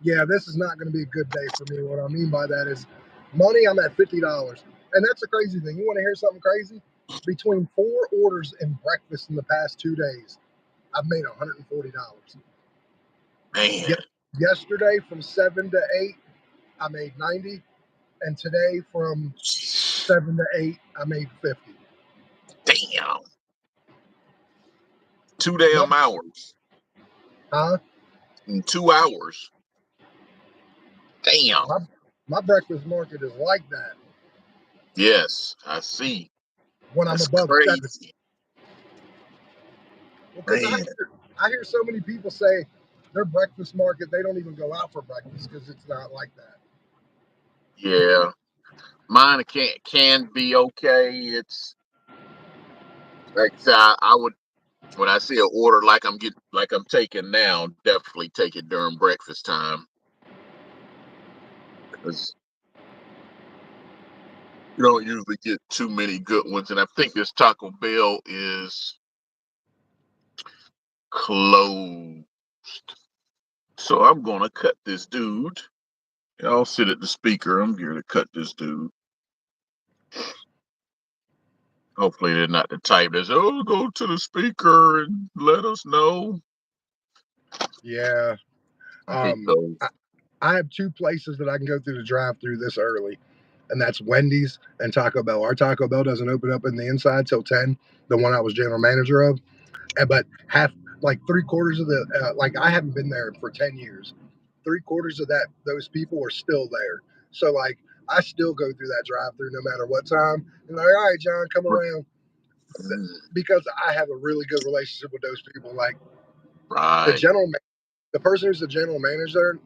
yeah, this is not going to be a good day for me. What I mean by that is money, I'm at $50. And that's a crazy thing. You want to hear something crazy? Between 4 orders and breakfast in the past 2 days, I've made $140. Man. Yesterday from 7 to 8, I made 90. And today from 7 to 8, I made 50. Damn. 2 damn hours. Huh? In 2 hours. Damn. My breakfast market is like that. Yes, I see. When That's I'm above 7. crazy. Well, because Man. I hear so many people say their breakfast market, they don't even go out for breakfast because it's not like that. Yeah. Mine can be okay. It's like I said, I would when I see an order like I'm taking now, definitely take it during breakfast time. Because you don't usually get too many good ones. And I think this Taco Bell is closed. So I'm gonna cut this dude. I'll sit at the speaker. I'm here to cut this dude. Hopefully they're not the type that's, oh, go to the speaker and let us know. Yeah. I hate those. I have 2 places that I can go through the drive-through this early, and that's Wendy's and Taco Bell. Our Taco Bell doesn't open up in the inside till 10, the one I was general manager of. But like 3/4 of the like I haven't been there for 10 years. 3/4 of those people are still there. So like I still go through that drive-through no matter what time. And like, all right, John, come around. Because I have a really good relationship with those people. Like Right. the person who's the general manager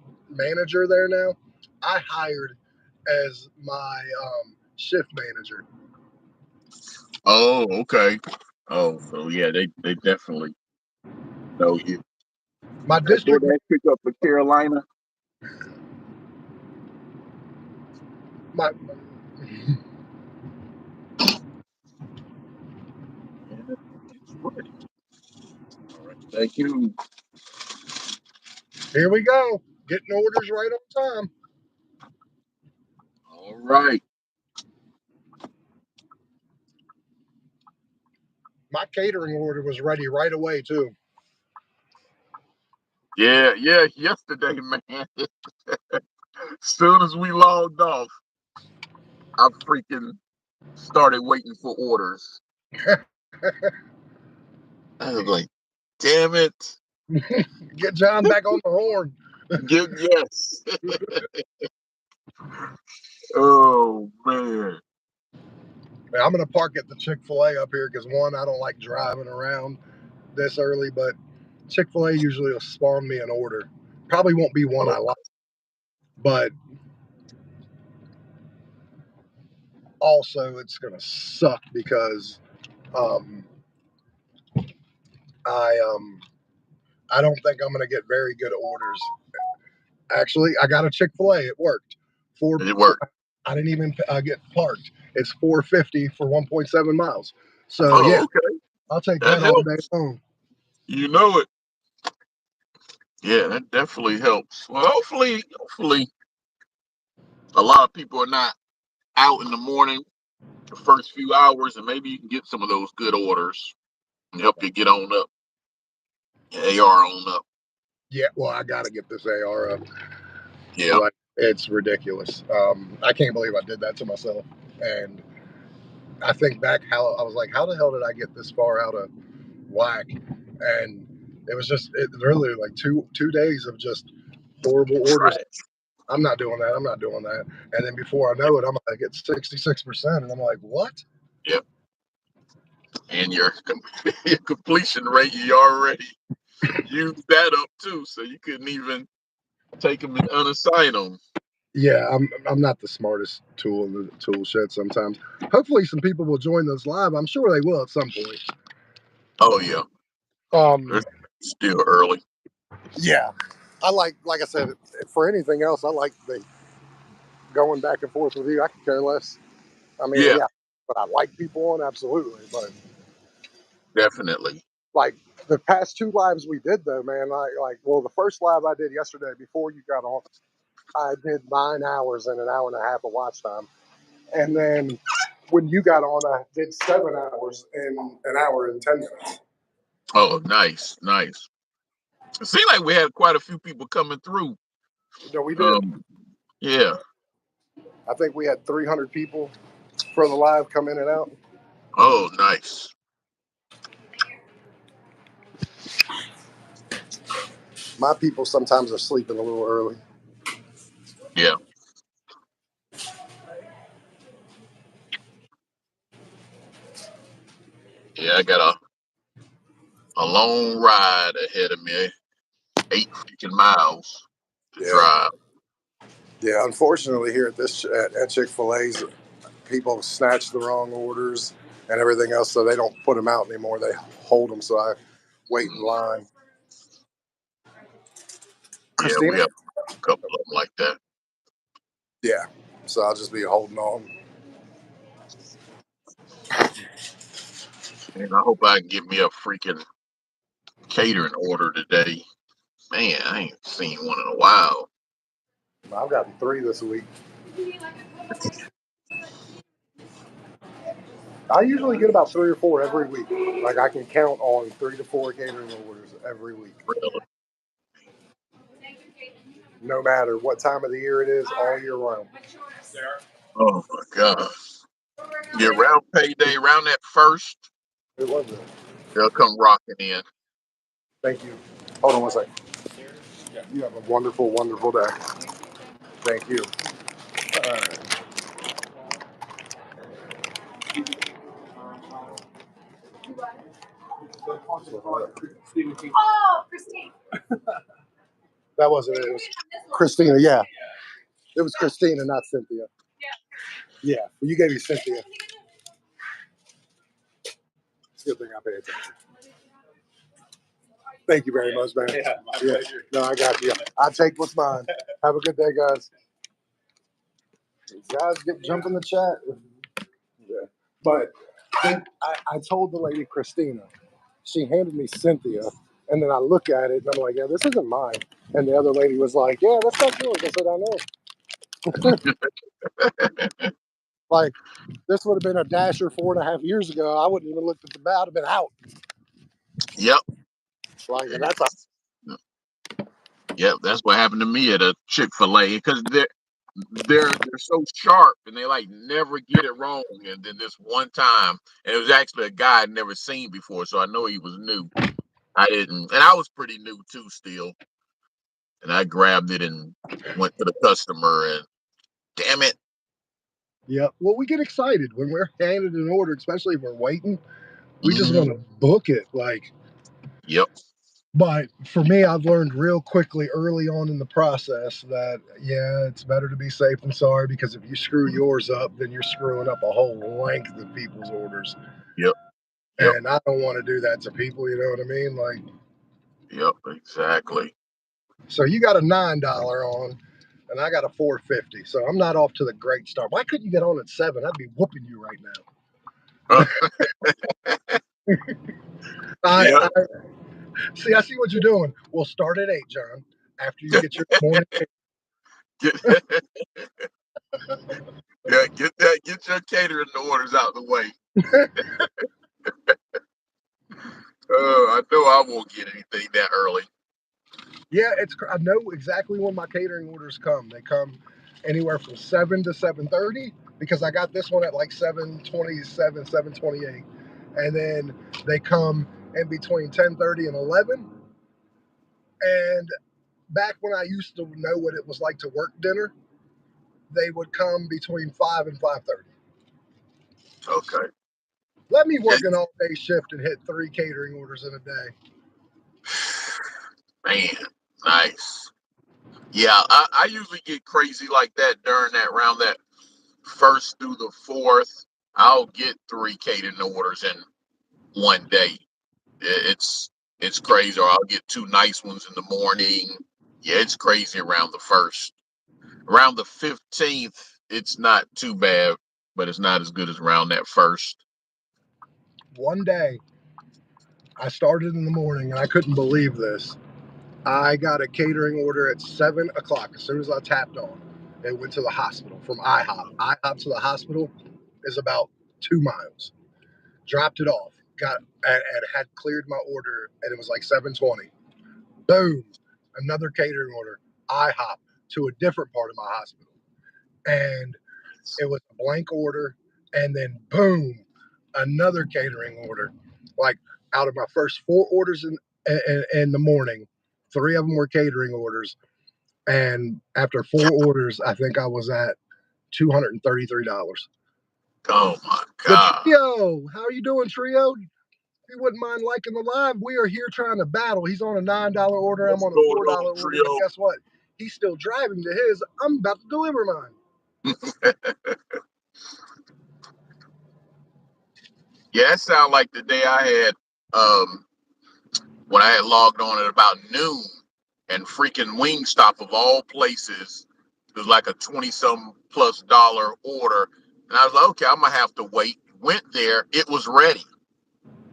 there now, I hired as my shift manager. Oh, okay. Oh, so yeah, they definitely know you. My That district DoorDash pick up for Carolina. my Yeah, it's ready. All right, thank you. Here we go, getting orders right on time. All right. My catering order was ready right away too. Yeah, yesterday, man. As soon as we logged off, I freaking started waiting for orders. I was like, damn it. Get John back on the horn. Yes. Oh man. I'm gonna park at the Chick-fil-A up here because one, I don't like driving around this early, but Chick-fil-A usually will spawn me an order. Probably won't be one I like, but also it's gonna suck because um, I don't think I'm gonna get very good orders. Actually, I got a Chick-fil-A. It worked. It worked. I didn't even get parked. It's $4.50 for 1.7 miles. So yeah, Oh, okay. I'll take That that all day helps. long. You know it. Yeah, that definitely helps. Well, hopefully a lot of people are not out in the morning, the first few hours, and maybe you can get some of those good orders and help you get on up, your AR on up. Yeah, well, I got to get this AR up. Yeah. Like, it's ridiculous. I can't believe I did that to myself. And I think back how I was like, how the hell did I get this far out of whack? And it really like two days of just horrible orders. Trash. I'm not doing that. I'm not doing that. And then before I know it, I'm gonna get 66%, and I'm like, what? Yep. And your completion rate, you already used that up too, so you couldn't even take them and unassign them. Yeah, I'm not the smartest tool in the tool shed sometimes. Hopefully some people will join this live. I'm sure they will at some point. Oh yeah. Um It's still early. yeah. Like I said, for anything else, I like the going back and forth with you. I could care less. I mean, Yeah, yeah, but I like people on absolutely. But definitely. like The past 2 lives we did though, man, well, the first live I did yesterday before you got on, I did 9 hours and an hour and a half of watch time, and then when you got on, I did 7 hours in an hour and 10 minutes. Oh, nice, nice. It seemed like we had quite a few people coming through. No, we did. Yeah. I think we had 300 people for the live come in and out. Oh, nice. My people sometimes are sleeping a little early. Yeah. Yeah, I got a long ride ahead of me. 8 freaking miles to Yeah. drive. Yeah, unfortunately, here at Chick-fil-A's, people snatch the wrong orders and everything else, so they don't put them out anymore. They hold them, so I wait in line. Yeah, we Christina? have a couple of them like that. Yeah, so I'll just be holding on. And I hope I can get me a freaking catering order today. Man, I ain't seen one in a while. I've gotten 3 this week. I usually get about 3 or 4 every week. Like I can count on 3 to 4 catering orders every week, Really. no matter what time of the year it is, all year round. Oh my God. Yeah, around payday, around that first, It was it. they'll come rocking in. Thank you. Hold on one second. You have a wonderful, wonderful day. Thank you. All right. Oh, Christine. That wasn't it. It was Christina. Yeah. It was Christina, not Cynthia. Yeah. Well, you gave me Cynthia. It's a good thing I pay attention. Thank you very much, man. Yeah, my pleasure. No, I got you. I take what's mine. Have a good day, guys. Guys, jump in the chat. Yeah. But then I told the lady Christina. She handed me Cynthia, and then I look at it and I'm like, yeah, this isn't mine. And the other lady was like, yeah, that's not yours. I said, I know. Like, this would have been a Dasher 4.5 years ago. I wouldn't even looked at the bat. I'd have been out. Yep. Like, and that's Yep, that's what happened to me at a Chick-fil-A because they're so sharp and they like never get it wrong. And then this one time, and it was actually a guy I'd never seen before, so I know he was new. I didn't, and I was pretty new too still. And I grabbed it and went to the customer and damn it. yeah. Well, we get excited when we're handed an order, especially if we're waiting. We just Mm-hmm. want to book it. Like, Yep. but for me, I've learned real quickly early on in the process that, yeah, it's better to be safe than sorry because if you screw yours up, then you're screwing up a whole length of people's orders. Yep. Yep. And I don't want to do that to people, you know what I mean? Like, Yep. Exactly. so you got a $9 on, and I got a 450. So I'm not off to the great start. Why couldn't you get on at 7? I'd be whooping you right now. I, Yep. I see. I see what you're doing. We'll start at 8, John. After you get your morning. Get, yeah, get your catering orders out the way. I know I won't get anything that early. Yeah, I know exactly when my catering orders come. They come anywhere from 7 to 7:30 because I got this one at like 7:27, 7:28, and then they come in between 10:30 and 11. And back when I used to know what it was like to work dinner, they would come between 5 and 5:30. Okay. Let me Yeah. work an all-day shift and hit 3 catering orders in a day. Man, nice. Yeah, I usually get crazy like that during that round that first through the fourth. I'll get 3 catering orders in one day. It's crazy. Or I'll get 2 nice ones in the morning. Yeah, it's crazy around the first. Around the 15th, it's not too bad, but it's not as good as around that first. One day, I started in the morning and I couldn't believe this. I got a catering order at 7 o'clock. As soon as I tapped on, it went to the hospital from IHOP. IHOP to the hospital is about 2 miles. Dropped it off, got and had cleared my order, and it was like 7:20. Boom, another catering order. IHOP to a different part of my hospital, and it was a blank order, and then boom, another catering order. Like out of my first four orders in the morning, three of them were catering orders, and after four orders, I think I was at $233. Oh my The God. trio, how are you doing, trio? If you wouldn't mind liking the live, we are here trying to battle. He's on a $9 order. I'm What's on a going $4 on, order. But guess what? He's still driving to his. I'm about to deliver mine. Trio? Yeah, it sounded like the day I had when I had logged on at about noon and freaking Wingstop of all places, it was like a 20 some plus dollar order. And I was like, okay, I'm gonna have to wait. Went there, it was ready.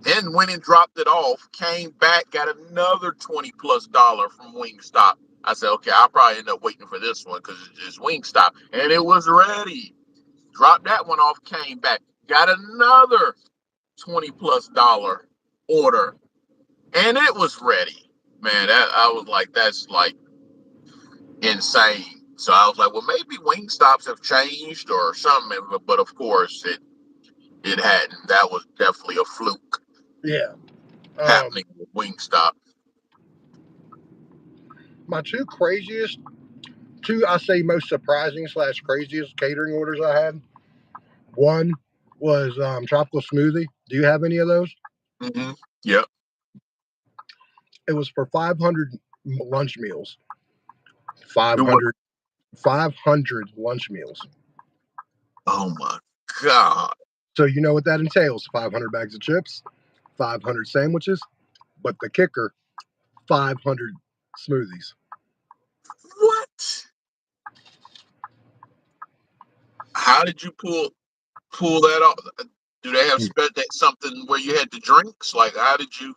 Then went and dropped it off, came back, got another 20 plus dollar from Wingstop. I said, okay, I'll probably end up waiting for this one because it's Wingstop. And it was ready. Dropped that one off, came back, got another 20 plus dollar order, and it was ready. Man, that I was like, that's like insane. So I was like, well, maybe Wingstops have changed or something, but of course it hadn't. That was definitely a fluke Yeah. happening with Wingstop. My two, I say most surprising slash craziest catering orders I had. One was tropical smoothie. Do you have any of those? Mm-hmm. Yep. It was for 500 lunch meals. It was. 500, 500 lunch meals. Oh my God. So you know what that entails: 500 bags of chips, 500 sandwiches, but the kicker, 500 smoothies. What? How did you pull that off? Do they have that something where you had the drinks? Like, how did you?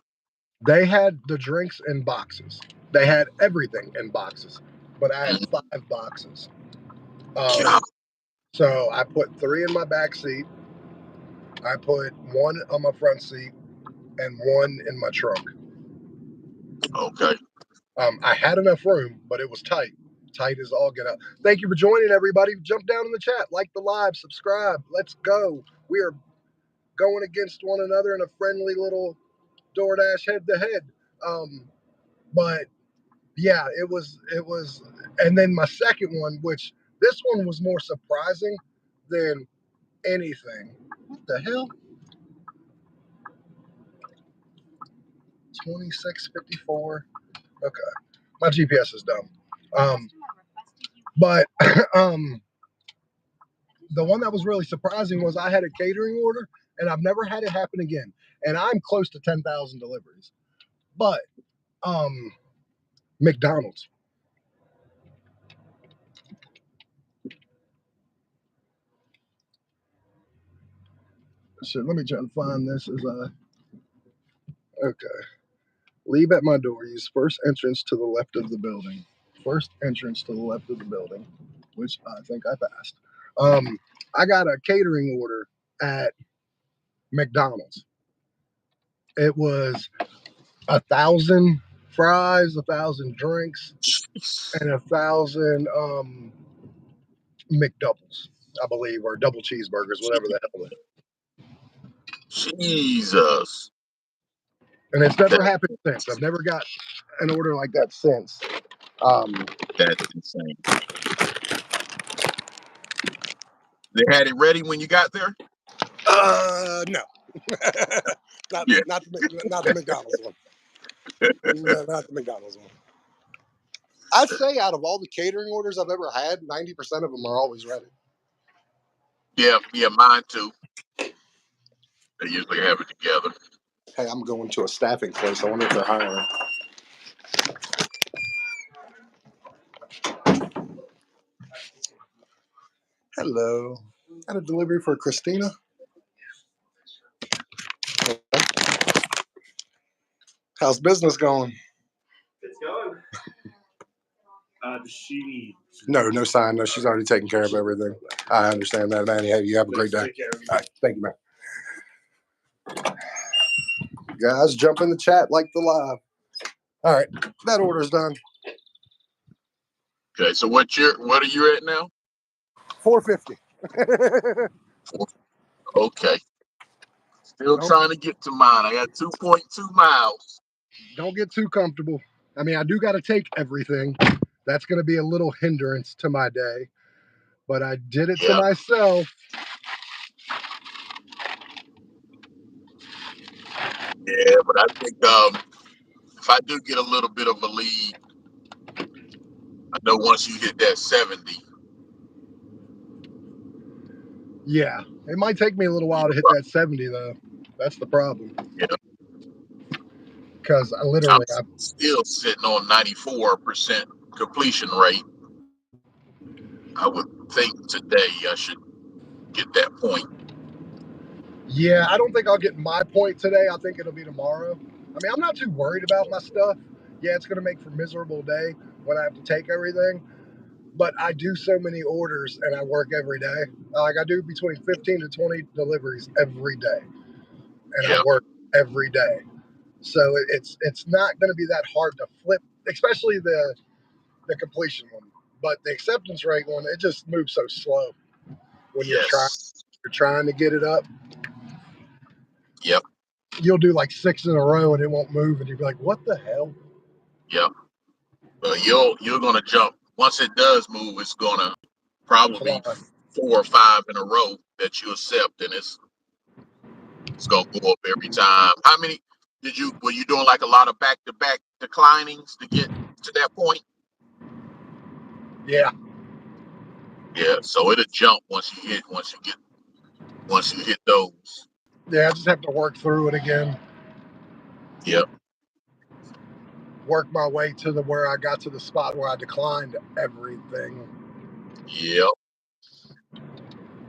They had the drinks in boxes. They had everything in boxes, but I had Mm, 5 boxes. God. So I put three in my back seat. I put one on my front seat and one in my trunk. Okay. I had enough room, but it was tight. Tight as all get out. Thank you for joining, everybody. Jump down in the chat, like the live, subscribe. Let's go. We are going against one another in a friendly little DoorDash head to head. But yeah, it was, and then my second one, which this one was more surprising than anything. What the hell? 2654. Okay, my GPS is dumb. But um, the one that was really surprising was I had a catering order, and I've never had it happen again. And I'm close to 10,000 deliveries. But um, McDonald's. So let me try to find this as a okay. Leave at my door. Use first entrance to the left of the building. First entrance to the left of the building, which I think I passed. Um, I got a catering order at McDonald's. It was 1,000 fries, 1,000 drinks, and 1,000 McDoubles, I believe, or double cheeseburgers, whatever the hell. Jesus. And it's never That, happened since. I've never got an order like that since. Um, that's insane. They had it ready when you got there? no, not Yeah. not the McDonald's one. No, not the McDonald's one. I'd say out of all the catering orders I've ever had, 90% of them are always ready. Yeah, mine too. They usually have it together. Hey, I'm going to a staffing place. I wonder if they're hiring. Hello. Got a delivery for Christina? How's business going? It's going. Does she need? No, no sign. No, she's already taken care of everything. I understand that, man. Hey, you have a great day. All right, thank you, man. Guys, jump in the chat like the live. All right, that order's done. Okay, so what are you at now? 450. Okay. Still trying to get to mine. I got 2.2 miles. Don't get too comfortable. I mean, I do got to take everything. That's going to be a little hindrance to my day, but I did it to Yeah. myself. Yeah, but I think if I do get a little bit of a lead, I know once you hit that 70. Yeah, it might take me a little while to hit that 70 though. That's the problem. Yeah. Because I'm I still sitting on 94% completion rate. I would think today I should get that point. Yeah, I don't think I'll get my point today. I think it'll be tomorrow. I mean, I'm not too worried about my stuff. Yeah, it's going to make for a miserable day when I have to take everything. But I do so many orders and I work every day. Like I do between 15 to 20 deliveries every day, and I Yeah. work every day. So it's not going to be that hard to flip, especially the completion one. But the acceptance rate one, it just moves so slow when Yes. you're trying to get it up. Yep. You'll do like 6 in a row and it won't move, and you'll be like, "What the hell?" Yep. But you're gonna jump once it does move. It's gonna probably be Fly. 4 or 5 in a row that you accept, and it's gonna go up every time. How many were you doing like a lot of back to back declinings to get to that point? Yeah, Yeah, so it'll jump once you hit those. yeah. I just have to work through it again. Yep. Work my way to the where I got to the spot where I declined everything. Yep.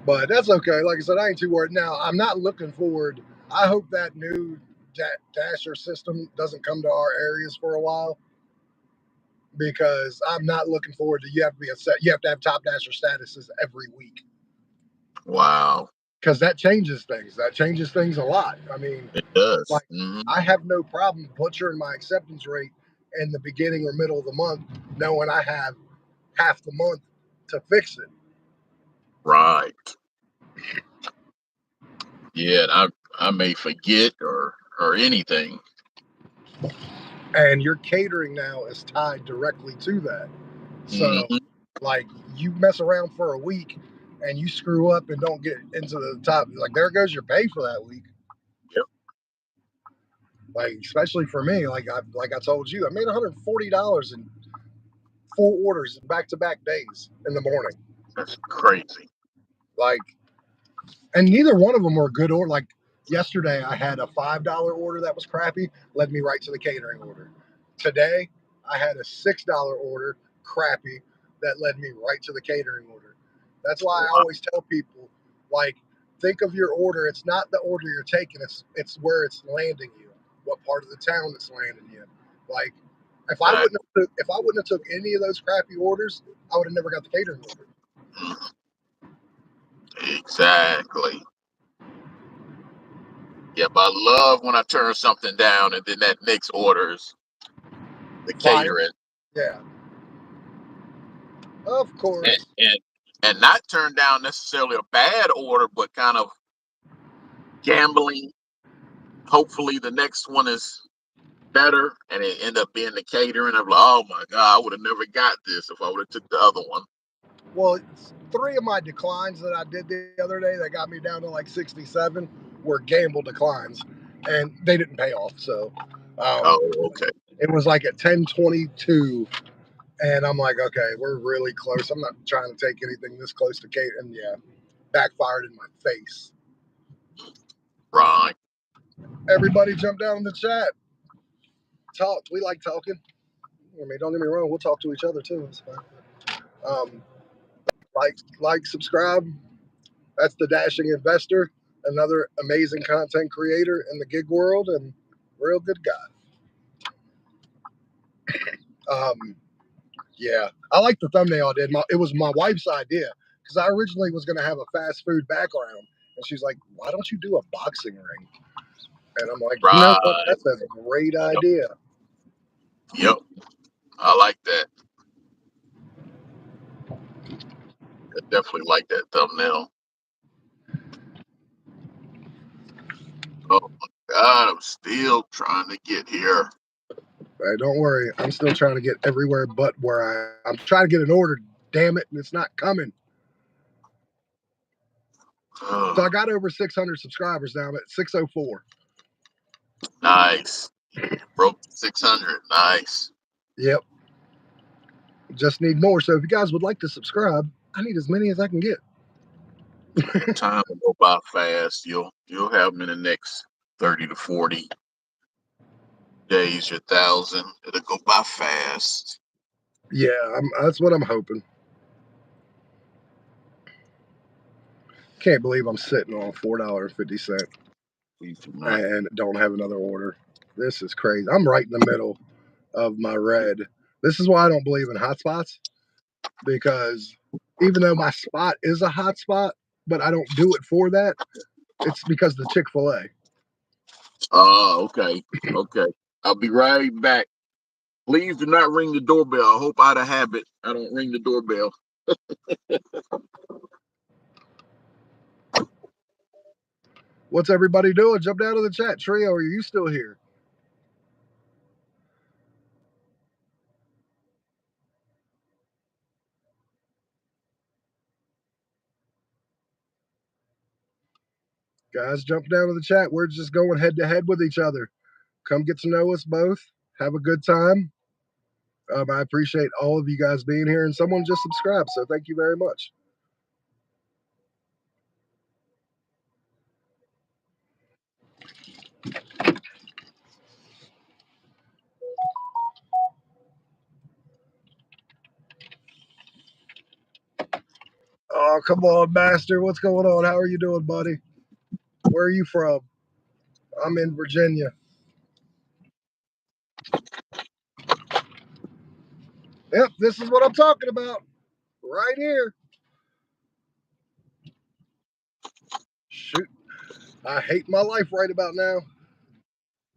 But that's okay. Like I said, I ain't too worried. Now, I'm not looking forward. I hope that new dasher system doesn't come to our areas for a while, because I'm not looking forward to you have to be a set. You have to have top dasher statuses every week, Wow. because that changes things. That changes things a lot. I mean, It does. like I have no problem butchering my acceptance rate in the beginning or middle of the month, knowing I have half the month to fix it. Right. Yeah, and I may forget or anything. And your catering now is tied directly to that. So, Hmm. like, you mess around for a week and you screw up and don't get into the top, like, there goes your pay for that week. Yep. Like, especially for me, like I told you, I made $140 in 4 orders in back-to-back days in the morning. That's crazy. Like, and neither one of them were good order. Like yesterday, I had a $5 order that was crappy, led me right to the catering order. Today, I had a $6 order, crappy, that led me right to the catering order. That's why I Wow. always tell people, like, think of your order. It's not the order you're taking; it's where it's landing you, what part of the town it's landing you. Like, if I wouldn't have took any of those crappy orders, I would have never got the catering order. Mhm. Exactly. Yep, I love when I turn something down and then that next orders the Fire, catering yeah, of and course. and and not turn down necessarily a bad order, but kind of gambling. Hopefully, the next one is better, and it end up being the catering. I'm like, oh my god, I would have never got this if I would have took the other one. Well, 3 of my declines that I did the other day that got me down to like 67 were gamble declines, and they didn't pay off. So Oh, okay, it was like at 10:22, and I'm like, okay, we're really close. I'm not trying to take anything this close to Kate, and yeah, backfired in my face. right. Everybody jump down in the chat. Talk. We like talking. I mean, don't get me wrong. We'll talk to each other too. It's fine. Um, subscribe. That's the Dashing Investor, another amazing content creator in the gig world and real good guy. Um, yeah, I like the thumbnail I did. It was my wife's idea because I originally was going to have a fast food background, and she's like, "Why don't you do a boxing ring?" And I'm like, "You know what? Right. That's a great Yep. idea." Yep. I like that. I definitely like that thumbnail. Oh my God, I'm still trying to get here. Hey, don't worry, I'm still trying to get everywhere but where I'm trying to get an order. Damn it, and it's not coming. So I got over 600 subscribers now. I'm at 604. Nice. Broke 600. Nice. Yep. Just need more. So if you guys would like to subscribe, I need as many as I can get. Time will go by fast. You'll have them in the next 30 to 40 days, your 1,000. It'll go by fast. Yeah, that's what I'm hoping. Can't believe I'm sitting on $4.50 Please do not. and don't have another order. This is crazy. I'm right in the middle of my red. This is why I don't believe in hotspots, because even though my spot is a hotspot, but I don't do it for that, it's because the Chick-fil-A. Oh, okay. Okay. I'll be right back. Please do not ring the doorbell. I hope out of habit I don't ring the doorbell. What's everybody doing? Jump down to the chat. Trio, are you still here? Guys, jump down to the chat. We're just going head to head with each other. Come get to know us both. Have a good time. I appreciate all of you guys being here, and someone just subscribed, so thank you very much. Oh, come on, Master. What's going on? How are you doing, buddy? Where are you from? I'm in Virginia. Yep, this is what I'm talking about. Right here. Shoot. I hate my life right about now.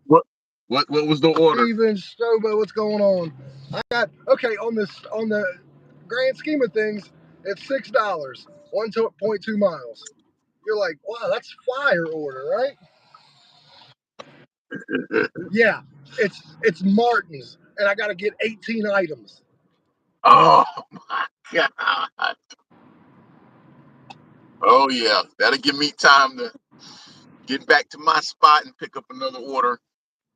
What? What was the order? Steven Stobo, what's going on? I got okay on the grand scheme of things, it's $6, 1.2 miles. You're like, wow, that's fire order, right? Yeah, it's Martin's, and I got to get 18 items. Oh my God. Oh yeah. That'll give me time to get back to my spot and pick up another order.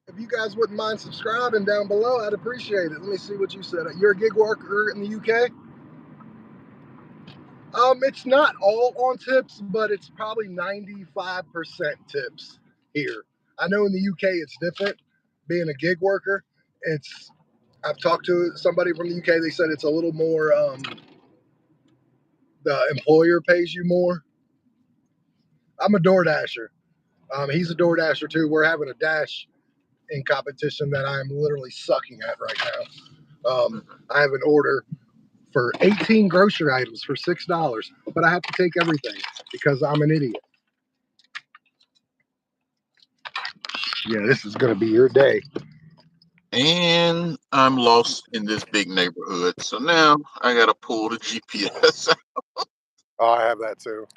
If you guys wouldn't mind subscribing down below, I'd appreciate it. Let me see what you said. You're a gig worker in the UK? It's not all on tips, but it's probably 95% tips here. I know in the UK it's different. Being a gig worker, it's I've talked to somebody from the UK. They said it's a little more. The employer pays you more. I'm a Door Dasher. He's a Door Dasher too. We're having a dash in competition that I'm literally sucking at right now. I have an order for 18 grocery items for $6, but I have to take everything because I'm an idiot. Yeah, this is going to be your day. And I'm lost in this big neighborhood. So now I gotta pull the GPS. Oh, I have that too.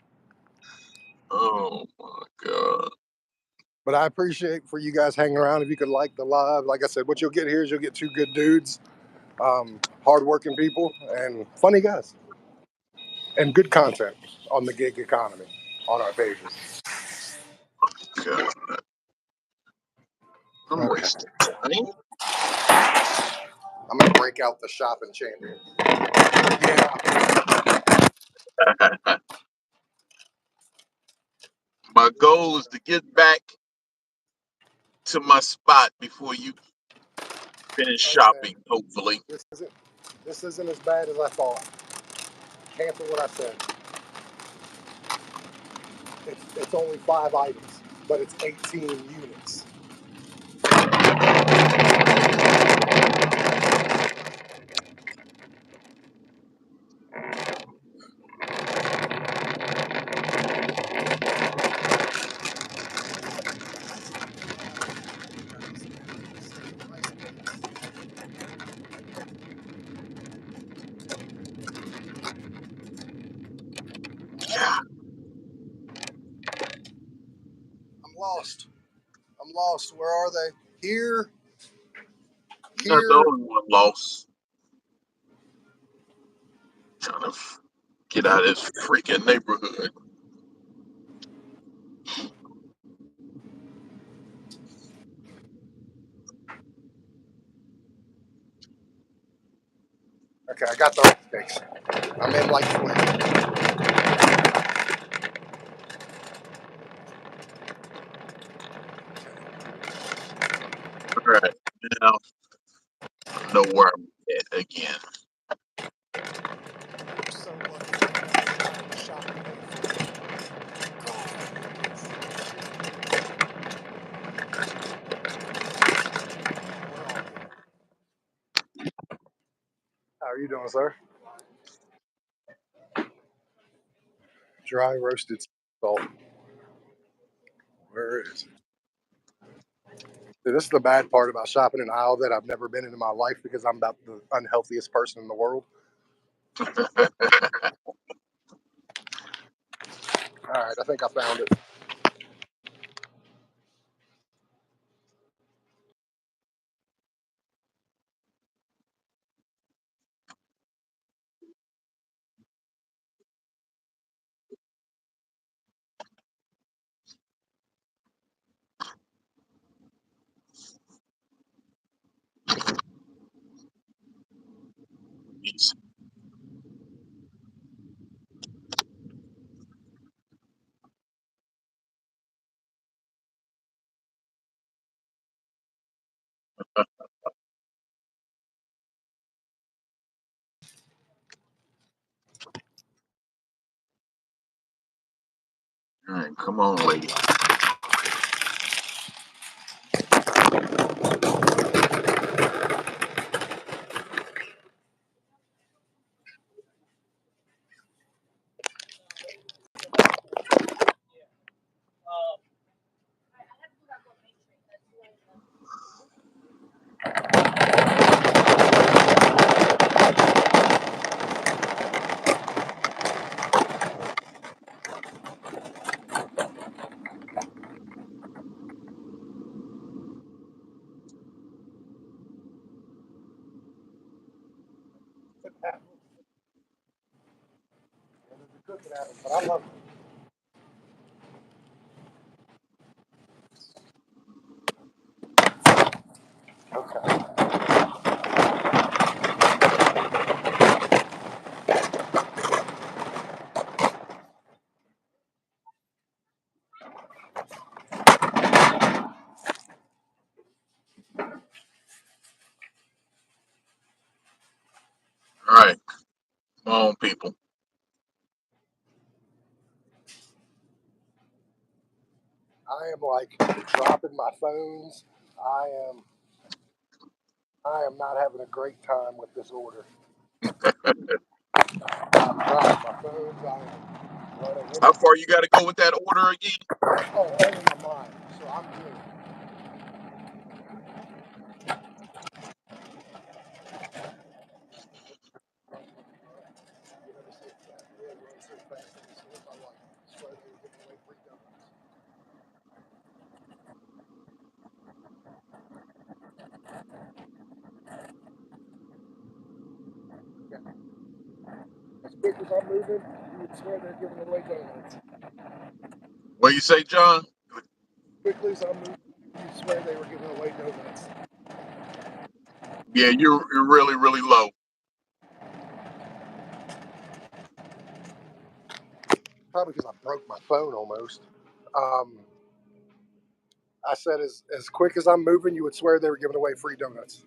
Oh my God. But I appreciate for you guys hanging around. If you could like the live, like I said, what you'll get here is you'll get two good dudes, hardworking people, and funny guys, and good content on the gig economy on our pages. God. I'm Okay, wasting time. I'm gonna break out the shopping champion. Yeah, My goal is to get back to my spot before you finish okay. shopping, hopefully. This isn't as bad as I thought. Cancel what I said. It's only 5 items, but it's 18 units. lost. Where are they? Here. Not the only one lost. Trying to get out of this freaking neighborhood. Okay, I got the fix. I'm in like Flint. All right, now I know where I'm at again. So lucky. Shop. How are you doing, sir? Dry roasted salt. Where is it? See, this is the bad part about shopping an aisle that I've never been in my life because I'm about the unhealthiest person in the world. All right, I think I found it. All right, come on, lady. But I love it. Okay. All right, come on, people. I am like dropping my phones. I am not having a great time with this order. I'm dropping my phones. I am running How into far you got to go with that order again? all in my mind. So I'm good. As quick as I'm moving, you would swear they're giving away donuts. What you say, John? As quickly as I'm moving, you would swear they were giving away donuts. Yeah, you're really, really low. Probably because I broke my phone almost. Um, I said, as quick as I'm moving, you would swear they were giving away free donuts.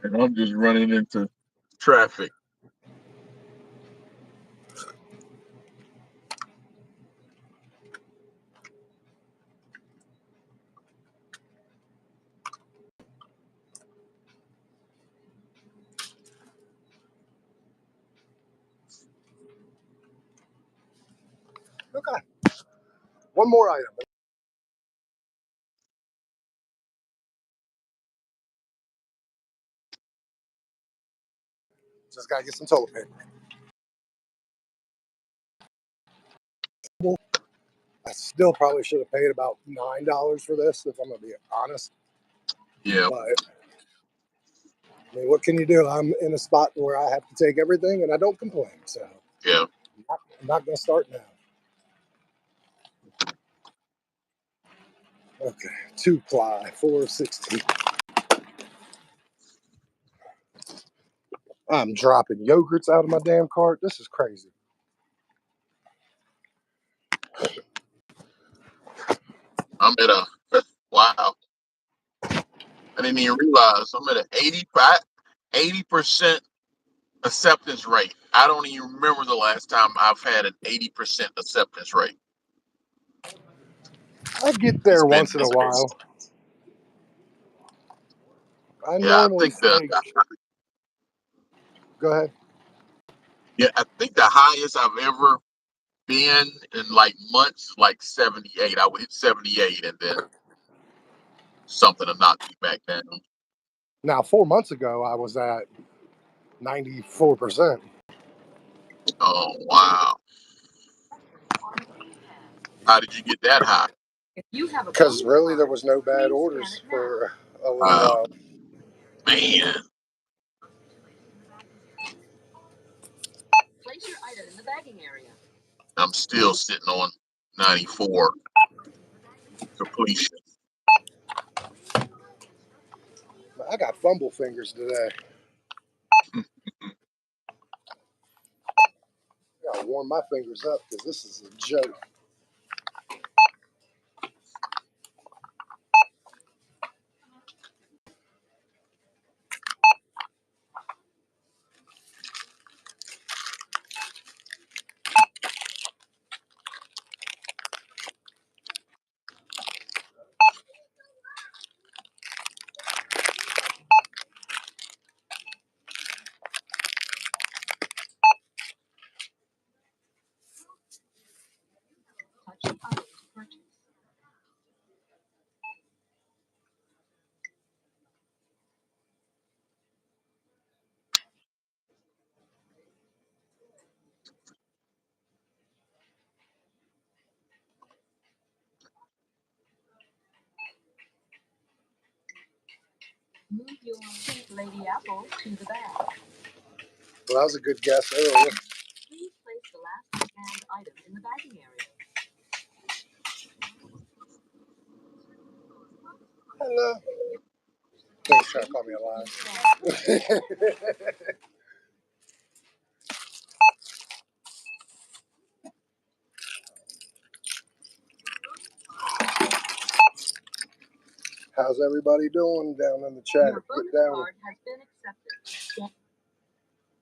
And I'm just running into traffic. Okay. One more item. Just gotta get some toilet paper. I still probably should have paid about $9 for this, if I'm gonna be honest. Yeah. But I mean, what can you do? I'm in a spot where I have to take everything, and I don't complain. So Yeah. I'm not gonna start now. Okay, 2-ply, 416. I'm dropping yogurts out of my damn cart. This is crazy. I'm at a wow. I didn't even realize I'm at an 80% acceptance rate. I don't even remember the last time I've had an 80% acceptance rate. I get It's there been once in a while. I yeah. I normally think the say, go ahead. yeah. I think the highest I've ever been in like months, like 78. I would hit 78, and then something to knock me back down. Now, 4 months ago, I was at 94%. Oh wow! How did you get that high? Because really, there was no bad orders for a little Wow, while. man, I'm still sitting on 94 completion. I got fumble fingers today. I gotta warm my fingers up because this is a joke. Well, that was a good guess earlier. Hello. He's trying to call me a lie. How's everybody doing down in the chat? Get down.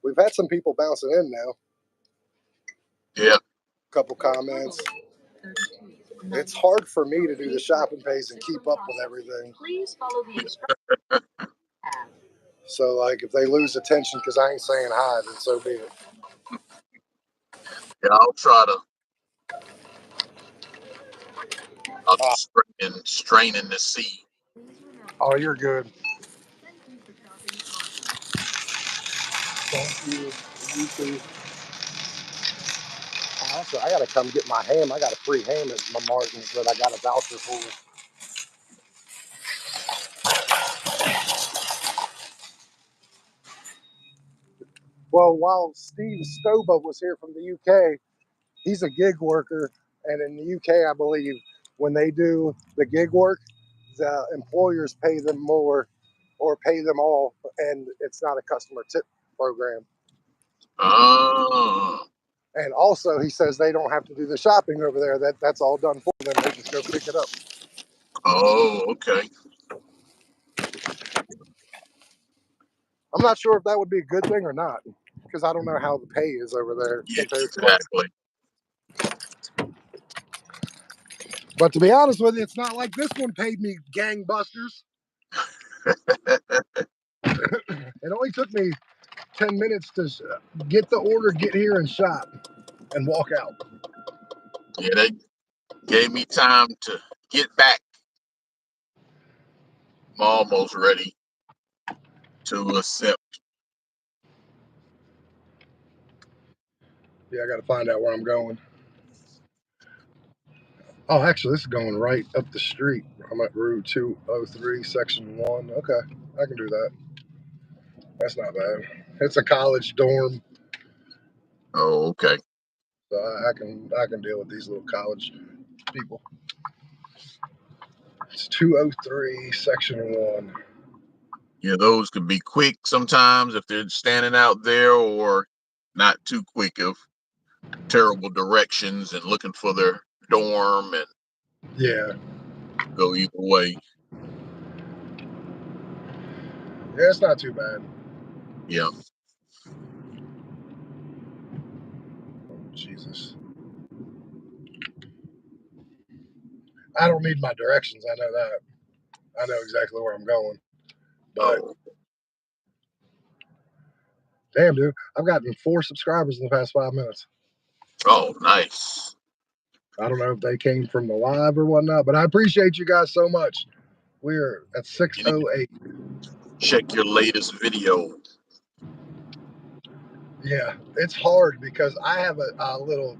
We've had some people bouncing in now. Yeah, Couple comments. It's hard for me to do the shopping pays and keep up with everything. So, like, if they lose attention because I ain't saying hi, then so be it. yeah. I'll try to. I'll Uh, just straining to see. oh, you're good. Thank you. You too. Also, I gotta come get my ham. I got a free ham at my Martin's that I got a voucher for. Well, while Steve Stoba was here from the UK, he's a gig worker, and in the UK, I believe when they do the gig work, the employers pay them more or pay them all, and it's not a customer tip program. Oh, And also, he says they don't have to do the shopping over there. That's all done for them. They just go pick it up. oh, okay. I'm not sure if that would be a good thing or not, because I don't know how the pay is over there Yeah, compared to us. exactly. But to be honest with you, it's not like this one paid me gangbusters. It only took me 10 minutes to get the order, get here, and shop, and walk out. Yeah, they gave me time to get back. I'm almost ready to accept. Yeah, I got to find out where I'm going. Oh, actually, this is going right up the street. I'm at Route 203, Section 1. Okay, I can do that. That's not bad. It's a college dorm, Oh, okay. so I can deal with these little college people. It's 203, Section 1. Yeah, those can be quick sometimes if they're standing out there, or not too quick of terrible directions and looking for their dorm, and Yeah, go either way. yeah, it's not too bad. Yeah. Jesus. I don't need my directions. I know that. I know exactly where I'm going. But Oh, damn, dude, I've gotten 4 subscribers in the past 5 minutes. oh, nice. I don't know if they came from the live or whatnot, but I appreciate you guys so much. We're at You need to 608. check your latest video. Yeah, it's hard because I have a little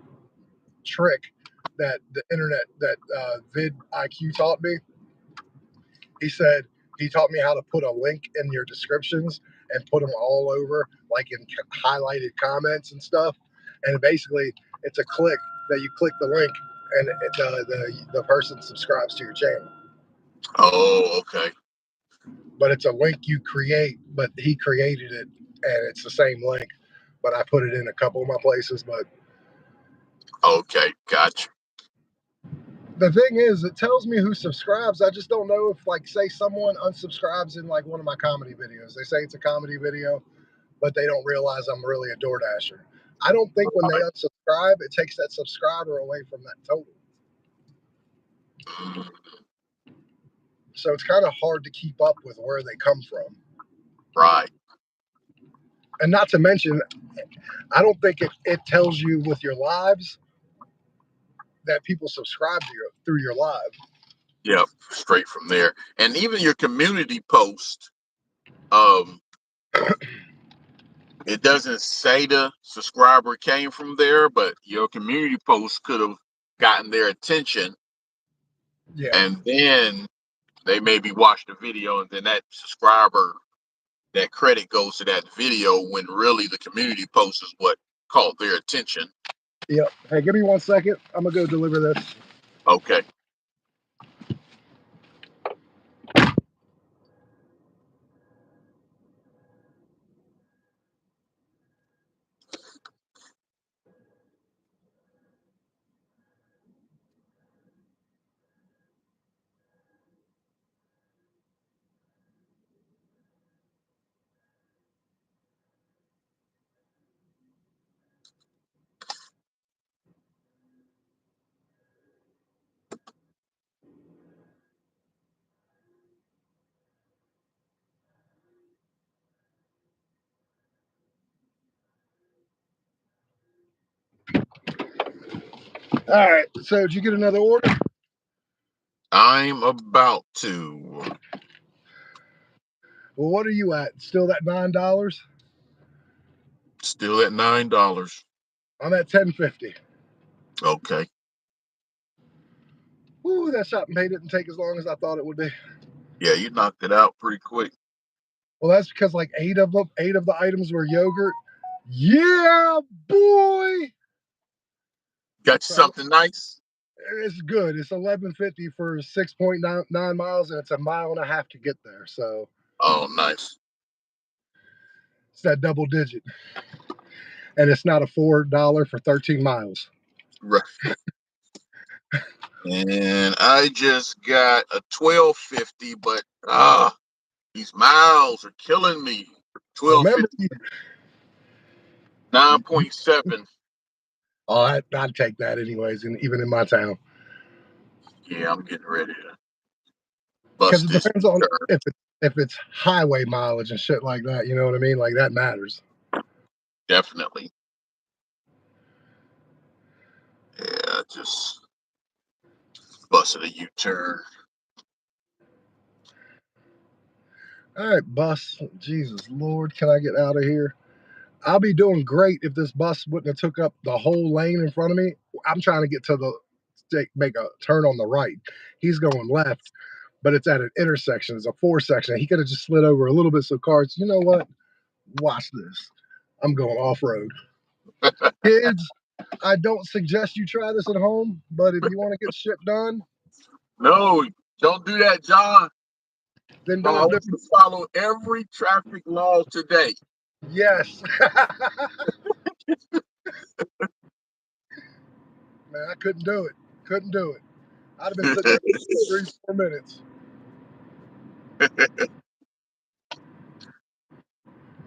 trick that the internet, that Vid IQ taught me. He said he taught me how to put a link in your descriptions and put them all over, like in highlighted comments and stuff. And basically, it's a click that you click the link, and the person subscribes to your channel. Oh, okay. But it's a link you create, but he created it, and it's the same link. But I put it in a couple of my places. But Okay, gotcha. the thing is, it tells me who subscribes. I just don't know if, like, say someone unsubscribes in like one of my comedy videos. They say it's a comedy video, but they don't realize I'm really a DoorDasher. I don't think when they Right. unsubscribe, it takes that subscriber away from that total. Mm, So it's kind of hard to keep up with where they come from. right. And not to mention, I don't think it tells you with your lives that people subscribe to you through your live. Yep, straight from there. And even your community post, um, it doesn't say the subscriber came from there, but your community post could have gotten their attention, Yeah. and then they maybe watched the video, and then that subscriber, that credit goes to that video, when really the community post is what caught their attention. Yep. Hey, give me 1 second. I'm going to go deliver this. Okay. All right. So, did you get another order? I'm about to. Well, what are you at? Still that $9? Still at $9. I'm at 10.50. Okay. Ooh, that shopping pay didn't take as long as I thought it would be. Yeah, you knocked it out pretty quick. Well, that's because like 8 of the items were yogurt. Yeah, boy. Got you So something nice? it's good. It's 11.50 for 6.9 miles, and it's a mile and a half to get there. So Oh, nice. it's that double digit, and it's not a $4 for 13 miles. Right. And I just got a 12.50, but these miles are killing me. Remember, 12.50, 9.7. oh, I'd take that anyways, and even in my town, Yeah, I'm getting ready to because bust it this depends on return. if it's highway mileage and shit like that. You know what I mean? Like that matters. Definitely. Yeah, just busted a U-turn. All right, bus. Jesus Lord, can I get out of here? I'll be doing great if this bus wouldn't have took up the whole lane in front of me. I'm trying to get to make a turn on the right. He's going left, but it's at an intersection. It's a four section. He could have just slid over a little bit so cars, you know what? Watch this. I'm going off road. Kids, I don't suggest you try this at home, but if you want to get shit done, No, don't do that, John. then I don't do want you to follow every traffic law today. Yes. Man, I couldn't do it. Couldn't do it. I'd have been sitting there 3, 4 minutes.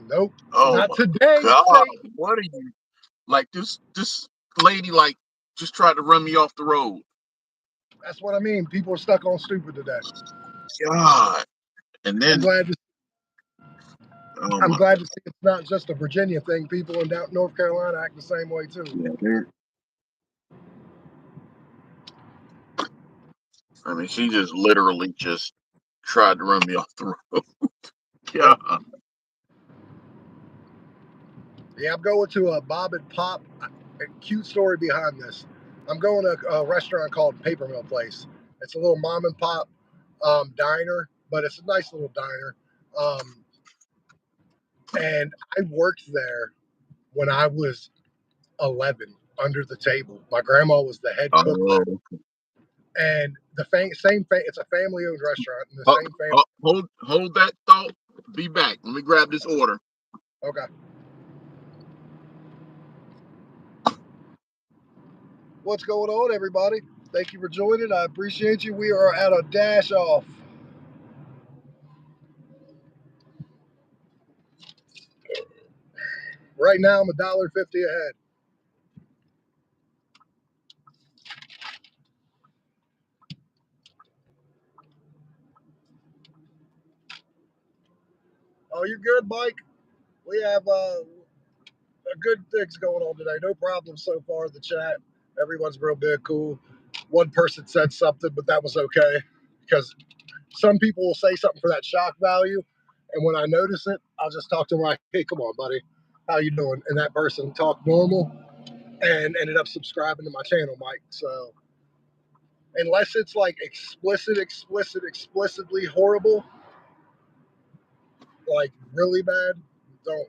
Nope. Oh Not my today, God. Satan. What are you like this lady like just tried to run me off the road. That's what I mean. People are stuck on stupid today. God. And I'm then glad to oh I'm my glad to see it's not just a Virginia thing. People in down North Carolina act the same way too. yeah, I mean she just literally just tried to run me off the road. Yep. God. Yeah, I'm going to a Bob and Pop. A cute story behind this. I'm going to a restaurant called Paper Mill Place. It's a little mom and pop diner, but it's a nice little diner. Um, and I worked there when I was 11 under the table. My grandma was the head cook there. Oh, And it's a family owned restaurant, and the ho- same family. hold that thought. Be back. Let me grab this order. Okay. What's going on, everybody? Thank you for joining. I appreciate you. We are at a dash off. Right now, I'm $1.50 ahead. Oh, you're good, Mike. We have a good things going on today. No problem so far. The chat, everyone's real big, cool. One person said something, but that was okay because some people will say something for that shock value, and when I notice it, I'll just talk to them like, "Hey, come on, buddy, how you doing?" And that person talked normal and ended up subscribing to my channel, Mike. So unless it's like explicitly horrible, like really bad, don't.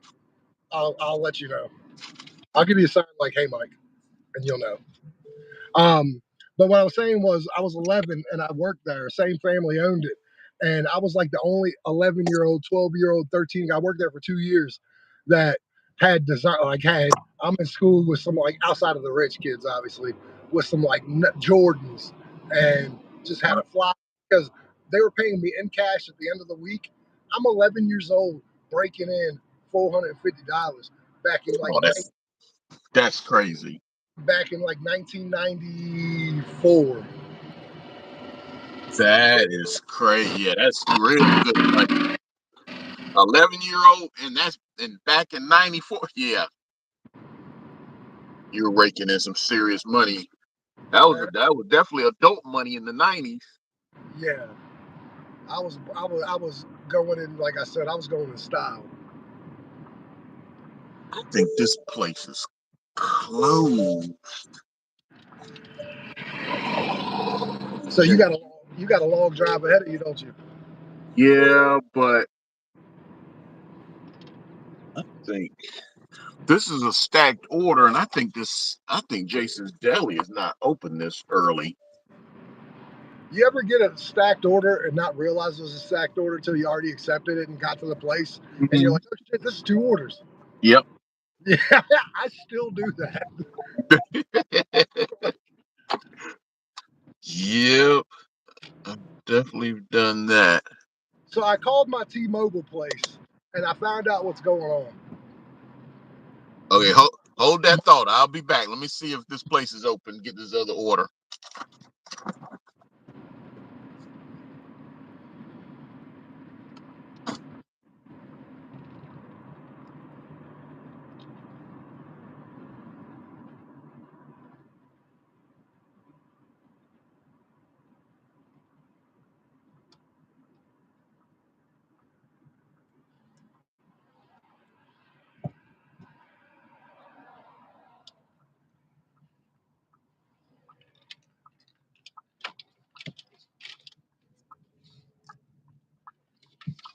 I'll let you know. I'll give you a sign like, "Hey, Mike," and you'll know. Um, but what I was saying was, I was 11 and I worked there. Same family owned it, and I was like the only 11-year-old, 12-year-old, 13. I worked there for 2 years that had design. Like had I'm in school with some like outside of the rich kids, obviously, with some like Jordans, and just had a fly because they were paying me in cash at the end of the week. I'm 11 years old, breaking in $450 back in like Oh, that's crazy. 1994. That is crazy. Yeah, that's real good. Like 11-year-old, and that's and back in '94. Yeah, you were raking in some serious money. Man, That was definitely adult money in the '90s. yeah, I was going in like I said, I was going in style. I think this place is closed. So you got a long drive ahead of you, don't you? Yeah, but I think this is a stacked order, and I think Jason's Deli is not open this early. You ever get a stacked order and not realize it was a stacked order until you already accepted it and got to the place and you're Mhm. like, oh shit, this is 2 orders. Yep. Yeah, I still do that. Yep. I've definitely done that. So I called my T-Mobile place and I found out what's going on. Okay, hold that thought. I'll be back. Let me see if this place is open. Get this other order.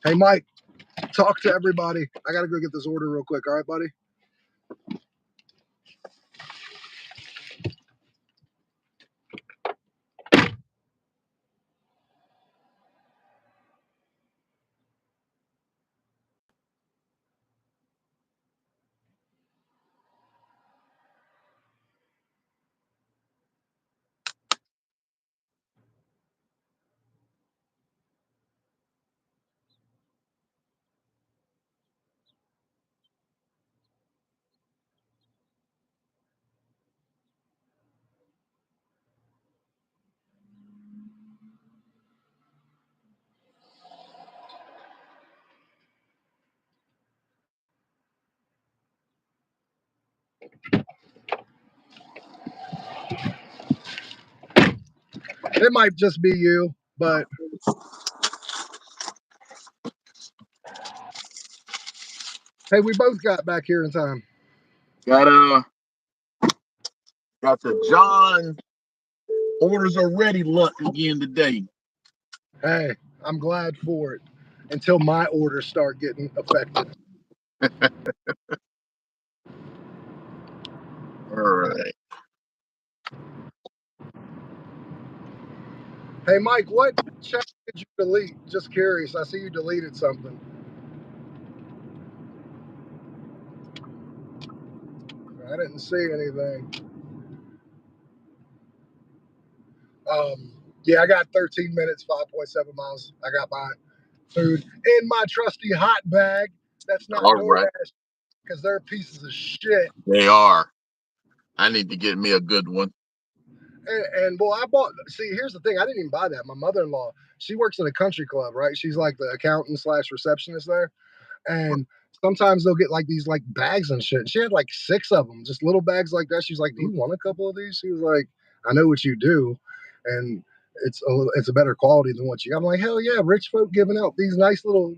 Hey, Mike, talk to everybody. I got to go get this order real quick. All right, buddy? It might just be you, but hey, we both got back here in time. Got the John orders are ready luck again today. Hey, I'm glad for it until my orders start getting affected. All right. Hey, Mike, what chat did you delete? Just curious. I see you deleted something. I didn't see anything. Yeah, I got 13 minutes, 5.7 miles. I got my food in my trusty hot bag. That's not All right. DoorDash because they're pieces of shit. They are. I need to get me a good one. And well, I bought. See, here's the thing. I didn't even buy that. My mother-in-law, she works at a country club, right? She's like the accountant slash receptionist there. And sometimes they'll get like these like bags and shit. She had like 6 of them, just little bags like that. She's like, "Do you want a couple of these?" She was like, "I know what you do, and it's a better quality than what you got." I'm like, "Hell yeah, rich folk giving out these nice little."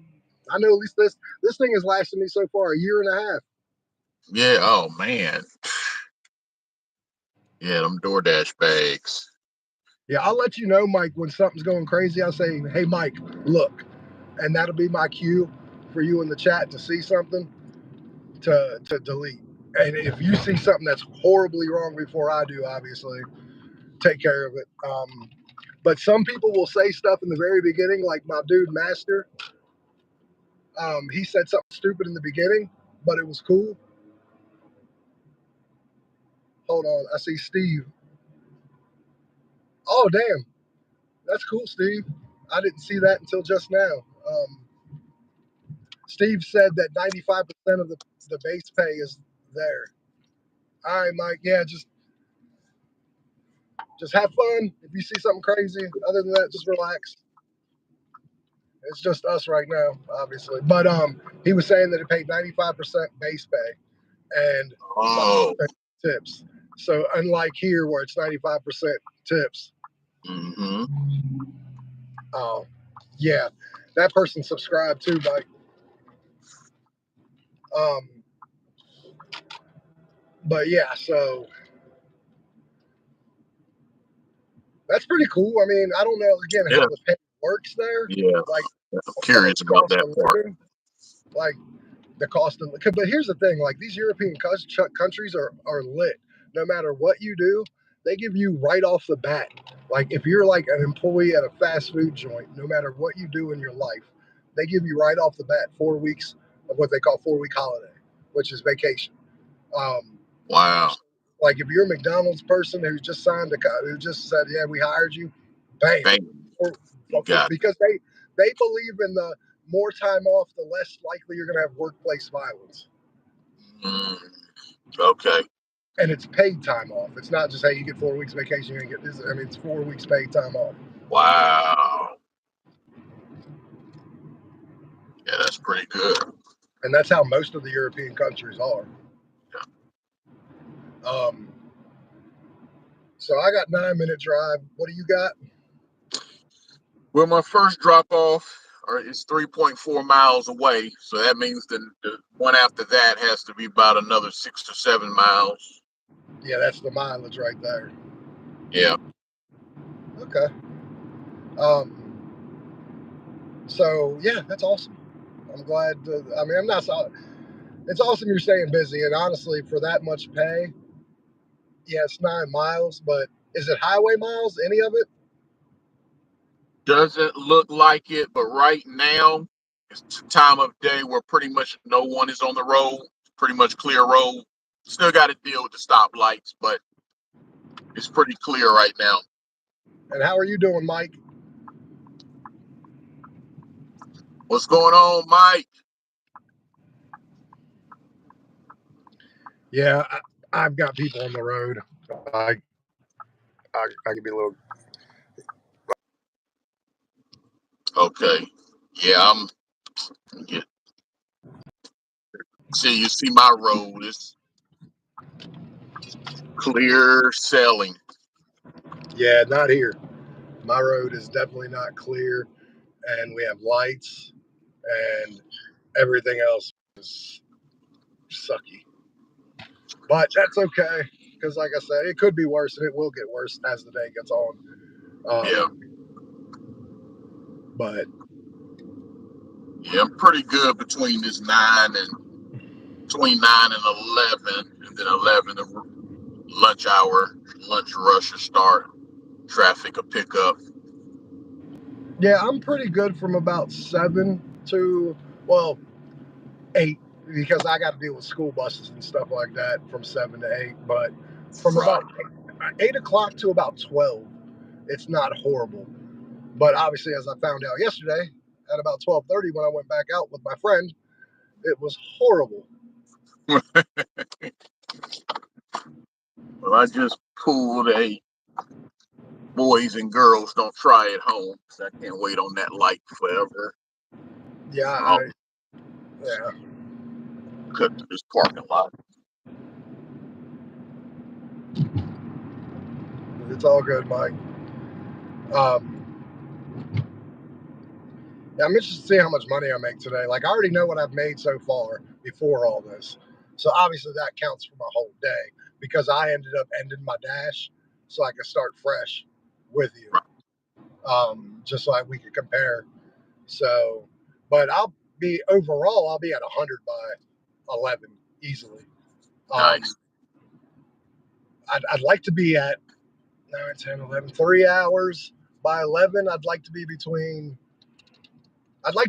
I know at least this thing has lasted me so far a year and a half. Yeah. Oh man. Yeah, them DoorDash bags. Yeah, I'll let you know, Mike, when something's going crazy. I'll say, "Hey, Mike, look," and that'll be my cue for you in the chat to see something to delete. And if you see something that's horribly wrong before I do, obviously, take care of it. But some people will say stuff in the very beginning, like my dude Master. He said something stupid in the beginning, but it was cool. Hold on, I see Steve. Oh, damn, that's cool, Steve. I didn't see that until just now. Steve said that 95% of the base pay is there. All right, Mike. Yeah, just have fun. If you see something crazy, other than that, just relax. It's just us right now, obviously. But he was saying that it paid 95% base pay and Oh. 5% tips. So unlike here where it's 95% tips. Mm-hmm. Oh, yeah, that person subscribed too, Mike. Um, but yeah, so that's pretty cool. I mean, I don't know again Yeah. how the pay works there, Yeah. like I'm as far curious as about cost that of part. living, like the cost of. But here's the thing: like these European countries are lit. No matter what you do, they give you right off the bat. Like if you're like an employee at a fast food joint, no matter what you do in your life, they give you right off the bat 4 weeks of what they call 4 week holiday, which is vacation. Um, Wow. like if you're a McDonald's person who just who just said, "Yeah, we hired you," bam, Bang. or, You got it. because they believe in the more time off, the less likely you're going to have workplace violence. Mm, okay. And it's paid time off. It's not just, hey, you get 4 weeks vacation, you get this. I mean, it's 4 weeks paid time off. Wow. Yeah, that's pretty good. And that's how most of the European countries are. Um, so I got 9 minute drive. What do you got? Well, my first drop off is 3.4 miles away. So that means the one after that has to be about another 6 or 7 miles. Yeah, that's the mileage right there. Yeah. Okay. Um, So yeah, that's awesome. I'm glad. I mean, I'm not. It's awesome you're staying busy, and honestly, for that much pay, yeah, it's 9 miles, but is it highway miles? Any of it? Doesn't look like it, but right now it's the time of day where pretty much no one is on the road. Pretty much clear road. Still got to deal with the stoplights, but it's pretty clear right now. And how are you doing, Mike? What's going on, Mike? Yeah, I've got people on the road. I can be a little. Okay. Yeah, I'm. Yeah. See, you see my road. It's clear sailing. Yeah, not here. My road is definitely not clear, and we have lights, and everything else is sucky. But that's okay, because like I said, it could be worse, and it will get worse as the day gets on. Yeah. Um, but Yeah, I'm pretty good between this between 9 and 11, and then 11 the lunch hour, lunch rush will start. Traffic will pick up. yeah, I'm pretty good from about 7 to 8 because I got to deal with school buses and stuff like that from 7 to 8. But from Right. about 8 o'clock to about 12, it's not horrible. But obviously, as I found out yesterday, at about 12:30 when I went back out with my friend, it was horrible. Well, I just pulled a boys and girls don't try at home. 'Cause I can't wait on that light forever. Yeah, I'll yeah, cut through this parking lot. it's all good, Mike. Um, yeah, I'm interested to see how much money I make today. Like, I already know what I've made so far before all this. So obviously that counts for my whole day because I ended up ending my dash so I could start fresh with you. Right. Just so we could compare. So, but I'll be at 100 by 11 easily. Nice. Um, I'd like to be at 9, 10, 11, 3 hours by 11. I'd like to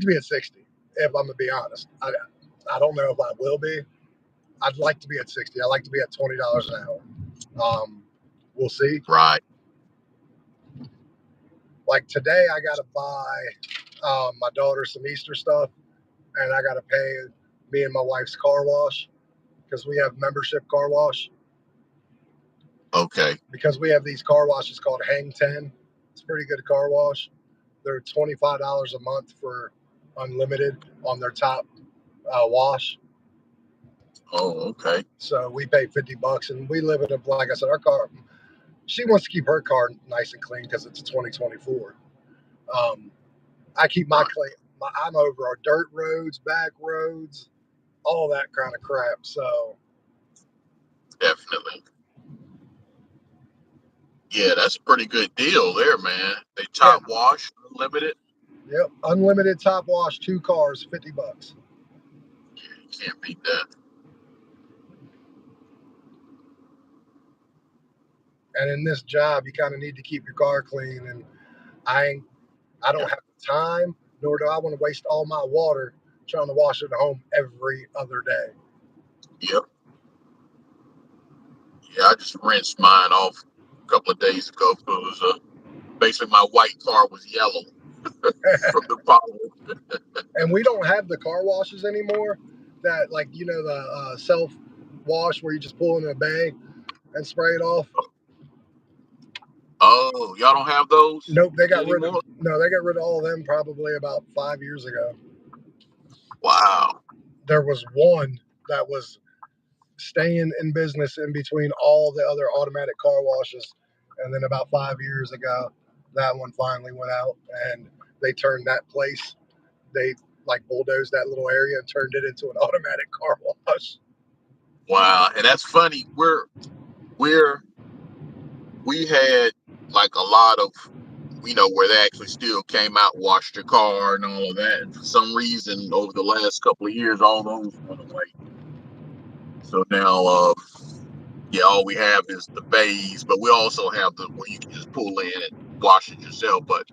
be at 60 if I'm going to be honest. I don't know if I will be. I'd like to be at 60. I'd like to be at $20 an hour. We'll see. Right. Like today, I got to buy my daughter some Easter stuff, and I got to pay me and my wife's car wash because we have membership car wash. Okay. Because we have these car washes called Hang 10. It's a pretty good car wash. They're $25 a month for unlimited on their top wash. Oh, okay. So we pay $50, and we live in a, like I said, our car. She wants to keep her car nice and clean because it's a 2024. Um, I keep my Right. clean. I'm over our dirt roads, back roads, all that kind of crap. So Definitely. Yeah, that's a pretty good deal there, man. They yeah, top wash unlimited. yep, unlimited top wash, 2 cars, $50. You can't beat that. And in this job, you kind of need to keep your car clean. And I ain't I Yeah. don't have the time, nor do I want to waste all my water trying to wash it at home every other day. Yep. Yeah, I just rinsed mine off a couple of days ago. It was basically my white car was yellow from the power. And we don't have the car washes anymore that, like, the self wash where you just pull in a bay and spray it off. Oh, y'all don't have those Nope, they got rid of anymore? no, they got rid of all of them probably about 5 years ago. Wow. There was one that was staying in business in between all the other automatic car washes, and then about 5 years ago, that one finally went out, and they turned that place. They like bulldozed that little area and turned it into an automatic car wash. Wow. And that's funny. We had like a lot of where they actually still came out, washed your car, and all of that. And for some reason, over the last couple of years, all those went away. So now, yeah, all we have is the bays, but we also have the where you can just pull in and wash it yourself. But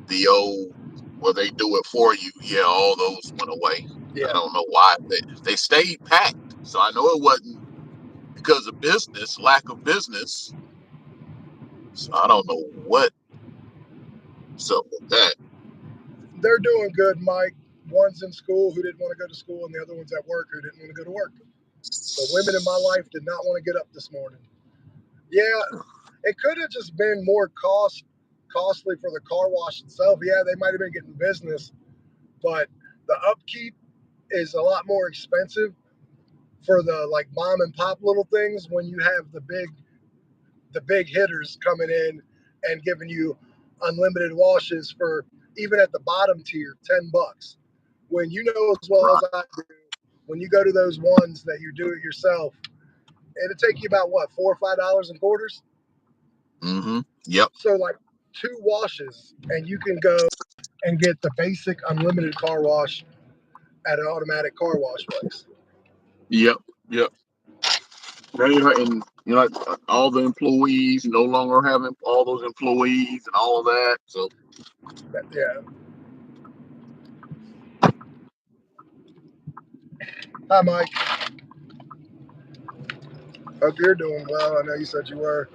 the old where they do it for you, yeah, all those went away. Yeah. I don't know why they stayed packed. So I know it wasn't because of business, lack of business. So I don't know what's up with that. They're doing good, Mike. One's in school who didn't want to go to school, and the other one's at work who didn't want to go to work. The women in my life did not want to get up this morning. Yeah, it could have just been more costly for the car wash itself. Yeah, they might have been getting business, but the upkeep is a lot more expensive for the like mom and pop little things when you have the big hitters coming in and giving you unlimited washes for even at the bottom tier, $10. When you know as well as Right. I do, when you go to those ones that you do it yourself, it'll take you about what, $4 or $5 in quarters? Mm-hmm. Yep. So like 2 washes and you can go and get the basic unlimited car wash at an automatic car wash place. Yep. Yep. And all the employees no longer having all those employees and all of that. So Yeah. Hi Mike. Hope you're doing well. I know you said you were.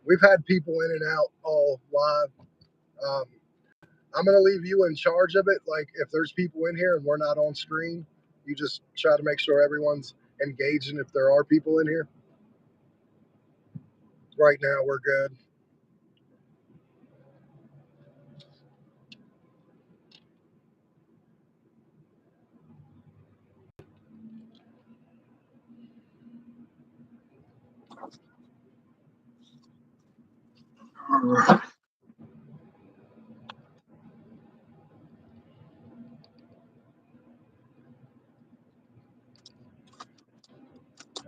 We've had people in and out all live. Um, I'm gonna leave you in charge of it. Like if there's people in here and we're not on screen, you just try to make sure everyone's engaged. And if there are people in here, right now we're good.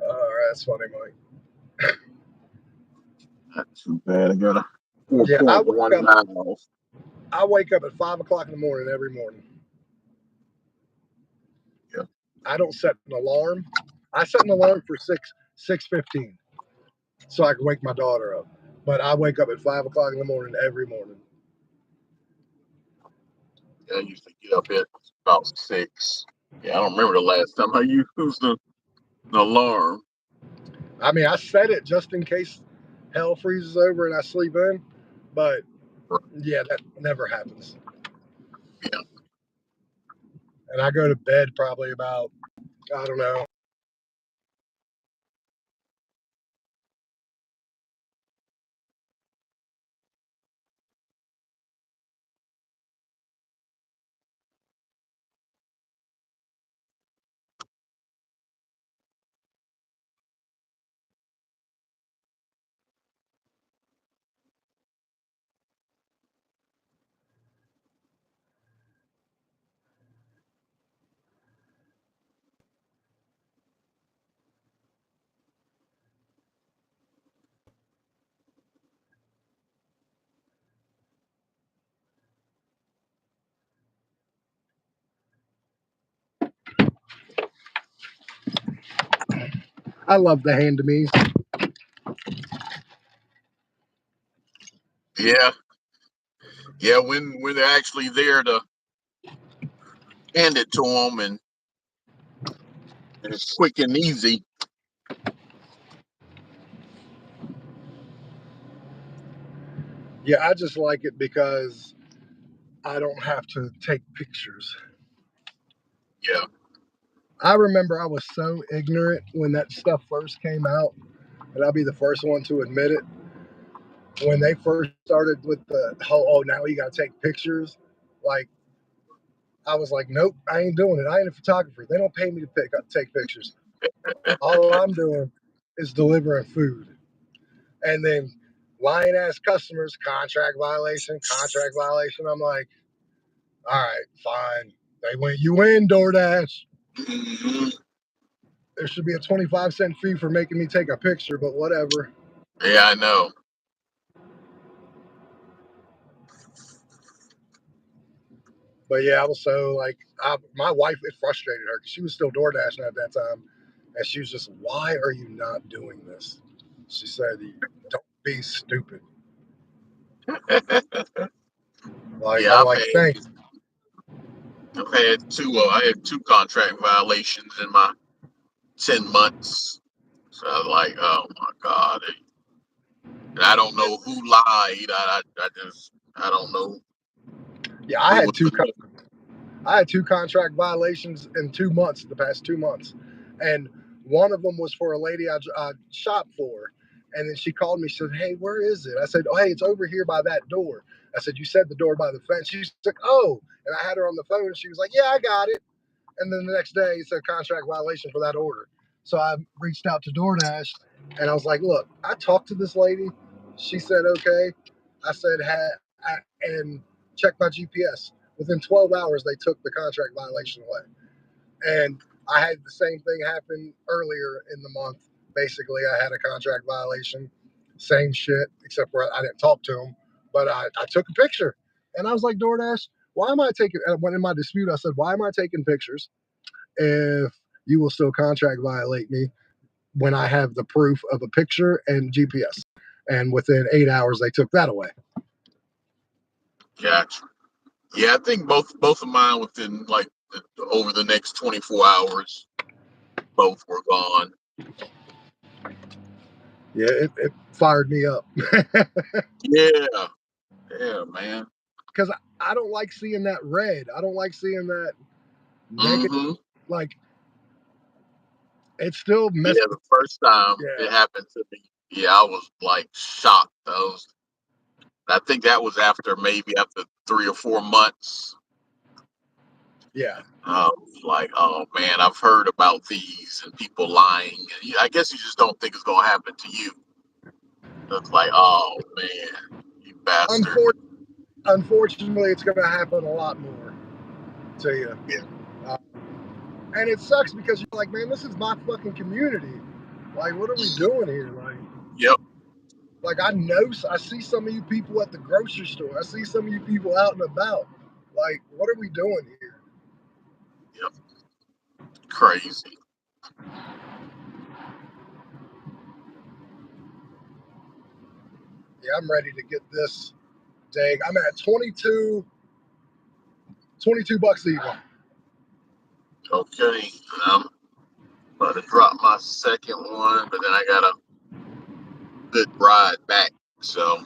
All right, that's funny, Mike. not too bad. I got a Yeah, 4.1 miles. I wake up at 5 o'clock in the morning every morning. Yeah. I don't set an alarm. I set an alarm for 6:15 so I can wake my daughter up. But I wake up at 5 o'clock in the morning every morning. Yeah, I used to get up at about 6. Yeah, I don't remember the last time I used an alarm. I mean, I set it just in case hell freezes over and I sleep in, but yeah, that never happens. Yeah. And I go to bed probably about, I don't know. I love the hand to me. Yeah. Yeah, when they're actually there to hand it to them and it's quick and easy. Yeah, I just like it because I don't have to take pictures. Yeah. I remember I was so ignorant when that stuff first came out, and I'll be the first one to admit it. When they first started with the whole, oh, now you got to take pictures, like, I was like, nope, I ain't doing it. I ain't a photographer. They don't pay me to take pictures. All I'm doing is delivering food. And then lying ass customers, contract violation, contract violation. I'm like, all right, fine. They went, you win, DoorDash. Mhm. There should be a 25-cent fee for making me take a picture, but whatever. Yeah, I know. But yeah, I was so like, my wife, it frustrated her because she was still door dashing at that time, and she was just, "Why are you not doing this?" She said, "Don't be stupid." Like Yeah, I'm like, thanks. I had two contract violations in my 10 months. So I was like, oh my God. And I don't Yeah, know who lied. I don't know yeah, I who had was two. the I had two contract violations in 2 months, the past 2 months. And one of them was for a lady I shopped for. And then she called me, she said, "Hey, where is it?" I said, "Oh, hey, it's over here by that door." I said, "You said the door by the fence." She's like, "Oh." And I had her on the phone and she was like, "Yeah, I got it." And then the next day, it's a contract violation for that order. So I reached out to DoorDash and I was like, "Look, I talked to this lady. She said, okay." I said, and checked my GPS. Within 12 hours, they took the contract violation away. And I had the same thing happen earlier in the month. Basically, I had a contract violation, same shit, except for I didn't talk to him, but I took a picture. And I was like, DoorDash, why am I taking, when in my dispute, I said, why am I taking pictures if you will still contract violate me when I have the proof of a picture and GPS? And within 8 hours, they took that away. Gotcha. Yeah, I think both of mine within like over the next 24 hours, both were gone. Yeah, it fired me up. Yeah, yeah, man. Because I don't like seeing that red. I don't like seeing that negative. Hmm. Like, it still Yeah, messes. the first time it Yeah, happened to me, yeah, I was like shocked. I think that was after 3 or 4 months. yeah. I was like, oh man, I've heard about these and people lying. And I guess you just don't think it's gonna happen to you. It's like, oh man, you bastard. Unfor- Unfortunately, it's going to happen a lot more to you. Yeah. Uh, and it sucks because you're like, man, this is my fucking community. Like, what are we doing here? Yep. Like I see some of you people at the grocery store. I see some of you people out and about. Like, what are we doing here? Yep. Crazy. Yeah, I'm ready to get this day. I'm at 22 bucks even. Okay. I'm about to drop my second one, but then I got a good ride back. So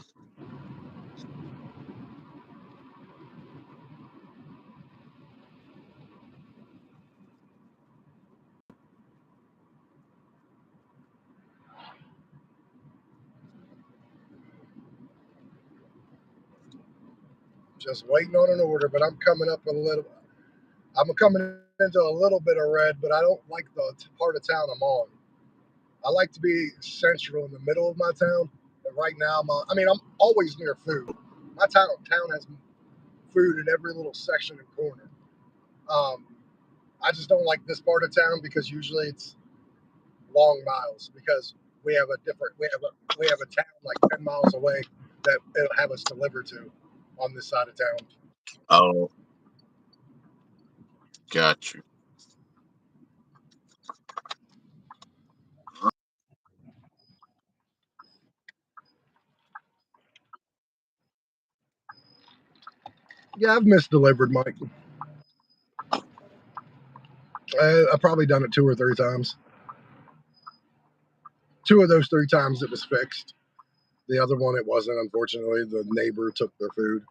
Just waiting on an order, but I'm coming up a little. I'm coming into a little bit of red, but I don't like the part of town I'm on. I like to be central in the middle of my town. But right now, I'm always near food. My town has food in every little section and corner. Um, I just don't like this part of town because usually it's long miles because we have a town like 10 miles away that it'll have us delivered to on this side of town. oh, got you. Yeah, I've misdelivered, Mike. I've probably done it 2 or 3 times. Two of those 3 times it was fixed. The other one it wasn't. Unfortunately, the neighbor took their food.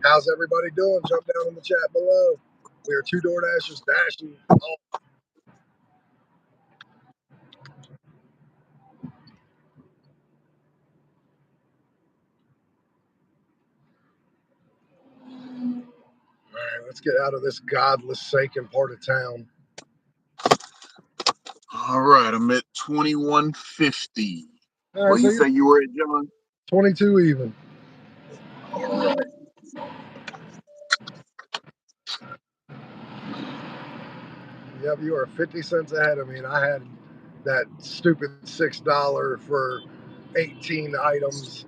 How's everybody doing? Jump down in the chat below. We are two door dashers dashing. Oh, all right, let's get out of this godless Saken part of town. All right, I'm at 2150. All right, What so you you're say you were at, John? 22 even. All right. Yep, you are 50 cents ahead of me, and I had that stupid $6 for 18 items.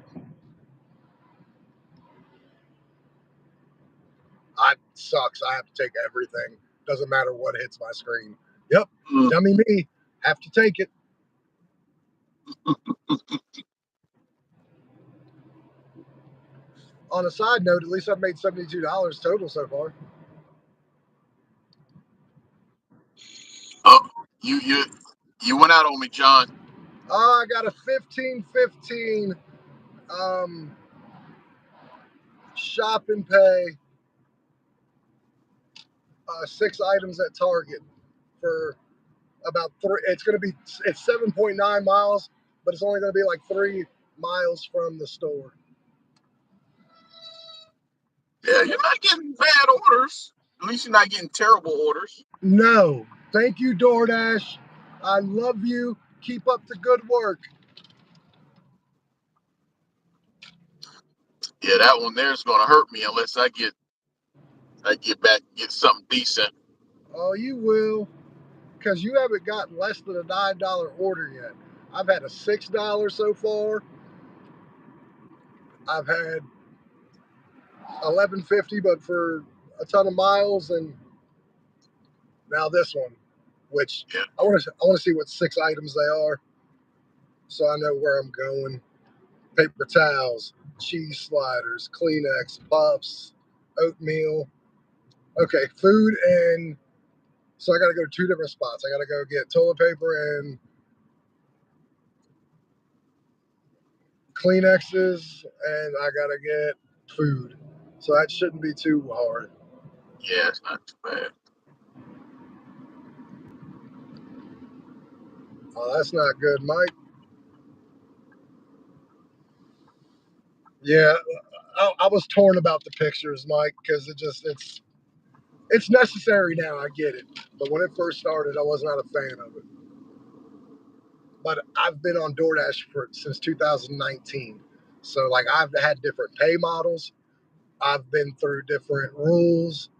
I sucks. I have to take everything. Doesn't matter what hits my screen. Yep, Mm. dummy me. Have to take it. On a side note, at least I've made $72 total so far. Oh, you went out on me, John. I got a 15-15 um, shop and pay, 6 items at Target for about three. It's 7.9 miles, but it's only going to be like 3 miles from the store. Yeah, you're not getting bad orders. At least you're not getting terrible orders. No, thank you, DoorDash. I love you. Keep up the good work. Yeah, that one there is going to hurt me unless I get back and get something decent. Oh, you will, because you haven't gotten less than a $9 order yet. I've had a $6 so far. I've had 11.50, but for a ton of miles, and now this one, which Yeah, I want to see what 6 items they are, so I know where I'm going. Paper towels, cheese sliders, Kleenex, puffs, oatmeal. Okay, food, and so I got to go to 2 different spots. I got to go get toilet paper and Kleenexes, and I got to get food. So that shouldn't be too hard. yeah, it's not too bad. Oh, that's not good, Mike. Yeah, I was torn about the pictures, Mike, because it's necessary now. I get it, but when it first started, I was not a fan of it. But I've been on DoorDash since 2019, so like I've had different pay models. I've been through different rules.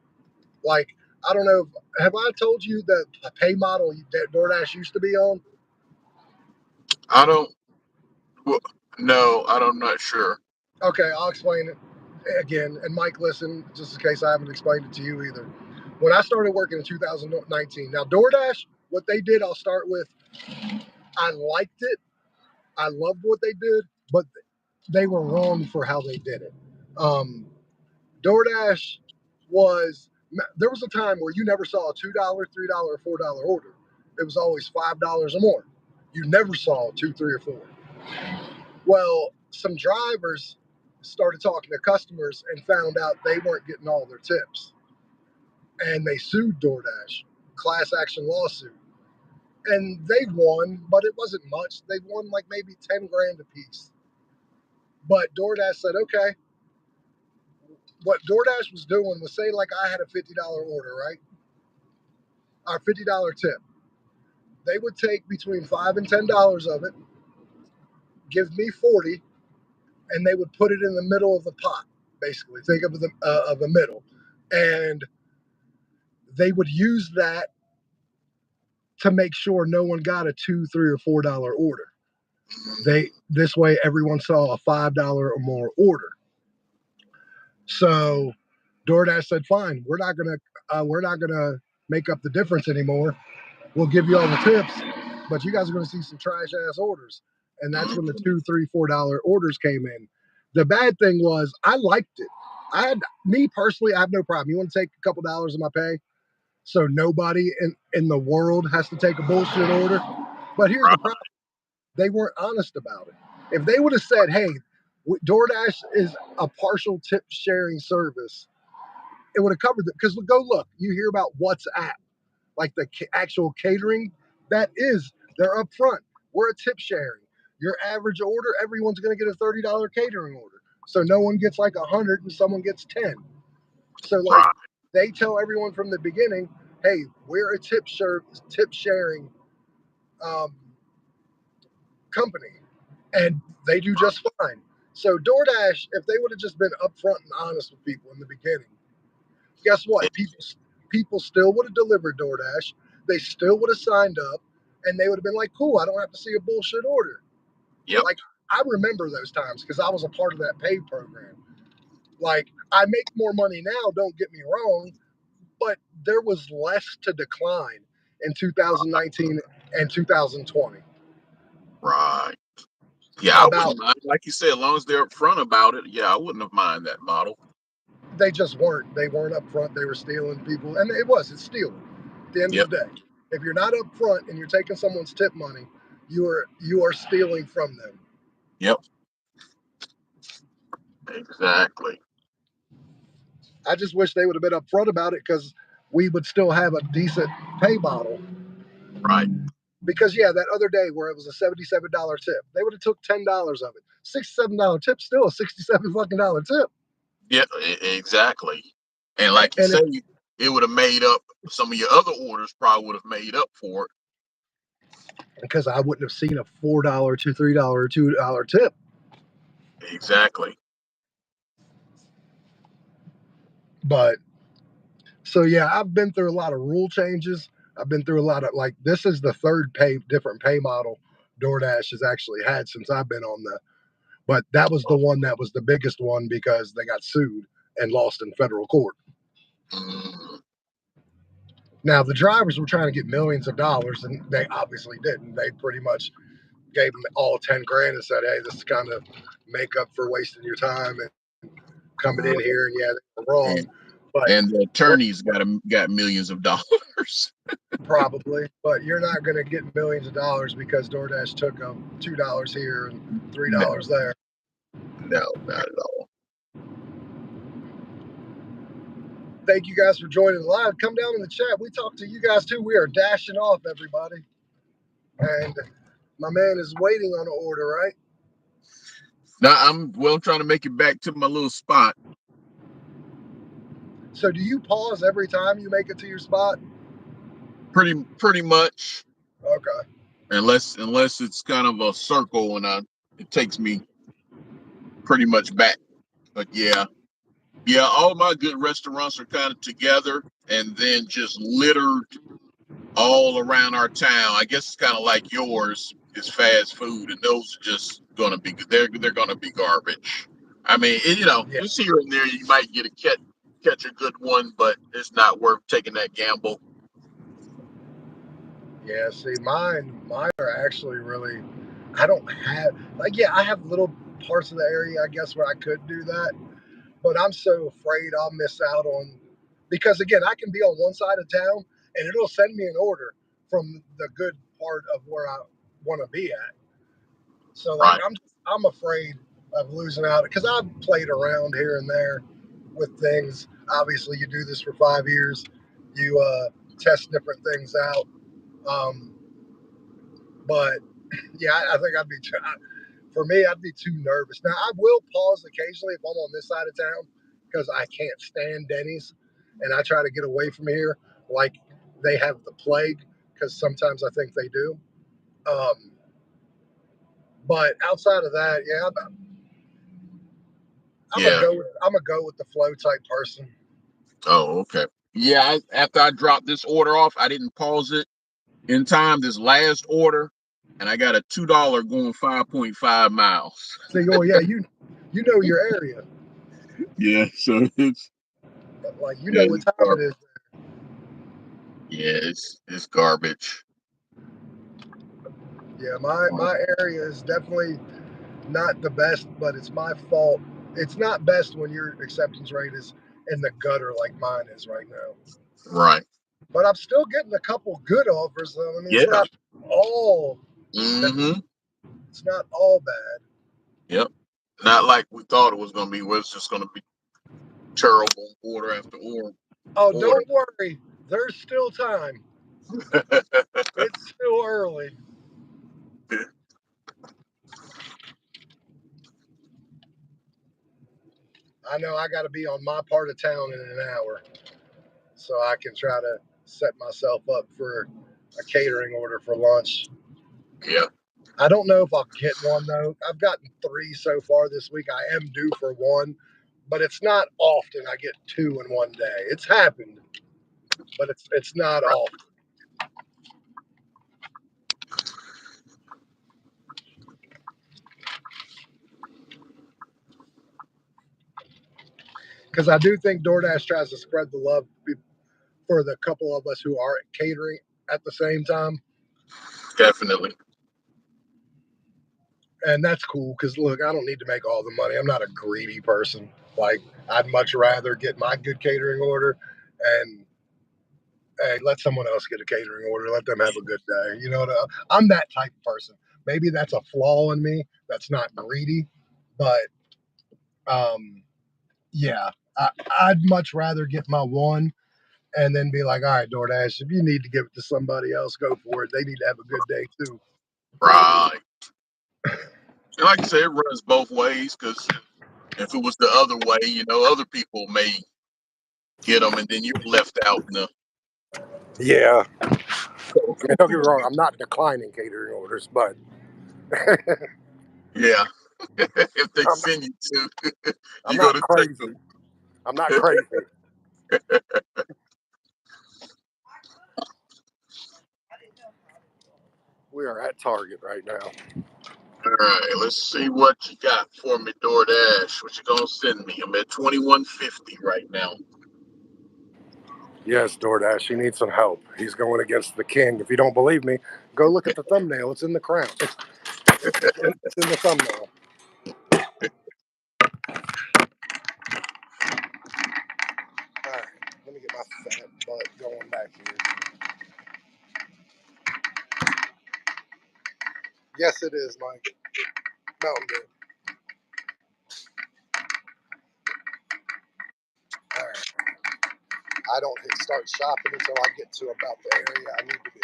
Like I don't know, have I told you that a pay model that DoorDash used to be on? I don't. Well, no, I don't. Not sure. Okay, I'll explain it again. And Mike, listen, just in case I haven't explained it to you either. When I started working in 2019, now DoorDash, what they did, I'll start with, I liked it. I loved what they did, but they were wrong for how they did it. Um, DoorDash was, there was a time where you never saw a $2, $3, or $4 order. It was always $5 or more. You never saw 2, 3, or 4. Well, some drivers started talking to customers and found out they weren't getting all their tips. And they sued DoorDash, class action lawsuit. And they won, but it wasn't much. They won like maybe 10 grand a piece. But DoorDash said, okay, what DoorDash was doing was, say like I had a $50 order, right? Our $50 tip. They would take between $5 and $10 of it, give me 40, and they would put it in the middle of the pot. Basically, think of the middle, and they would use that to make sure no one got a $2, $3, or $4 order. They This way everyone saw a $5 or more order. So DoorDash said, "Fine, we're not gonna make up the difference anymore. We'll give you all the tips, but you guys are going to see some trash ass orders." And that's when the $2, $3, $4 orders came in. The bad thing was I liked it. Me personally, I have no problem. You want to take a couple dollars of my pay, so nobody in the world has to take a bullshit order. But here's the Right. problem: they weren't honest about it. If they would have said, "Hey, DoorDash is a partial tip sharing service," it would have covered it. Because go look, you hear about WhatsApp, like the actual catering, that is, they're up front. We're a tip sharing. Your average order, everyone's going to get a $30 catering order. So no one gets like 100 and someone gets 10. So like Right. They tell everyone from the beginning, hey, we're a tip sharing um, company, and they do just fine. So DoorDash, if they would have just been upfront and honest with people in the beginning, guess what? People still would have delivered DoorDash. They still would have signed up, and they would have been like, "Cool, I don't have to see a bullshit order." Yep. Like I remember those times because I was a part of that paid program. Like I make more money now. Don't get me wrong, but there was less to decline in 2019 and 2020. Right. Yeah, I About wouldn't mind. Like you said, as long as they're upfront about it, yeah, I wouldn't have mind that model. they just weren't. They weren't up front. They were stealing people, and it's stealing. At the end of Yep. the day, if you're not up front and you're taking someone's tip money, you are stealing from them. Yep. Exactly. I just wish they would have been up front about it because we would still have a decent pay model. Right. Because yeah, that other day where it was a $77 tip, they would have took $10 of it. $67 tip, still a 67 fucking dollar tip. Yeah, exactly. And like you And say, if it would have made up some of your other orders. Probably would have made up for it. because I wouldn't have seen a $4 to $3 or $2 tip. Exactly. But so yeah, I've been through a lot of rule changes. I've been through a lot of like this is the third different pay model DoorDash has actually had since I've been on the. But that was the one that was the biggest one because they got sued and lost in federal court. Mm, Now the drivers were trying to get millions of dollars, and they obviously didn't. They pretty much gave them all 10 grand and said, "Hey, this is kind of make up for wasting your time and coming in here." And yeah, they were wrong, and but and the what attorneys got millions of dollars. probably, but you're not going to get millions of dollars because DoorDash took $2 here and No, $3 there. no, not at all. Thank you guys for joining live. Come down in the chat. We talk to you guys too. We are dashing off, everybody, and my man is waiting on an order, right? Now I'm trying to make it back to my little spot. So do you pause every time you make it to your spot? Pretty much, Okay. unless it's kind of a circle and it takes me pretty much back. But yeah, all my good restaurants are kind of together and then just littered all around our town. I guess it's kind of like yours is fast food, and those are just gonna be they're gonna be garbage. I mean, Yeah. just here and there you might get a catch a good one, but it's not worth taking that gamble. Yeah. See, mine are actually really. I don't have like yeah, I have little parts of the area I guess where I could do that, but I'm so afraid I'll miss out on because again I can be on one side of town and it'll send me an order from the good part of where I want to be at. So like Right. I'm afraid of losing out because I've played around here and there with things. Obviously, you do this for 5 years, you test different things out. Um, but yeah, I think for me, I'd be too nervous. Now I will pause occasionally if I'm on this side of town because I can't stand Denny's, and I try to get away from here. Like they have the plague because sometimes I think they do. Um, but outside of that, yeah, Yeah. I'm a go with the flow type person. Oh, okay. Yeah. After I dropped this order off, I didn't pause it in time. This last order, and I got a $2 going 5.5 miles. So oh yeah, you know your area, Yeah. So it's like you yeah, know what it's time it garbage. is. Yeah, it's garbage. Yeah, my area is definitely not the best, but it's my fault. It's not best when your acceptance rate is in the gutter like mine is right now. Right. But I'm still getting a couple good offers though. I mean, Yeah. all bad. Mm-hmm. It's not all bad. Yep. Not like we thought it was gonna be, where it's just gonna be terrible order after Oh, order. don't worry. There's still time. It's still early. I know I got to be on my part of town in an hour. so I can try to set myself up for a catering order for lunch. Yeah. I don't know if I'll get one though. I've gotten 3 so far this week. I am due for one, but it's not often I get 2 in one day. It's happened, but it's not often. Because I do think DoorDash tries to spread the love for the couple of us who are catering at the same time. Definitely. And that's cool because look, I don't need to make all the money. I'm not a greedy person. Like I'd much rather get my good catering order and hey, let someone else get a catering order. Let them have a good day. You know, I'm that type of person. Maybe that's a flaw in me. That's not greedy, but um, yeah, I'd much rather get my one and then be like, all right, DoorDash, if you need to give it to somebody else, go for it. They need to have a good day too. Right. And like I said, it runs both ways because if it was the other way, other people may get them and then you're left out in the Yeah. cold. Don't get me wrong, I'm not declining catering orders, but Yeah. If they I'm, send you to, I'm you're not going to take crazy. them. I'm not crazy. We are at Target right now. All right, let's see what you got for me, DoorDash. What you gonna send me? I'm at 2150 right now. Yes, DoorDash, he needs some help. He's going against the king. If you don't believe me, go look at the thumbnail. It's in the crown. It's in the thumbnail. All right, let me get my fat butt going back here. Yes, it is, Mike. Mountain Dew. All right. I don't start shopping until I get to about the area I need to be.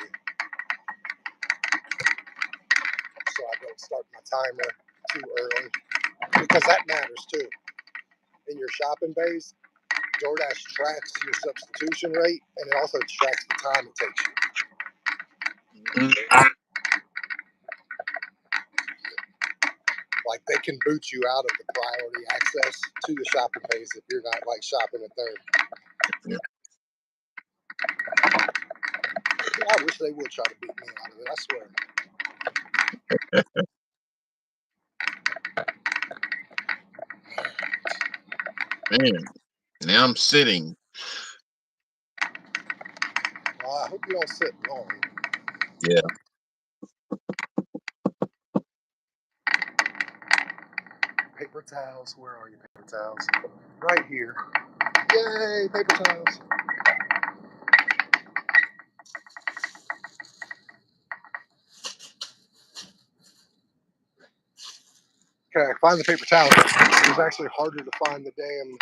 So I don't start my timer too early because that matters too. In your shopping days, DoorDash tracks your substitution rate and it also tracks the time it takes you. Mm-hmm. Like they can boot you out of the priority access to the shopping base if you're not like shopping at third. Yeah. I wish they would try to beat me out of it. I swear. Man, now I'm sitting. Well, I hope you don't sit long. Yeah. Paper towels. Where are you, paper towels? Right here. Yay, paper towels. Okay, find the paper towels. It was actually harder to find the damn.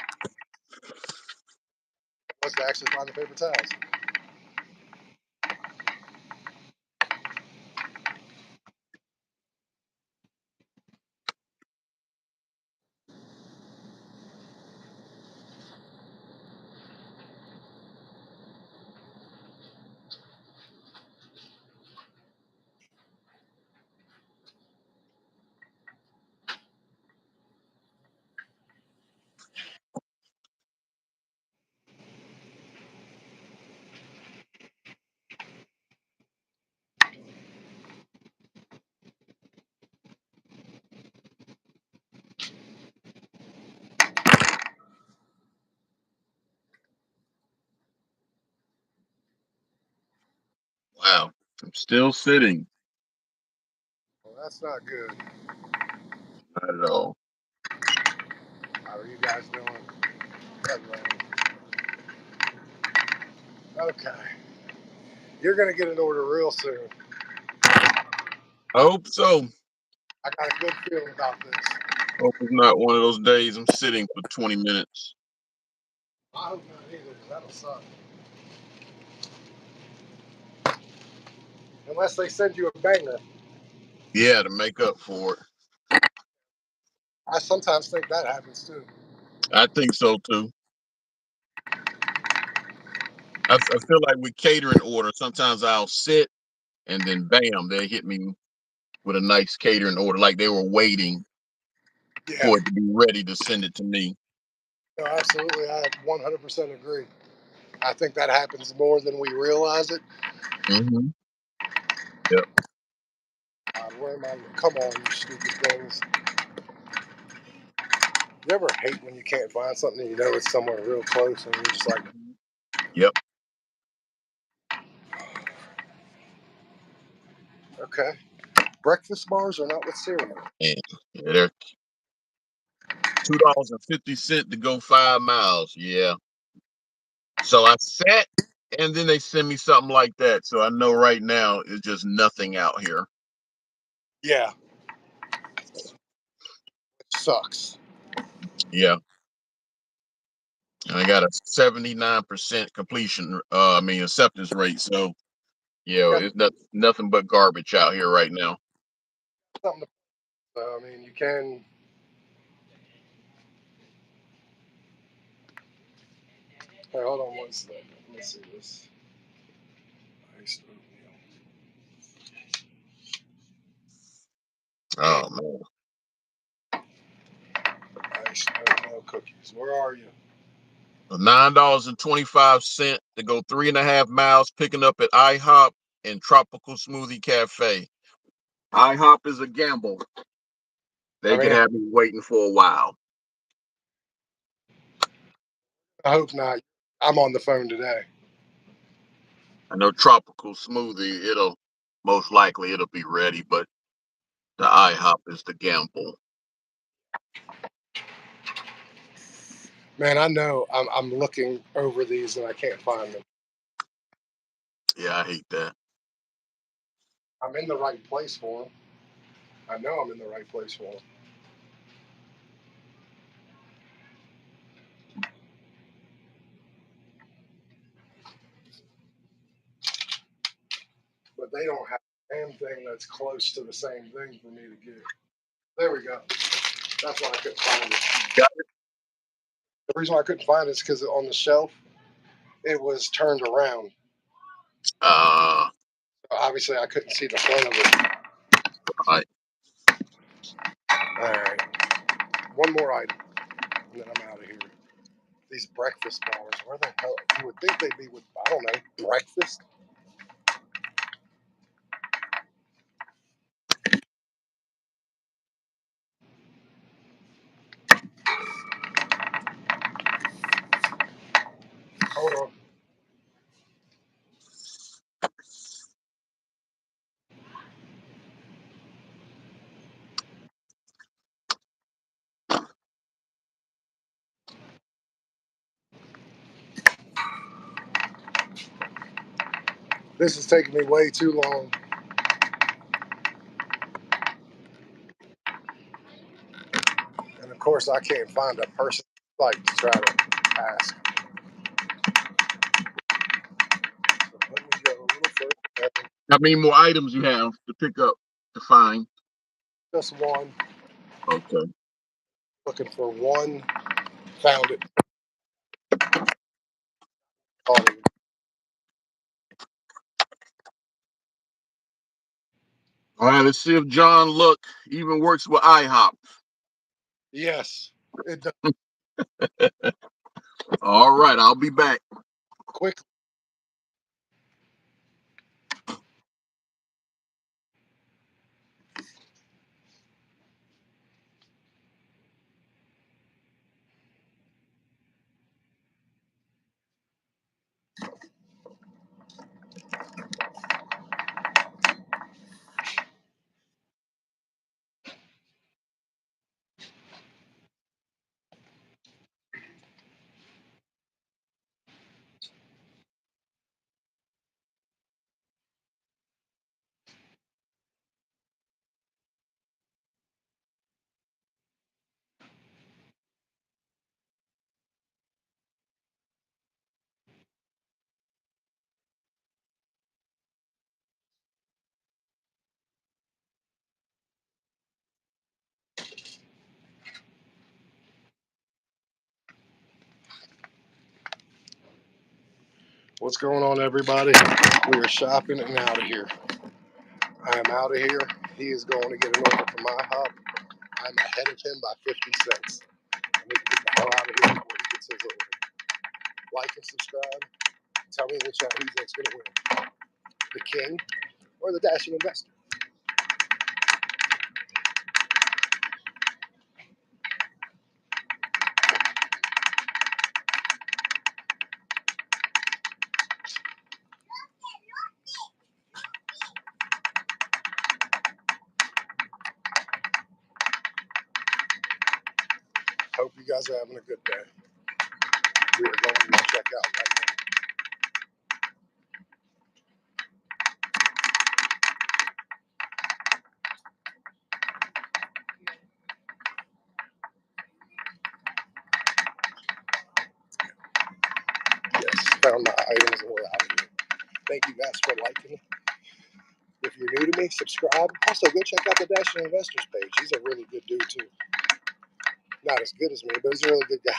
Was to actually find the paper towels. Wow. I'm still sitting. Well, that's not good. Not at all. How are you guys doing? Hello. Okay. You're gonna get an order real soon. I hope so. I got a good feeling about this. Hope it's not one of those days I'm sitting for 20 minutes. I hope not either, because that'll suck. Unless they send you a banger. Yeah, to make up for it. I sometimes think that happens too. I think so too. I feel like with catering orders, sometimes I'll sit and then bam, they hit me with a nice catering order, like they were waiting Yeah, for it to be ready to send it to me. no, absolutely. I 100% agree. I think that happens more than we realize it. Mm-hmm. Yep. Where am I? Come on, you stupid things. You ever hate when you can't find something and you know it's somewhere real close and you're just like, Yep. okay. Breakfast bars are not with cereal. And yeah, they're $2.50 to go 5 miles. Yeah. So I sat, and then they send me something like that. So I know right now it's just nothing out here. Yeah, it sucks. Yeah. And I got a 79% completion, acceptance rate. So yeah, Got it's nothing but garbage out here right now. something to, I mean, you can. Hey, hold on one second. Let me see this. Iced oatmeal. Oh man. Iced oatmeal cookies. Where are you? $9.25 to go 3.5 miles, picking up at IHOP and Tropical Smoothie Cafe. IHOP is a gamble. I They could mean, have me waiting for a while. I hope not. I'm on the phone today. I know Tropical Smoothie, most likely it'll be ready, but the IHOP is the gamble. Man, I know I'm looking over these and I can't find them. Yeah, I hate that. I'm in the right place for them. I know I'm in the right place for them. But they don't have a damn thing that's close to the same thing for me to get. There we go. That's why I couldn't find it. Got The reason why I couldn't find it is because on the shelf it was turned around. uh So obviously, I couldn't see the front of it. I, All right, one more item, and then I'm out of here. These breakfast bars, where the hell? You would think they'd be with, I don't know, breakfast. Hold on. This is taking me way too long. And of course, I can't find a person like to try to ask. So let me go a little further. how many more items you have to pick up to find? Just one. Okay. Looking for one. Found it. Caught it. All right, let's see if John Luck even works with IHOP. Yes. It does All right, I'll be back. quickly. What's going on, everybody? We are shopping and out of here. I am out of here. He is going to get an order from my hub. I'm ahead of him by 50 cents. I need to get the hell out of here before he gets his order. Like and subscribe. Tell me which out he think's going to win. The king or the dashing investor. Hope you guys are having a good day. We are going to check out right now. Yes, found my items and we're out of here. Thank you guys for liking. If you're new to me, subscribe. Also, go check out the Dashing Investors page. He's a really good dude, too. Not as good as me, but he's a really good guy.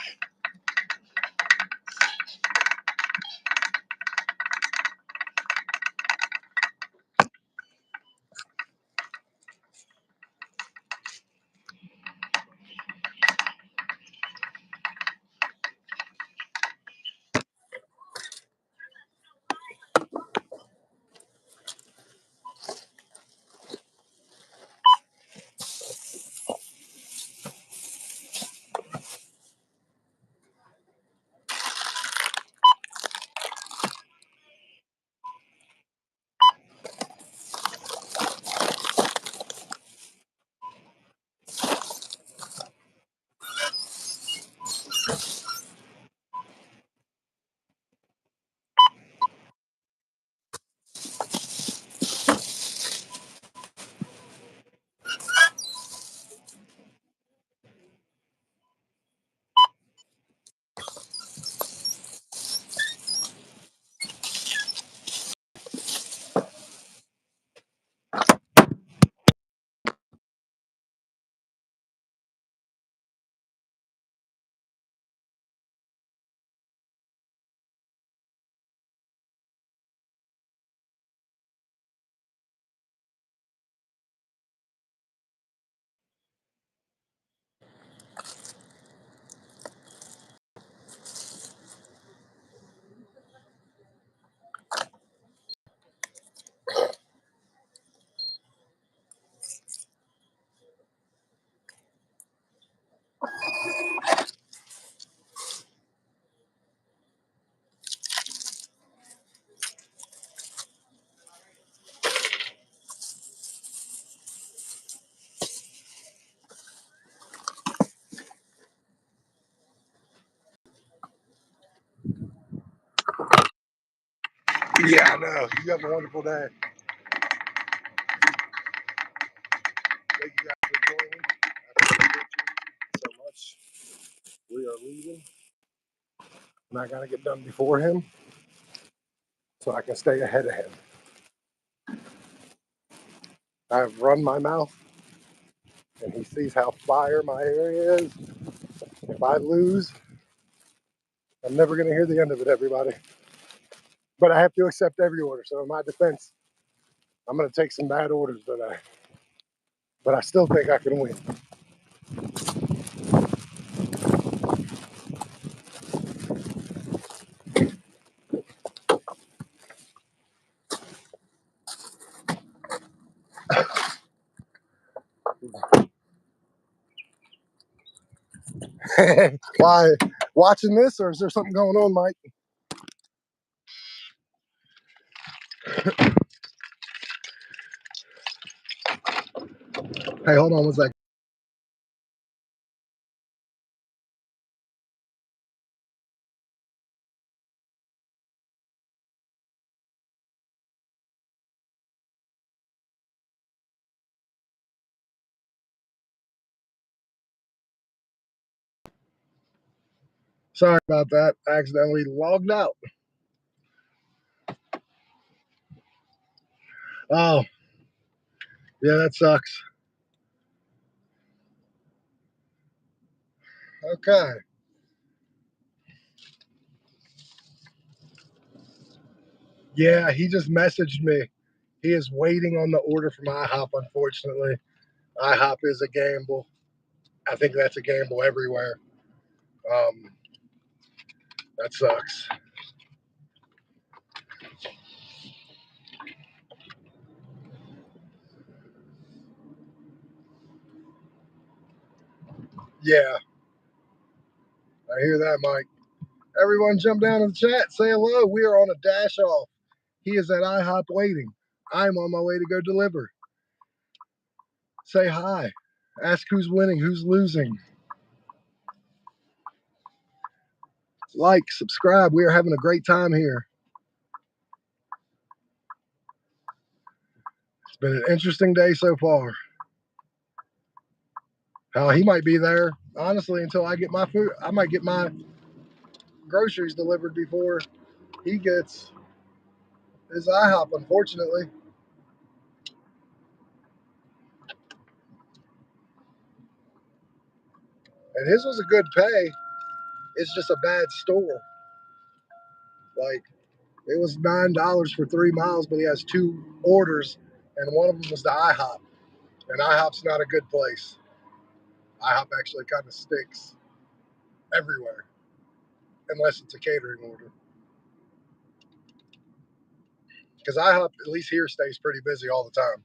Yeah, I know. You have a wonderful day. Thank you guys for joining. I appreciate you so much. We are leaving. And I got to get done before him so I can stay ahead of him. I've run my mouth, and he sees how fire my area is. If I lose, I'm never going to hear the end of it, everybody. But I have to accept every order. So in my defense, I'm going to take some bad orders, but I still think I can win. Why? Watching this, or is there something going on, Mike? Hey, hold on one second. Sorry about that. I accidentally logged out. Oh, yeah, that sucks. Okay. Yeah, he just messaged me. He is waiting on the order from IHOP, unfortunately. IHOP is a gamble. I think that's a gamble everywhere. Um, that sucks. Yeah, I hear that, Mike. Everyone jump down in the chat. Say hello. We are on a dash off. He is at IHOP waiting. I'm on my way to go deliver. Say hi. Ask who's winning, who's losing. Like, subscribe. We are having a great time here. It's been an interesting day so far. He might be there, honestly, until I get my food. I might get my groceries delivered before he gets his IHOP, unfortunately. And his was a good pay. It's just a bad store. Like, it was $9 for 3 miles, but he has two orders, and one of them was the IHOP. And IHOP's not a good place. IHOP actually kind of stinks everywhere, unless it's a catering order. Because IHOP, at least here, stays pretty busy all the time.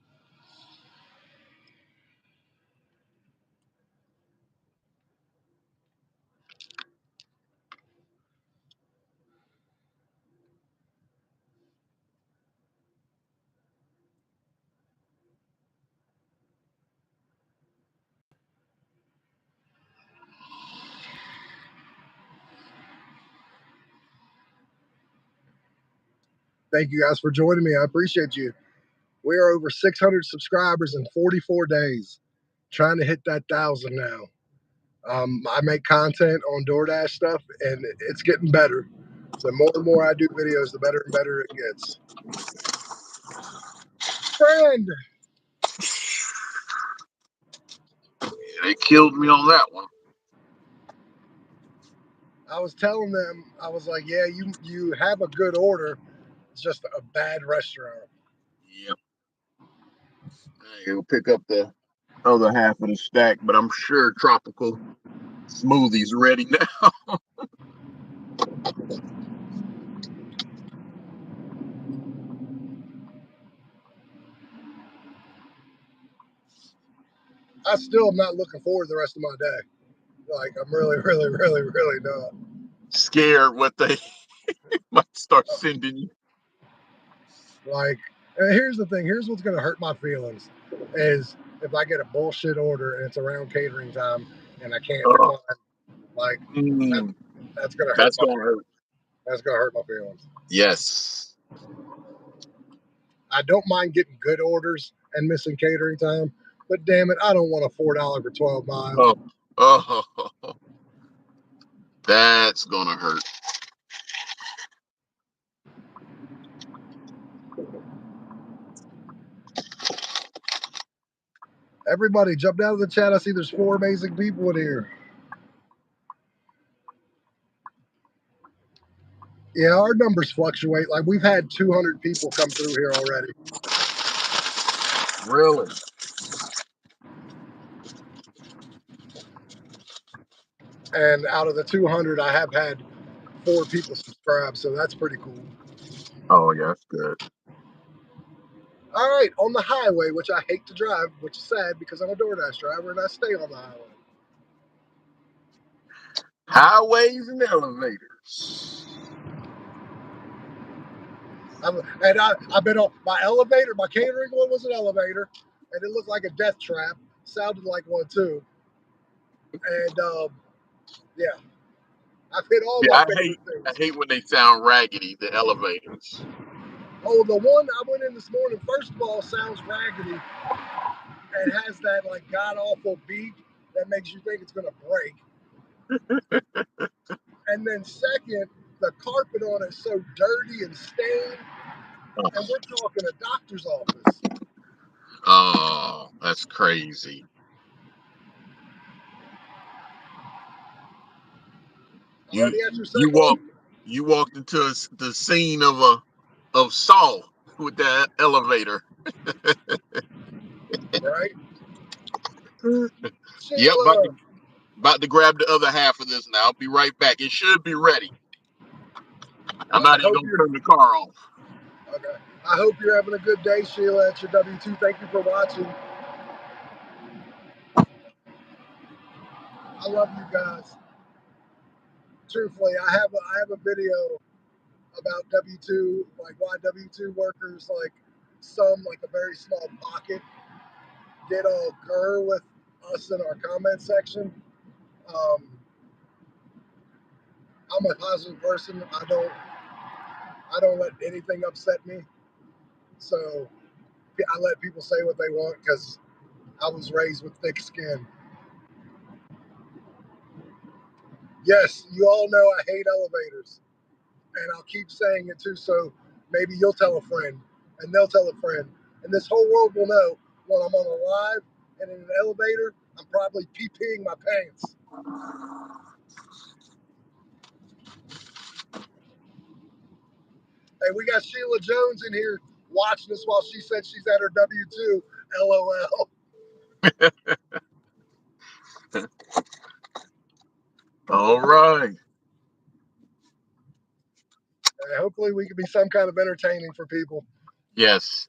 Thank you guys for joining me. I appreciate you. We are over 600 subscribers in 44 days, trying to hit that 1,000 now. I make content on DoorDash stuff, and it's getting better. The more and more I do videos, the better and better it gets. Friend, They killed me on that one. I was telling them, I was like, yeah, you have a good order. It's just a bad restaurant. Yep. He'll pick up the other half of the stack, but I'm sure tropical smoothies ready now. I still am not looking forward to the rest of my day. Like, I'm really, really, really, really not. Scared what they might start sending you. Like, and here's the thing. Here's what's going to hurt my feelings is if I get a bullshit order and it's around catering time and I can't Oh, decline. Like, mm, that's going to hurt that's my gonna feelings. hurt. That's going to hurt my feelings. Yes. I don't mind getting good orders and missing catering time, but damn it, I don't want a $4 for 12 miles. Oh, that's gonna hurt. Everybody jump out of the chat. I see there's 4 amazing people in here. Yeah, our numbers fluctuate. Like, we've had 200 people come through here already. Really? And out of the 200, I have had 4 people subscribe, so that's pretty cool. Oh, yeah, that's good. All right, on the highway, which I hate to drive, which is sad because I'm a DoorDash driver and I stay on the highway. Highways and elevators. I've been on my elevator. My catering one was an elevator, and it looked like a death trap. Sounded like one too. And yeah, I've hit all Yeah, my I favorite things. hate when they sound raggedy, the elevators. Oh, the one I went in this morning, first of all, sounds raggedy and has that like god awful beat that makes you think it's gonna break. And then second, the carpet on it is so dirty and stained, and we're talking a doctor's office. Oh, that's crazy. Already at your You second one? walked into the scene of of Saw with that elevator. Right? Yep, Sheila. about to grab the other half of this now. I'll be right back. It should be ready. I'm Well, I not even hope gonna you're turn the car off. okay. I hope you're having a good day, Sheila, at your W2. Thank you for watching. I love you guys. Truthfully, I have a video about W2, like why W2 workers, like some, like a very small pocket, get all grr with us in our comment section. Um, I'm a positive person. I don't let anything upset me. So I let people say what they want because I was raised with thick skin. Yes, you all know I hate elevators, and I'll keep saying it too. So maybe you'll tell a friend, and they'll tell a friend, and this whole world will know when I'm on a live and in an elevator, I'm probably pee-peeing my pants. Hey, we got Sheila Jones in here watching us while she said she's at her W2. LOL. All right. Hopefully, we can be some kind of entertaining for people. Yes.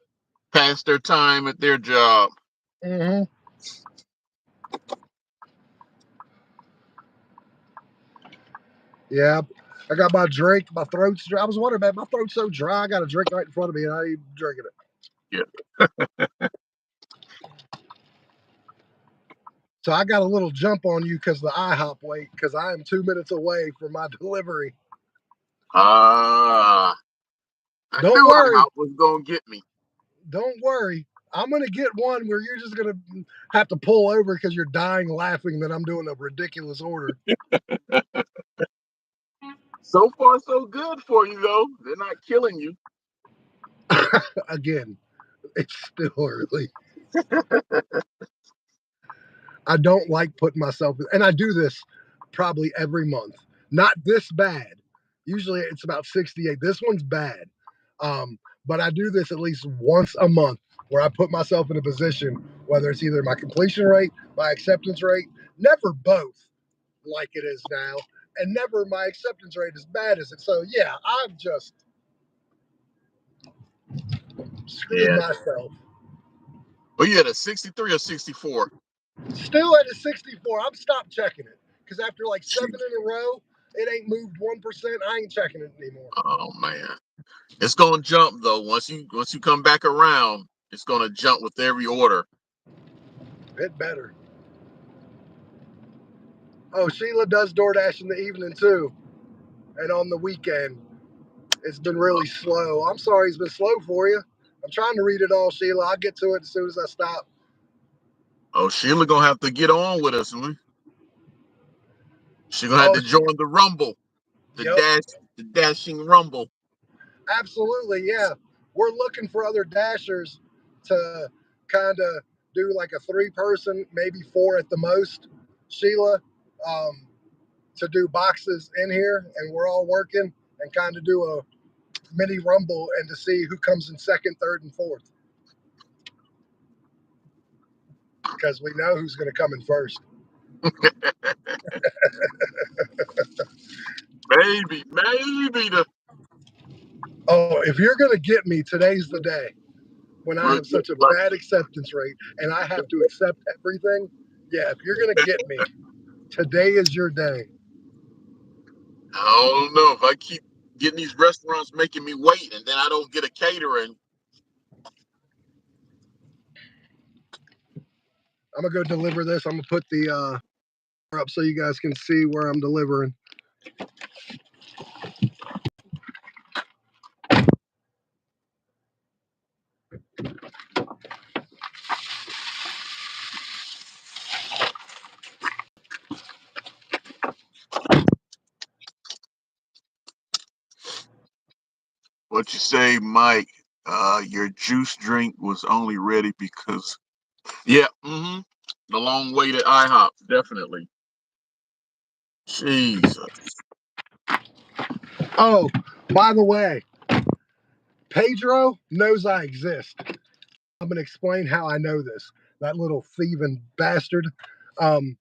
Pass their time at their job. Mm-hmm. Yeah, I got my drink. My throat's dry. I was wondering, man, my throat's so dry. I got a drink right in front of me, and I ain't even drinking it. Yeah. So I got a little jump on you because the IHOP wait, because I am 2 minutes away from my delivery. I Don't knew worry. IHOP was gonna get me. Don't worry. I'm going to get one where you're just going to have to pull over because you're dying laughing that I'm doing a ridiculous order. So far, so good for you, though. They're not killing you. Again, it's still early. I don't like putting myself, and I do this probably every month. Not this bad. Usually it's about 68. This one's bad. But I do this at least once a month where I put myself in a position, whether it's either my completion rate, my acceptance rate, never both like it is now, and never my acceptance rate as bad as it. So yeah, I've just screwed Yeah. myself. Well, you had a 63 or 64? Still at a 64. I'm stopped checking it because after like 7 Jeez. in a row, it ain't moved 1%. I ain't checking it anymore. Oh man, it's gonna jump though. Once you come back around, it's gonna jump with every order. It better. Oh, Sheila does DoorDash in the evening too, and on the weekend. It's been really slow. I'm sorry it's been slow for you. I'm trying to read it all, Sheila. I'll get to it as soon as I stop. Oh, Sheila gonna have to get on with us. She gonna have Oh, to join the rumble, yep, the dashing rumble. absolutely, yeah. We're looking for other dashers to kind of do like a 3-person, maybe 4 at the most, Sheila, um, to do boxes in here, and we're all working and kind of do a mini rumble and to see who comes in second, third, and fourth because we know who's going to come in first. Maybe the Oh, if you're going to get me, today's the day. When I have such a like, bad acceptance rate and I have to accept everything, yeah, if you're going to get me, today is your day. I don't know if I keep getting these restaurants making me wait, and then I don't get a catering. I'm going to go deliver this. I'm going to put the up so you guys can see where I'm delivering. What you say, Mike? Your juice drink was only ready because, yeah, the long wait at IHOP, definitely. Jesus. Oh, by the way, Pedro knows I exist. I'm going to explain how I know this. That little thieving bastard. Um,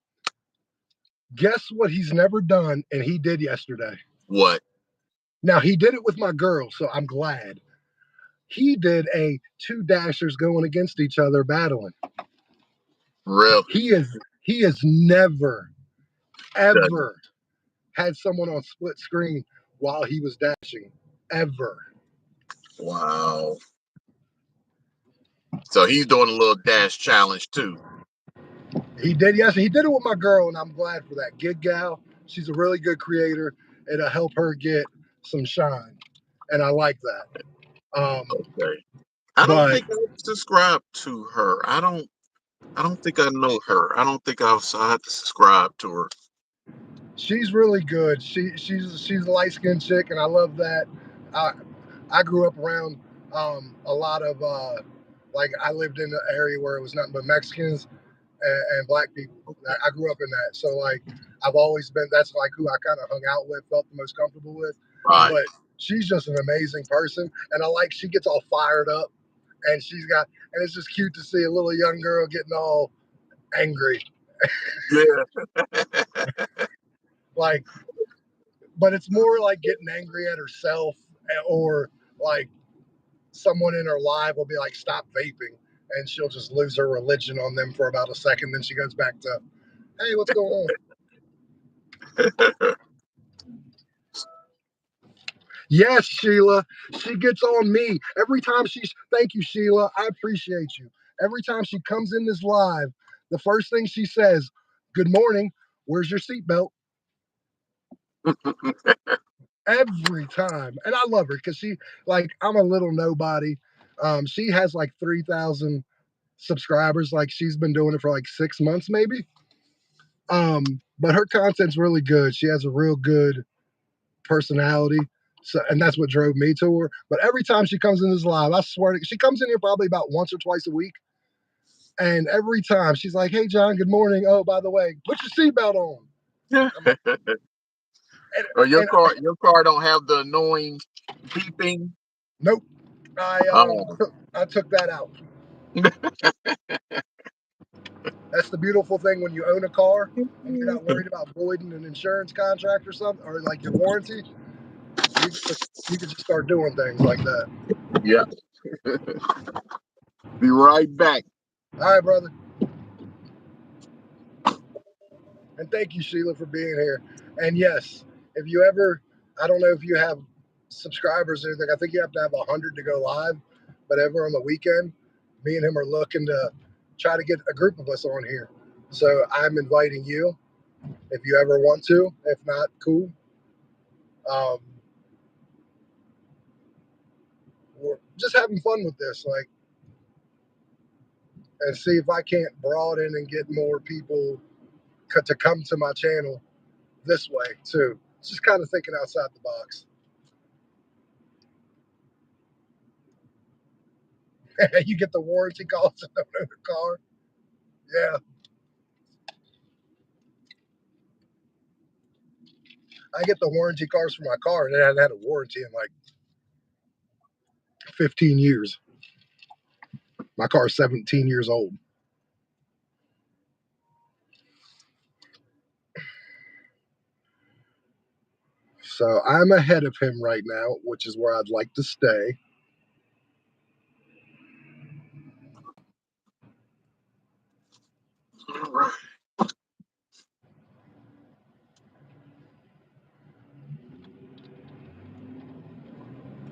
guess what he's never done, and he did yesterday. What? Now, he did it with my girl, so I'm glad. He did a two dashers going against each other battling. Really? He has never, Done. ever had someone on split screen while he was dashing. Ever. Wow. So he's doing a little dash challenge too. He did, yes. He did it with my girl, and I'm glad for that. Gig Gal, she's a really good creator. It'll help her get some shine, and I like that. Okay. I don't But think I subscribe to her. I don't think I know her. I don't think I've so I have to subscribe to her. she's really good. She's a light skinned chick, and I love that. I I grew up around a lot of like I lived in an area where it was nothing but Mexicans and black people. I grew up in that, so like I've always been. That's like who I kind of hung out with, felt the most comfortable with. Right. But she's just an amazing person, and I like she gets all fired up, and and it's just cute to see a little young girl getting all angry, Yeah. like. But it's more like getting angry at herself, or like someone in her life will be like, "Stop vaping," and she'll just lose her religion on them for about a second. Then she goes back to, "Hey, what's going on?" Yes, Sheila. She gets on me every time she's. Thank you, Sheila. I appreciate you. Every time she comes in this live, the first thing she says, "Good morning. Where's your seatbelt?" Every time, and I love her because she like I'm a little nobody. She has like 3,000 subscribers. Like she's been doing it for like 6 months, maybe. But her content's really good. She has a real good personality. So, and that's what drove me to her. But every time she comes in this live, I swear she comes in here probably about once or twice a week. And every time she's like, "Hey, John, good morning. Oh, by the way, put your seatbelt on." I'm like, and, Or your and car don't have the annoying beeping. nope, Oh. I took that out. That's the beautiful thing when you own a car and you're not worried about voiding an insurance contract or something, or like your warranty. You can just start doing things like that. Yeah. Be right back. All right, brother. And thank you, Sheila, for being here. And yes, if you ever, I don't know if you have subscribers or anything, I think you have to have 100 to go live. But ever on the weekend, me and him are looking to try to get a group of us on here. So I'm inviting you if you ever want to. If not, cool. Um, we're just having fun with this, like, and see if I can't broaden and get more people to come to my channel this way too. Just kind of thinking outside the box. You get the warranty calls and don't know the car. Yeah, I get the warranty cars for my car, and it hadn't had a warranty in like 15 years. My car is 17 years old. So I'm ahead of him right now, which is where I'd like to stay. All right.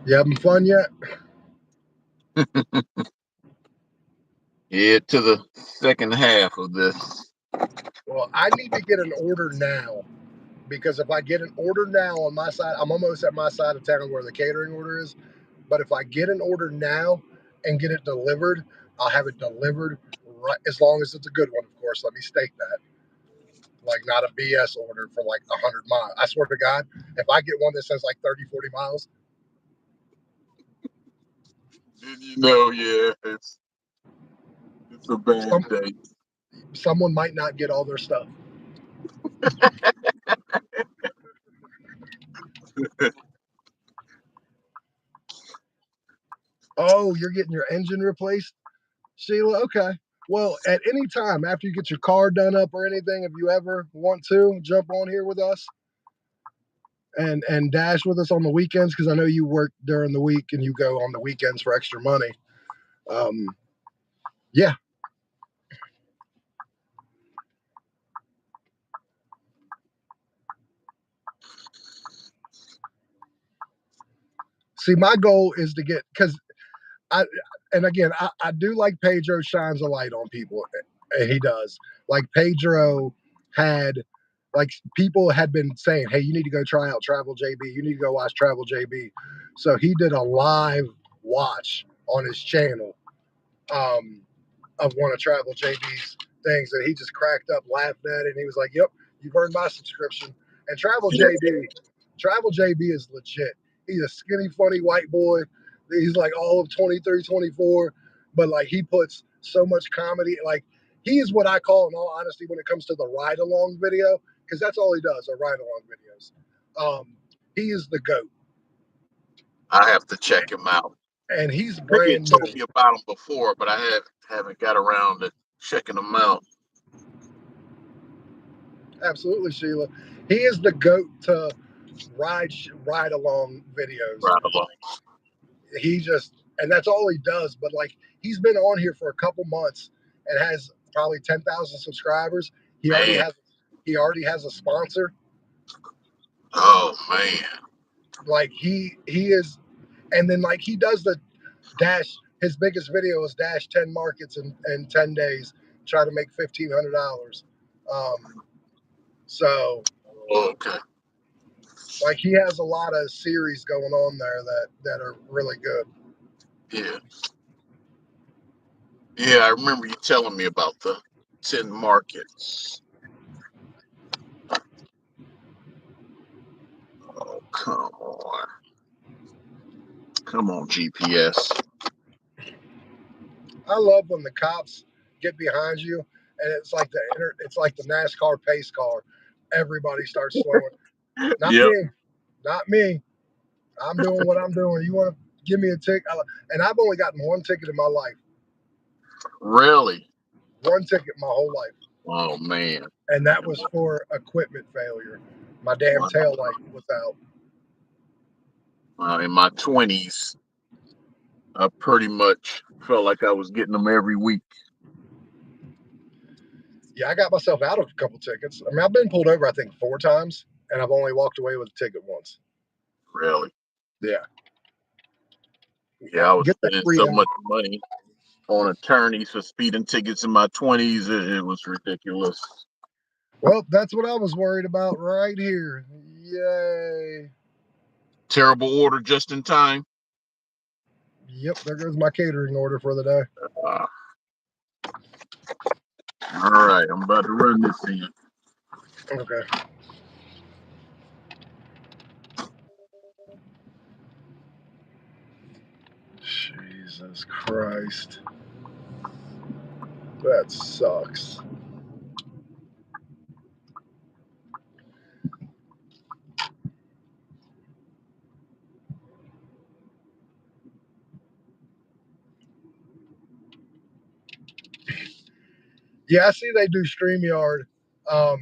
You having fun yet? Yeah, to the second half of this. Well, I need to get an order now because if I get an order now on my side, I'm almost at my side of town where the catering order is. But if I get an order now and get it delivered, I'll have it delivered right as long as it's a good one, of course. Let me state that. Like not a BS order for like 100 miles. I swear to God, if I get one that says like 30, 40 miles, And you know, yeah, it's a bad some, day. someone might not get all their stuff. Oh, you're getting your engine replaced, Sheila? Okay. Well, at any time after you get your car done up or anything, if you ever want to jump on here with us and dash with us on the weekends, because I know you work during the week and you go on the weekends for extra money. Um, yeah. See, my goal is to get because I and again I do like Pedro shines a light on people, and he does. Like Pedro had like people had been saying, "Hey, you need to go try out Travel JB. You need to go watch Travel JB." So he did a live watch on his channel um, of one of Travel JB's things, and he just cracked up laughing at it. And he was like, "Yep, you've earned my subscription." And Travel JB is legit. He's a skinny, funny white boy. He's like all of 23, 24, but like he puts so much comedy. Like he is what I call, in all honesty, when it comes to the ride along video, because that's all he does are ride along videos. He is the goat, I have to check him out. and he's I think you brand told new. me about him before, but I haven't got around to checking him out. Absolutely, Sheila. He is the goat to ride along videos. Right along. He just and that's all he does. But like he's been on here for a couple months and has probably 10,000 subscribers. He already Man, has he already has a sponsor. oh man. Like he is, and then like he does the dash. His biggest video is dash 10 markets in 10 days. Try to make $1,500. So Okay. like he has a lot of series going on there that are really good. Yeah. Yeah, I remember you telling me about the 10 markets. Oh, come on. Come on, GPS. I love when the cops get behind you and it's like the NASCAR pace car. Everybody starts slowing. Not Yep. me. Not me. I'm doing what I'm doing. You want to give me a ticket? And I've only gotten one ticket in my life. Really? One ticket my whole life. Oh man. And that was for equipment failure. My damn tail light was out. In my 20s, I pretty much felt like I was getting them every week. Yeah, I got myself out of a couple tickets. I mean, I've been pulled over, I think, 4 times, and I've only walked away with a ticket once. Really? Yeah. Yeah, I was Get that spending free so out. much money on attorneys for speeding tickets in my 20s. It was ridiculous. Well, that's what I was worried about right here. Yay. Terrible order just in time. Yep, there goes my catering order for the day. Uh, all right, I'm about to run this in. Okay. Jesus Christ. That sucks. Yeah, I see they do StreamYard. Um,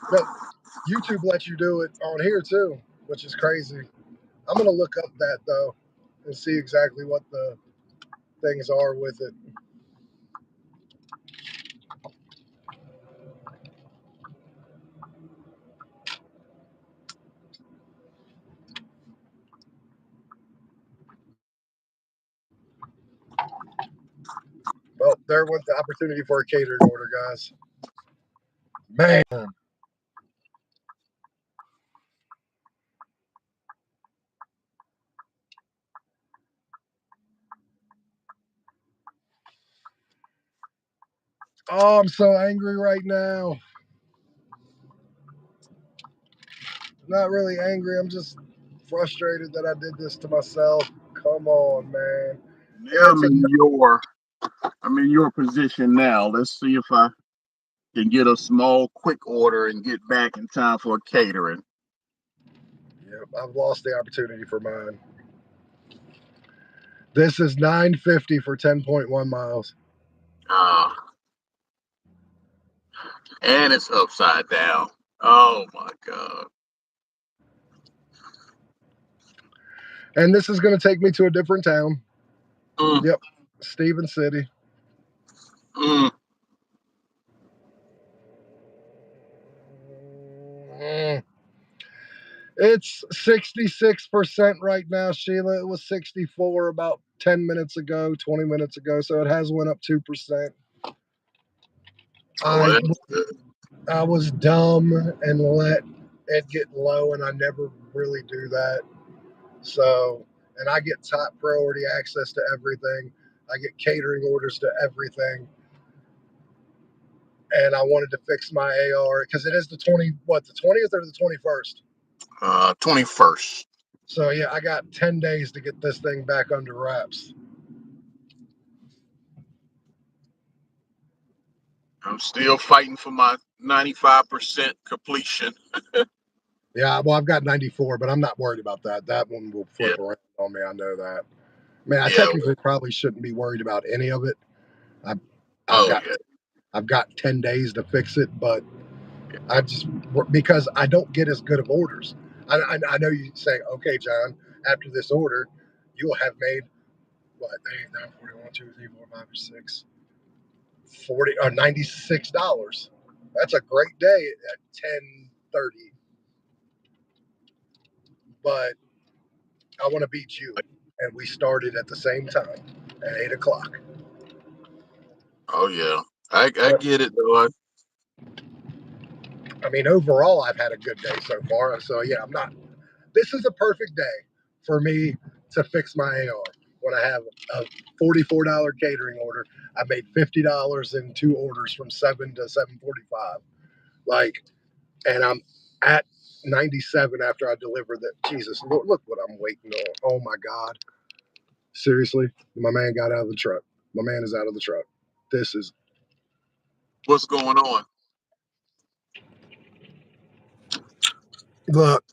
but YouTube lets you do it on here too, which is crazy. I'm gonna look up that though and see exactly what the things are with it. Well, there went the opportunity for a catering order, guys. Man. Oh, I'm so angry right now. Not really angry. I'm just frustrated that I did this to myself. Come on, man. Yeah, It's a I'm in your position now. Let's see if I can get a small quick order and get back in time for catering. Yep, I've lost the opportunity for mine. This is $9.50 for 10.1 miles. And it's upside down. Oh my God. And this is going to take me to a different town. Mm, Yep, Stephen City. mm. It's 66% right now, Sheila. It was 64 about 10 minutes ago, 20 minutes ago, so it has went up 2%. Oh, I that's good. I was dumb and let it get low, and I never really do that. So, and I get top priority access to everything. I get catering orders to everything. And I wanted to fix my AR because it is the 20th or the 21st. 21st. So yeah, I got 10 days to get this thing back under wraps. I'm still fighting for my 95% completion. Yeah, well, I've got 94, but I'm not worried about that. That one will Yeah. flip around on me. I know that. I mean, I Yeah. technically probably shouldn't be worried about any of it. I've, I've Oh got yeah. I've got 10 days to fix it, but I just because I don't get as good of orders. I know you say, okay, John, after this order, you'll have made what 8, 9, 40, 1, 2, 3, 4, 5, 6, 40 or $96. That's a great day at 10:30. But I want to beat you. And we started at the same time at 8 o'clock. Oh yeah. I get it though. I mean, overall, I've had a good day so far. So, yeah, I'm not. This is a perfect day for me to fix my AR when I have a $44 catering order. I made $50 in 2 orders from 7 to 7:45. Like, and I'm at 97 after I delivered that. Jesus, look what I'm waiting on. Oh my God. Seriously, my man got out of the truck. My man is out of the truck. This is What's going on? look.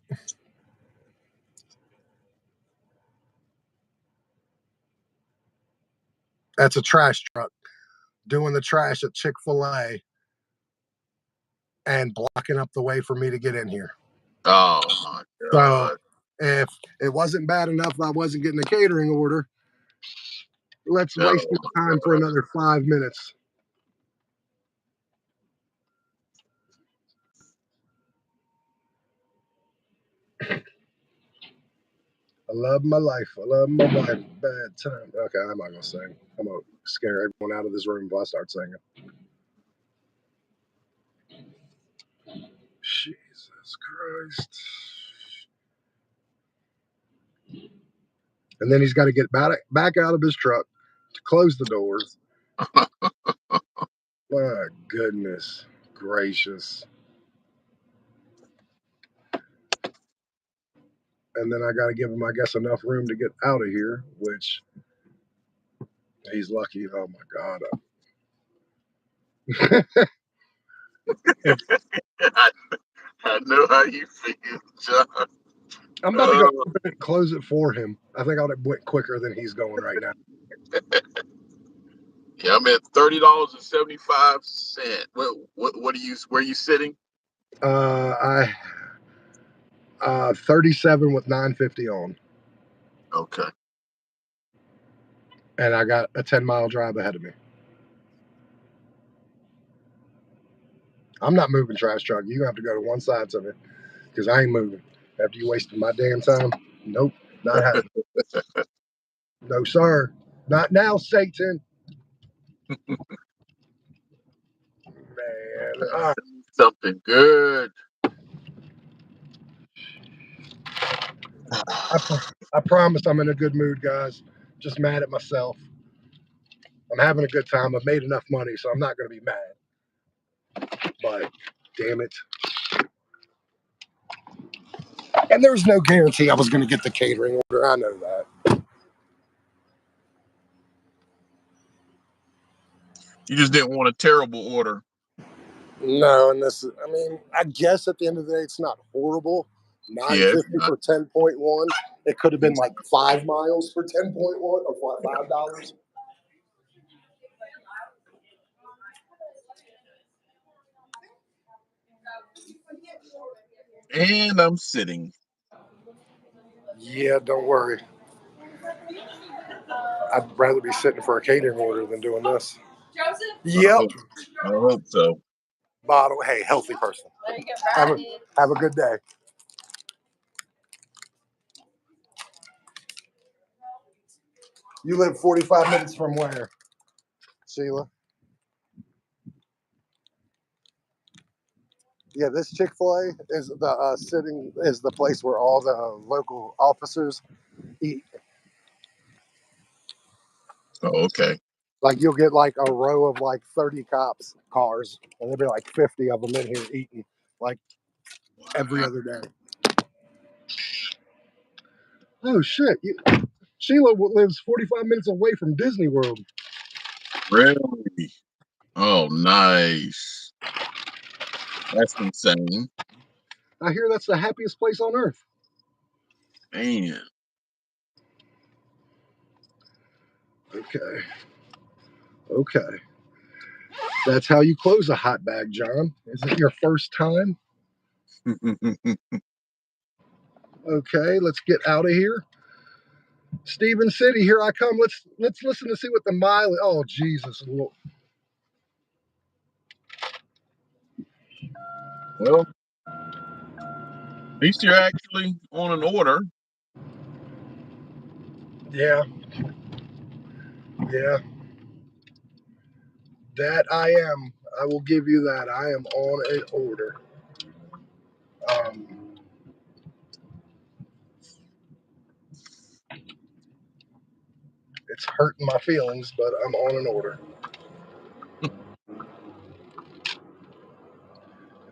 That's a trash truck doing the trash at Chick-fil-A and blocking up the way for me to get in here. Oh my So God. if it wasn't bad enough I wasn't getting a catering order, let's waste Oh my my time for God. another 5 minutes. I love my life. I love my wife. Bad time. Okay, I'm not gonna sing. I'm gonna scare everyone out of this room if I start singing. Jesus Christ. And then he's got to get back out of his truck to close the doors. My goodness gracious. And then I got to give him, I guess, enough room to get out of here, which he's lucky. Oh my God. If I, I know how you feel, John. I'm about to go Oh, open it and close it for him. I think I would have went quicker than he's going right now. yeah, I'm at $30.75. What are you? Where are you sitting? I 37 with 950 on, Okay. and I got a 10-mile drive ahead of me. I'm not moving, trash truck. You have to go to one side to me because I ain't moving. After you wasted my damn time, nope, not happening. No, sir, not now, Satan. Man, Something good. I promise I'm in a good mood, guys. Just mad at myself. I'm having a good time. I've made enough money, so I'm not going to be mad. But damn it. And there was no guarantee I was going to get the catering order. I know that. You just didn't want a terrible order. No, and this, I mean, I guess at the end of the day, it's not horrible, Yeah, it's 950 not. for 10.1. It could have been like 5 miles for 10.1 or $5. And I'm sitting. Yeah, don't worry. I'd rather be sitting for a catering order than doing this. I Yep. hope, I hope so. Bottle. Hey, healthy person. Have a good day. You live 45 minutes from where, Sheila? Yeah, this Chick-fil-A is the place where all the local officers eat. Oh, okay. Like you'll get like a row of like 30 cops cars, and there'll be like 50 of them in here eating like every other day. Oh shit! Sheila lives 45 minutes away from Disney World. Really? Oh, nice. That's insane. I hear that's the happiest place on earth. Man. Okay, okay. That's how you close a hot bag, John. Is it your first time? Okay, let's get out of here. Stephen City, here I come. Let's listen to see what the mileage. Oh Jesus! Well, at least you're actually on an order. Yeah, yeah. That I am. I will give you that. I am on an order. Um, it's hurting my feelings, but I'm on an order.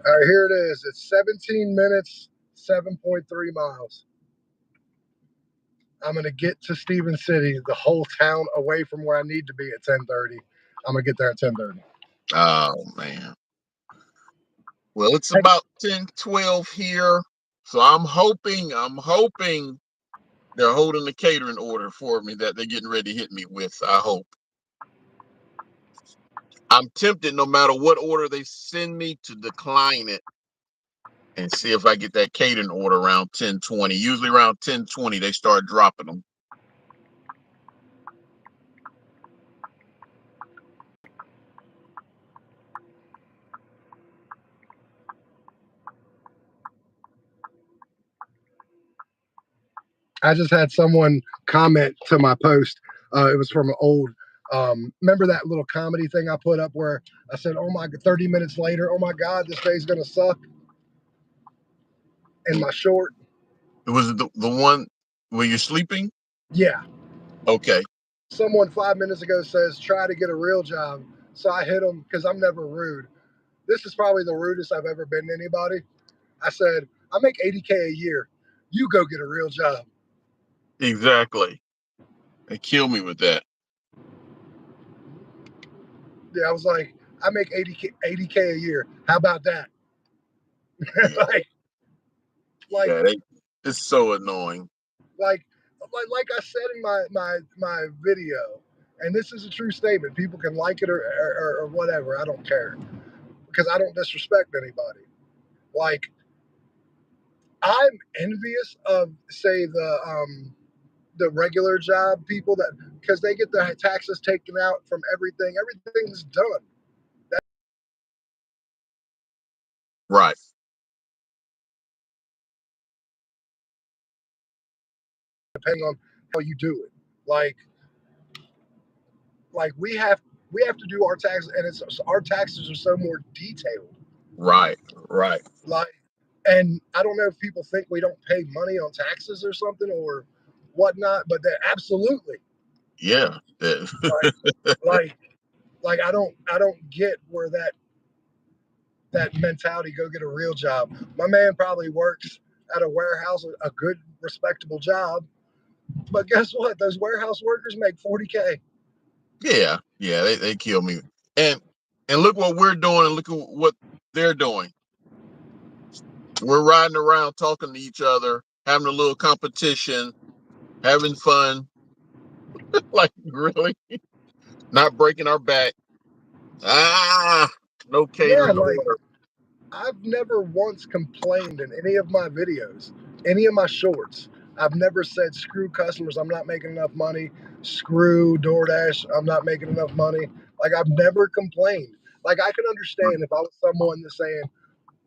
All right, here it is. It's 17 minutes, 7.3 miles. I'm gonna get to Stephen City, the whole town away from where I need to be at 10:30. I'm gonna get there at 10:30. Oh, man. Well, it's about 10:12 here. So I'm hoping they're holding the catering order for me that they're getting ready to hit me with. I hope. I'm tempted, no matter what order they send me, to decline it and see if I get that catering order around 10:20. Usually around 10:20 they start dropping them. I just had someone comment to my post. It was from an old. Remember that little comedy thing I put up where I said, "Oh my, 30 minutes later, oh my God, this day's gonna suck." In my short, It was the one where you're sleeping. yeah. Okay. Someone 5 minutes ago says, "Try to get a real job." So I hit them because I'm never rude. This is probably the rudest I've ever been to anybody. I said, "I make 80K a year. You go get a real job." Exactly. They kill me with that. Yeah, I was like, "I make 80K a year. How about that?" Yeah. like, like, Yeah. It's so annoying. like, like I said in my video, and this is a true statement. People can like it or whatever. I don't care because I don't disrespect anybody. Like, I'm envious of, say, the regular job people that because they get their taxes taken out from everything. Everything's done. That Right. depends on how you do it. Like we have to do our taxes, and it's our taxes are so more detailed. Right. Right. Like, and I don't know if people think we don't pay money on taxes or something or whatnot, but they absolutely Yeah. like like I don't get where that mentality go get a real job. My man probably works at a warehouse, a good respectable job, but guess what? Those warehouse workers make 40K. Yeah. Yeah. They kill me. And and look what we're doing, and look at what they're doing. We're riding around talking to each other, having a little competition, having fun. Like, really? Not breaking our back. Ah, no Yeah, catering like order. I've never once complained in any of my videos, any of my shorts. I've never said, screw customers, I'm not making enough money. Screw DoorDash, I'm not making enough money. Like, I've never complained. Like, I can understand if I was someone that's saying,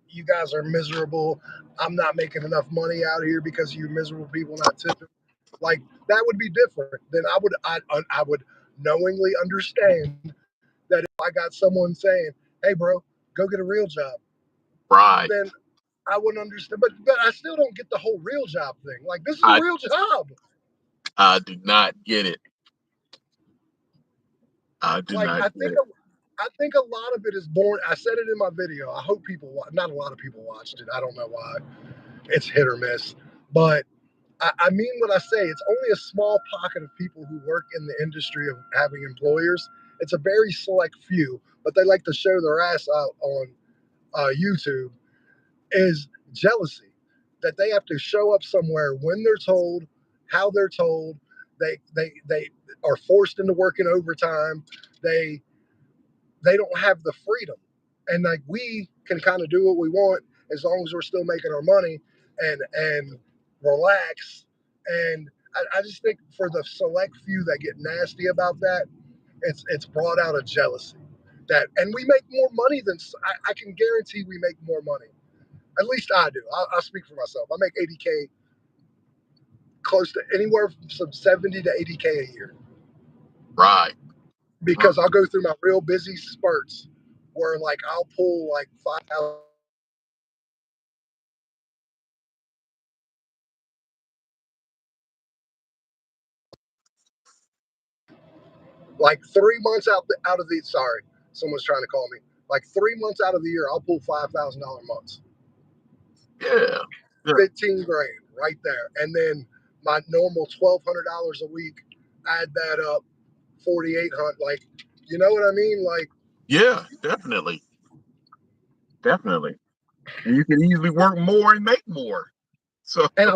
you guys are miserable, I'm not making enough money out here because you miserable people not tipping. Like, that would be different. Then I would knowingly understand that if I got someone saying, hey, bro, go get a real job, Right. then I wouldn't understand. But I still don't get the whole real job thing. Like, this is a I real job. I do not get it. I do Like, not get it. I think a lot of it is born. I said it in my video. I hope people, not a lot of people watched it. I don't know why. It's hit or miss. But I mean what I say. It's only a small pocket of people who work in the industry of having employers. It's a very select few, but they like to show their ass out on YouTube. Is jealousy, that they have to show up somewhere when they're told, how they're told. They are forced into working overtime. They they don't have the freedom, and like we can kind of do what we want as long as we're still making our money and relax. And I just think for the select few that get nasty about that, it's brought out a jealousy. That, and we make more money than I can guarantee we make more money. At least I do. I'll speak for myself. I make 80K, close to anywhere from 70 to 80K a year, Right. because I'll go through my real busy spurts where like I'll pull like 5,000 like 3 months out of the, sorry, someone's trying to call me. Like 3 months out of the year, I'll pull $5,000 months, Yeah. Yeah. 15 grand right there. And then my normal $1,200 a week, add that up, 4,800. Like, you know what I mean? Like, Yeah. Definitely. Definitely. And you can easily work more and make more. So and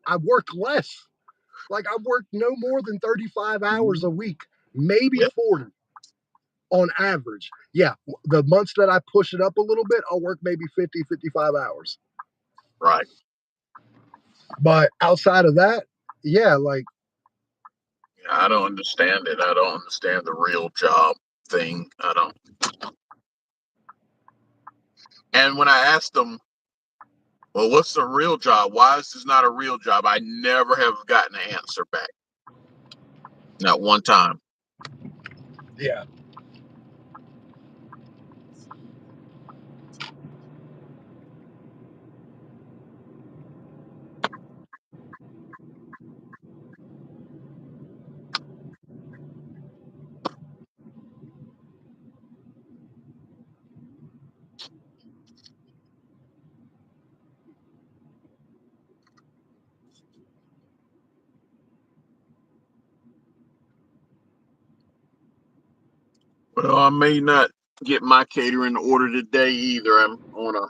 I work less. Like, I work no more than 35 hours a week, maybe yeah. 40 on average. Yeah, the months that I push it up a little bit, I'll work maybe 50, 55 hours. Right. But outside of that, yeah, like, I don't understand it. I don't understand the real job thing. I don't. And when I asked them, well, what's the real job? Why is this not a real job? I never have gotten an answer back. Not one time. yeah. Well, I may not get my catering order today either. I'm on a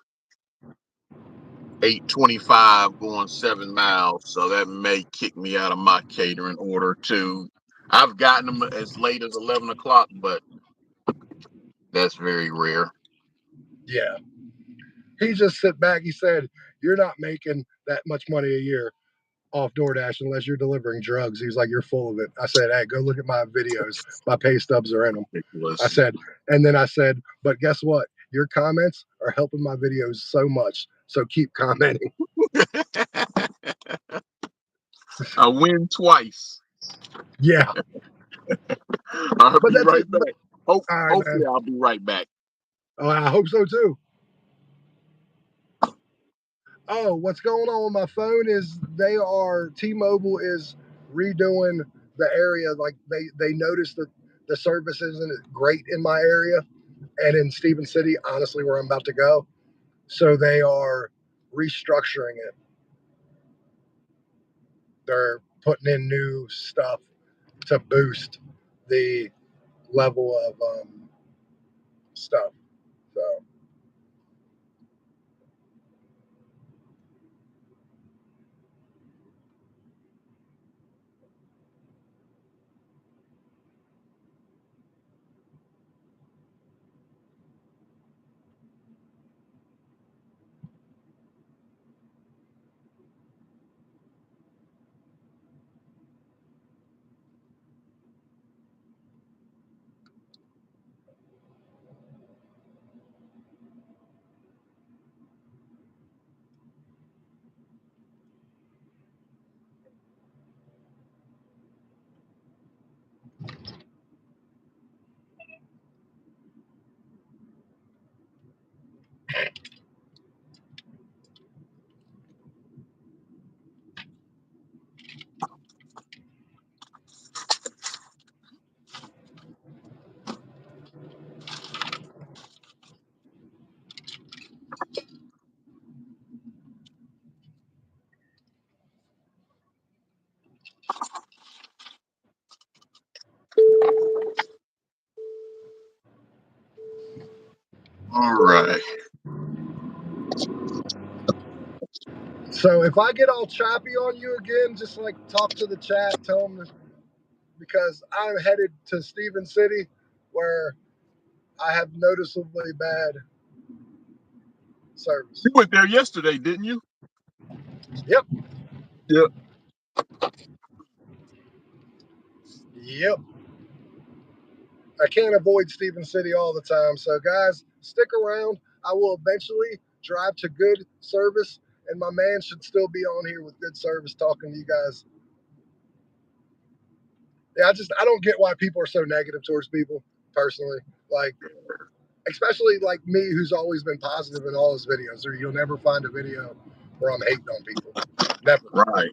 825 going 7 miles, so that may kick me out of my catering order too. I've gotten them as late as 11 o'clock, but that's very rare. Yeah. He just sit back. He said, you're not making that much money a year off DoorDash unless you're delivering drugs. He was like, you're full of it. I said, hey, go look at my videos. My pay stubs are in them. I Ridiculous. said, and then I said, but guess what? Your comments are helping my videos so much. So keep commenting. I win twice. Yeah. I'll But be that's it. right But, back. all right, Hopefully, man. I'll be right back. Oh, I hope so too. Oh, what's going on with my phone is T-Mobile is redoing the area. Like, they noticed that the service isn't great in my area and in Stephen City, honestly, where I'm about to go. So they are restructuring it. They're putting in new stuff to boost the level of stuff. So All right. So if I get all choppy on you again, just like talk to the chat, tell them because I'm headed to Stephen City, where I have noticeably bad service. You went there yesterday, didn't you? Yep. Yep. Yep. I can't avoid Stephen City all the time. So guys, stick around. I will eventually drive to good service, and my man should still be on here with good service talking to you guys. Yeah, I don't get why people are so negative towards people personally. Like, especially like me, who's always been positive in all his videos. Or you'll never find a video where I'm hating on people. Never. Right.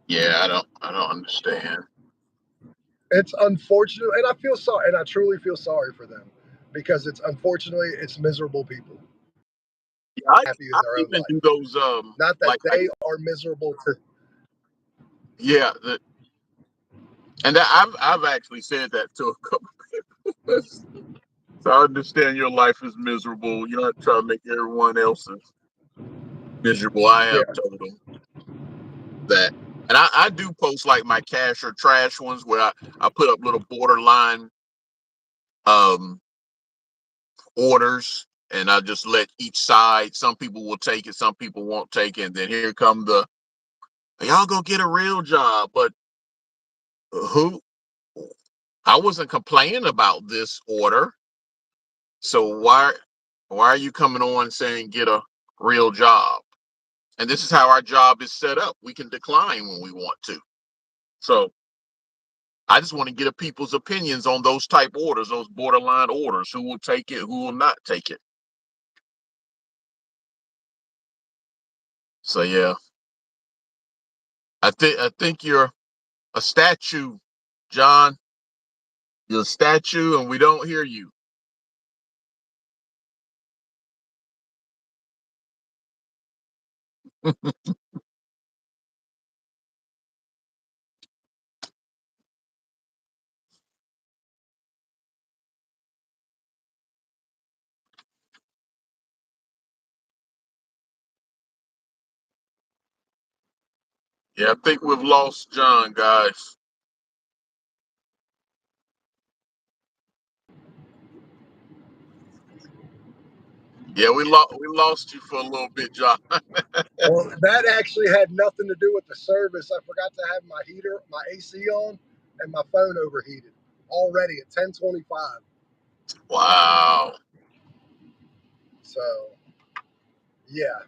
Yeah, I don't understand. It's unfortunate, and I feel sorry, and I truly feel sorry for them because it's miserable people Yeah, I happy in I their own even do life. those Not that like I they are miserable to. yeah, and I've actually said that to a couple people. So I understand your life is miserable. You're not trying to make everyone else's miserable. I Yeah, have told them that. And I do post like my cash or trash ones where I put up little borderline um orders and I just let each side, some people will take it, some people won't take it. And then here come y'all go get a real job. But who I wasn't complaining about this order. So why are you coming on saying get a real job? And this is how our job is set up. We can decline when we want to. So I just want to get a people's opinions on those type orders, those borderline orders, who will take it, who will not take it. So yeah, I think you're a statue, John. You're a statue, and we don't hear you. Yeah, I think we've lost John, guys. Yeah, we lost you for a little bit, John. well, that actually had nothing to do with the service. I forgot to have my heater, my AC on, and my phone overheated already at 10:25. Wow. So yeah,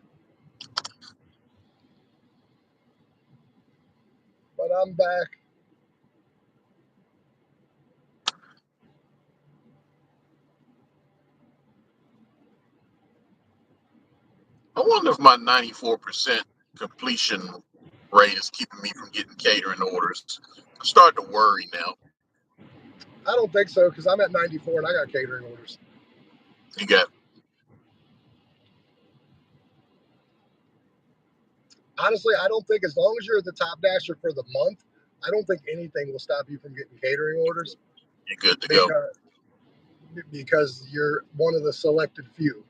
but I'm back. I wonder if my 94% completion rate is keeping me from getting catering orders. I'm starting to worry now. I don't think so because I'm at 94 and I got catering orders. You got Honestly, I don't think as long as you're the top dasher for the month, I don't think anything will stop you from getting catering orders you good to go. because you're one of the selected few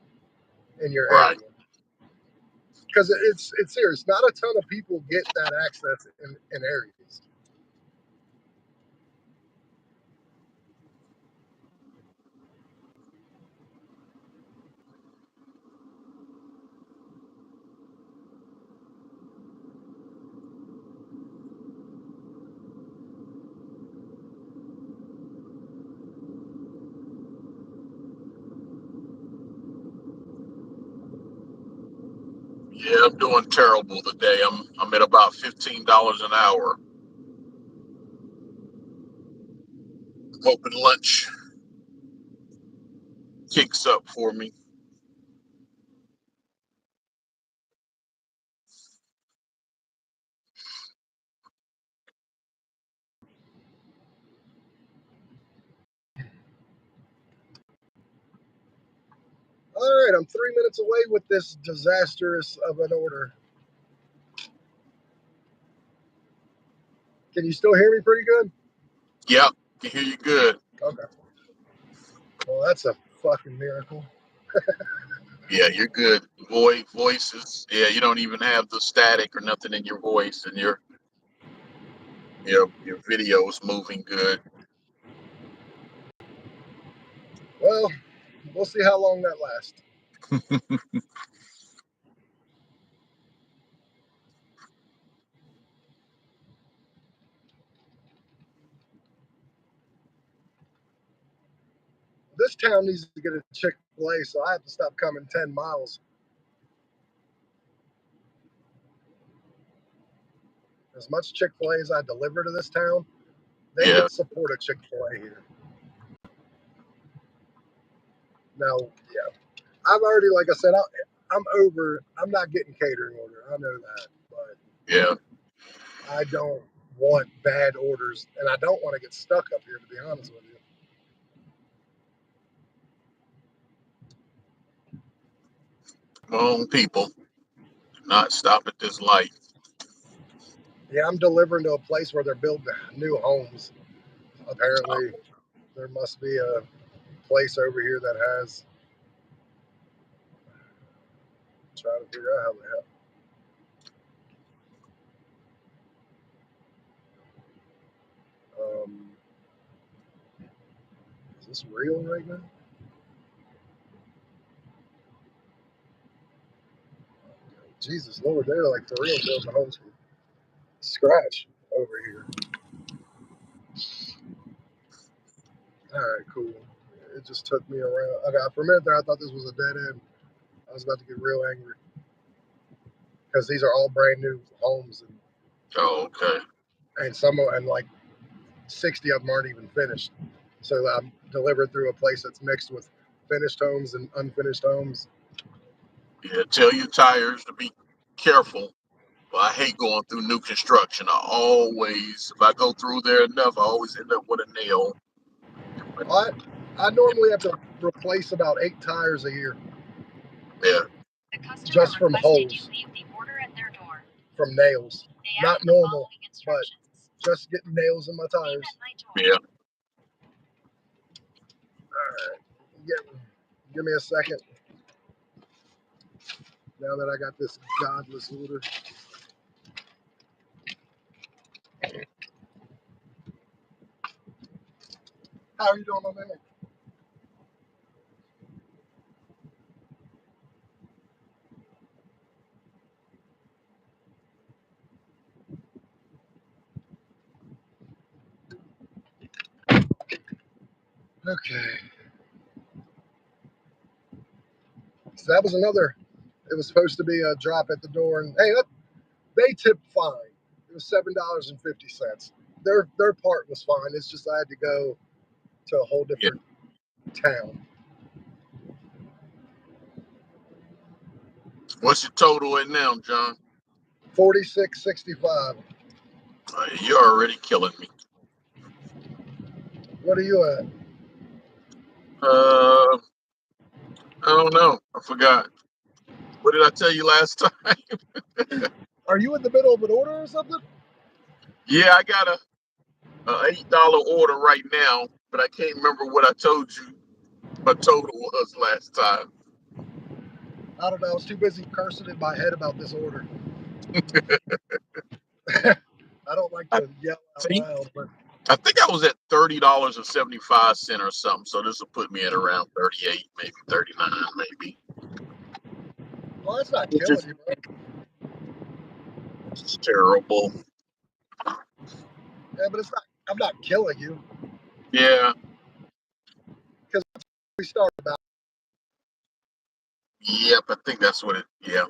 in your Right. area. Because it's serious. Not a ton of people get that access in areas. Yeah, I'm doing terrible today. I'm at about $15 an hour. Hoping lunch kicks up for me. All right, I'm 3 minutes away with this disastrous of an order. Can you still hear me pretty good? Yep, can hear you good. Okay. Well, that's a fucking miracle. Yeah, you're good. Voices. Yeah, you don't even have the static or nothing in your voice, and your video is moving good. Well, we'll see how long that lasts. This town needs to get a Chick-fil-A, so I have to stop coming 10 miles. As much Chick-fil-A as I deliver to this town, they Yeah, could support a Chick-fil-A here. Now, yeah, I've already, like I said, I'm not getting catering order. I know that, but yeah. I don't want bad orders, and I don't want to get stuck up here, to be honest with you. My own people do not stop at this light. Yeah, I'm delivering to a place where they're building new homes. Apparently, there must be a place over here that has. Trying to figure out how they have. Is this real right now? Jesus Lord, they're like for real building homes from scratch over here. All right, cool. It just took me around. Okay, for a minute there, I thought this was a dead end. I was about to get real angry because these are all brand new homes, Oh, okay. and some of and like 60 of them aren't even finished. So I'm delivered through a place that's mixed with finished homes and unfinished homes. Yeah, tell your tires to be careful. Well, I hate going through new construction. If I go through there enough, I always end up with a nail. I normally have to replace about 8 tires a year. Yeah, Just from holes, from nails. Not normal, but just getting nails in my tires. yeah. All right, give me a second. Now that I got this godless order. How are you doing, my man? Okay. So that was another. It was supposed to be a drop at the door, and hey, they tipped fine. It was $7.50. Their part was fine. It's just I had to go to a whole Yeah. different town. What's your total at now, John? 46.65. You're already killing me. What are you at? I don't know. I forgot. What did I tell you last time? Are you in the middle of an order or something? Yeah, I got a $8 order right now, but I can't remember what I told you my total was last time. I don't know. I was too busy cursing in my head about this order. I don't like I to yell out think loud, but I think I was at $30.75 or something. So this will put me at around 38, maybe 39, maybe. well, that's not Which killing is you, bro. terrible. Yeah, but it's not. I'm not killing you Yeah. because we started about Yep. I think that's what it. Yeah.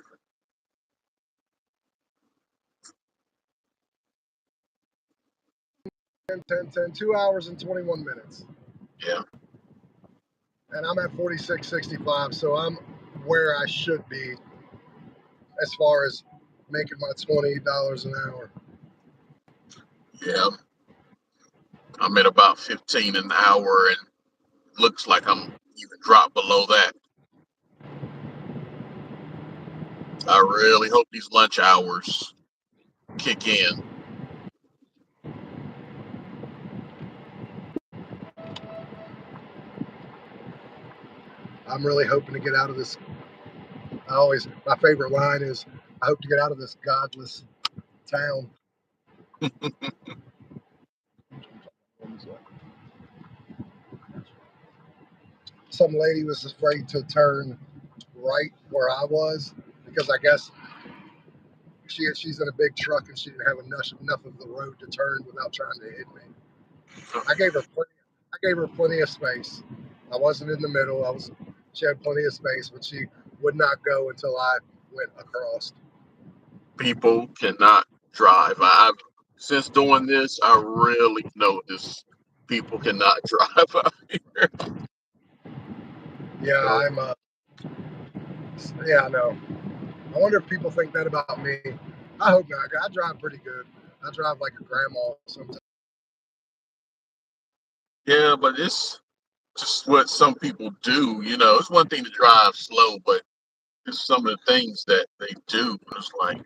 10, 2 hours and 21 minutes, Yeah. and I'm at 46.65, so I'm where I should be as far as making my $28 an hour. Yeah. I'm at about 15 an hour, and looks like I'm even drop below that. I really hope these lunch hours kick in. I'm really hoping to get out of this. My favorite line is, I hope to get out of this godless town. Some lady was afraid to turn right where I was because I guess she's in a big truck and she didn't have enough of the road to turn without trying to hit me. I gave her plenty. I gave her plenty of space. I wasn't in the middle. She had plenty of space, but she would not go until I went across. People cannot drive. I've since doing this, I really noticed people cannot drive out here. Yeah, Uh, I'm. Yeah, I know. I wonder if people think that about me. I hope not. I drive pretty good. I drive like a grandma sometimes. yeah, but it's just what some people do. You know, it's one thing to drive slow, but it's some of the things that they do. It's like,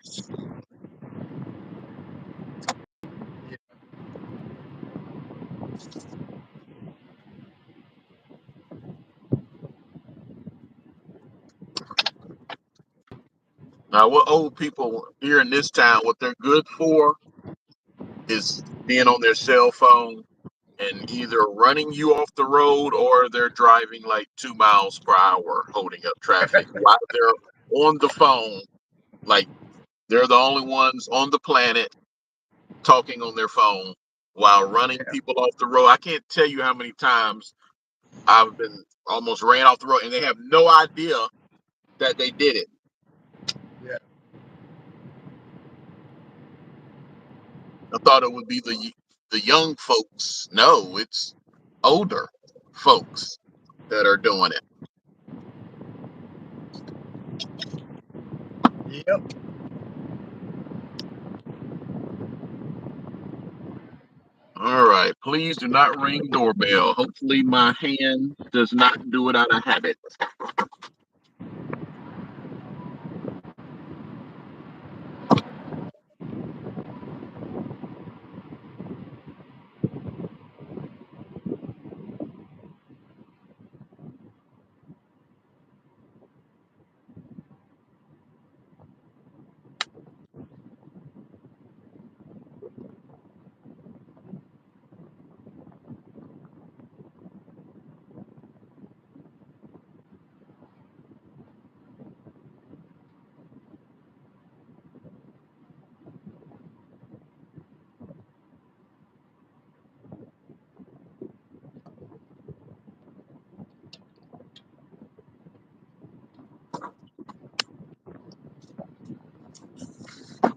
now what old people here in this town, what they're good for is being on their cell phone and either running you off the road or they're driving like 2 miles per hour, holding up traffic while they're on the phone. Like they're the only ones on the planet talking on their phone while running Yeah, people off the road. I can't tell you how many times I've been almost ran off the road and they have no idea that they did it. yeah. I thought it would be the young folks. No, it's older folks that are doing it. Yep. All right, please do not ring doorbell. Hopefully my hand does not do it out of habit.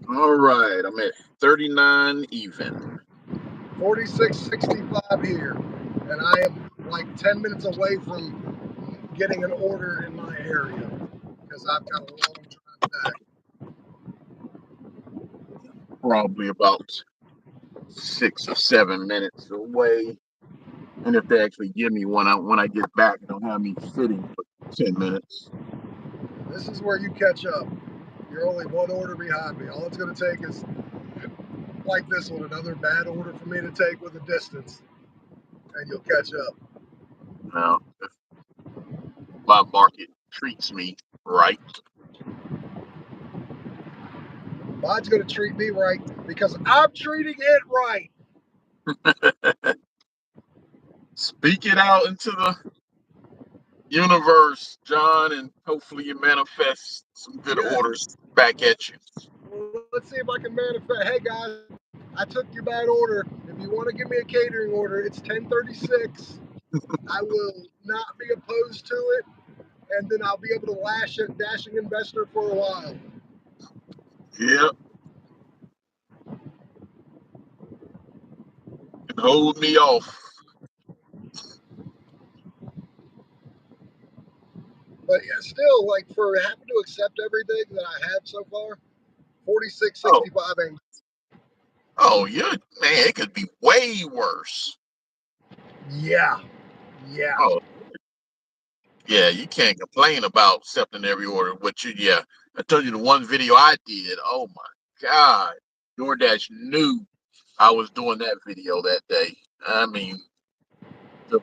All right, I'm at 39 even. 4665 here, and I am like 10 minutes away from getting an order in my area because I've got a long drive back. Probably about 6 or 7 minutes away. And if they actually give me one, when I get back, they'll have me sitting for 10 minutes. This is where you catch up. You're only one order behind me. All it's going to take is, like this one, another bad order for me to take with a distance, and you'll catch up. Now, if my market treats me right, Mine's going to treat me right because I'm treating it right. speak it out into the universe, John, and hopefully you manifest some good Yeah. orders back at you. Well, let's see if I can manifest. Hey guys, I took your bad order. If you want to give me a catering order, it's 1036. I will not be opposed to it, and then I'll be able to lash at Dashing Investor for a while. Yep, and hold me off. But yeah, still, like for having to accept everything that I have so far, Oh, 4665 ain't. oh, yeah, man, it could be way worse. Yeah, yeah. Oh, yeah, you can't complain about accepting every order. But yeah, I told you the one video I did. Oh my God, DoorDash knew I was doing that video that day. I mean, the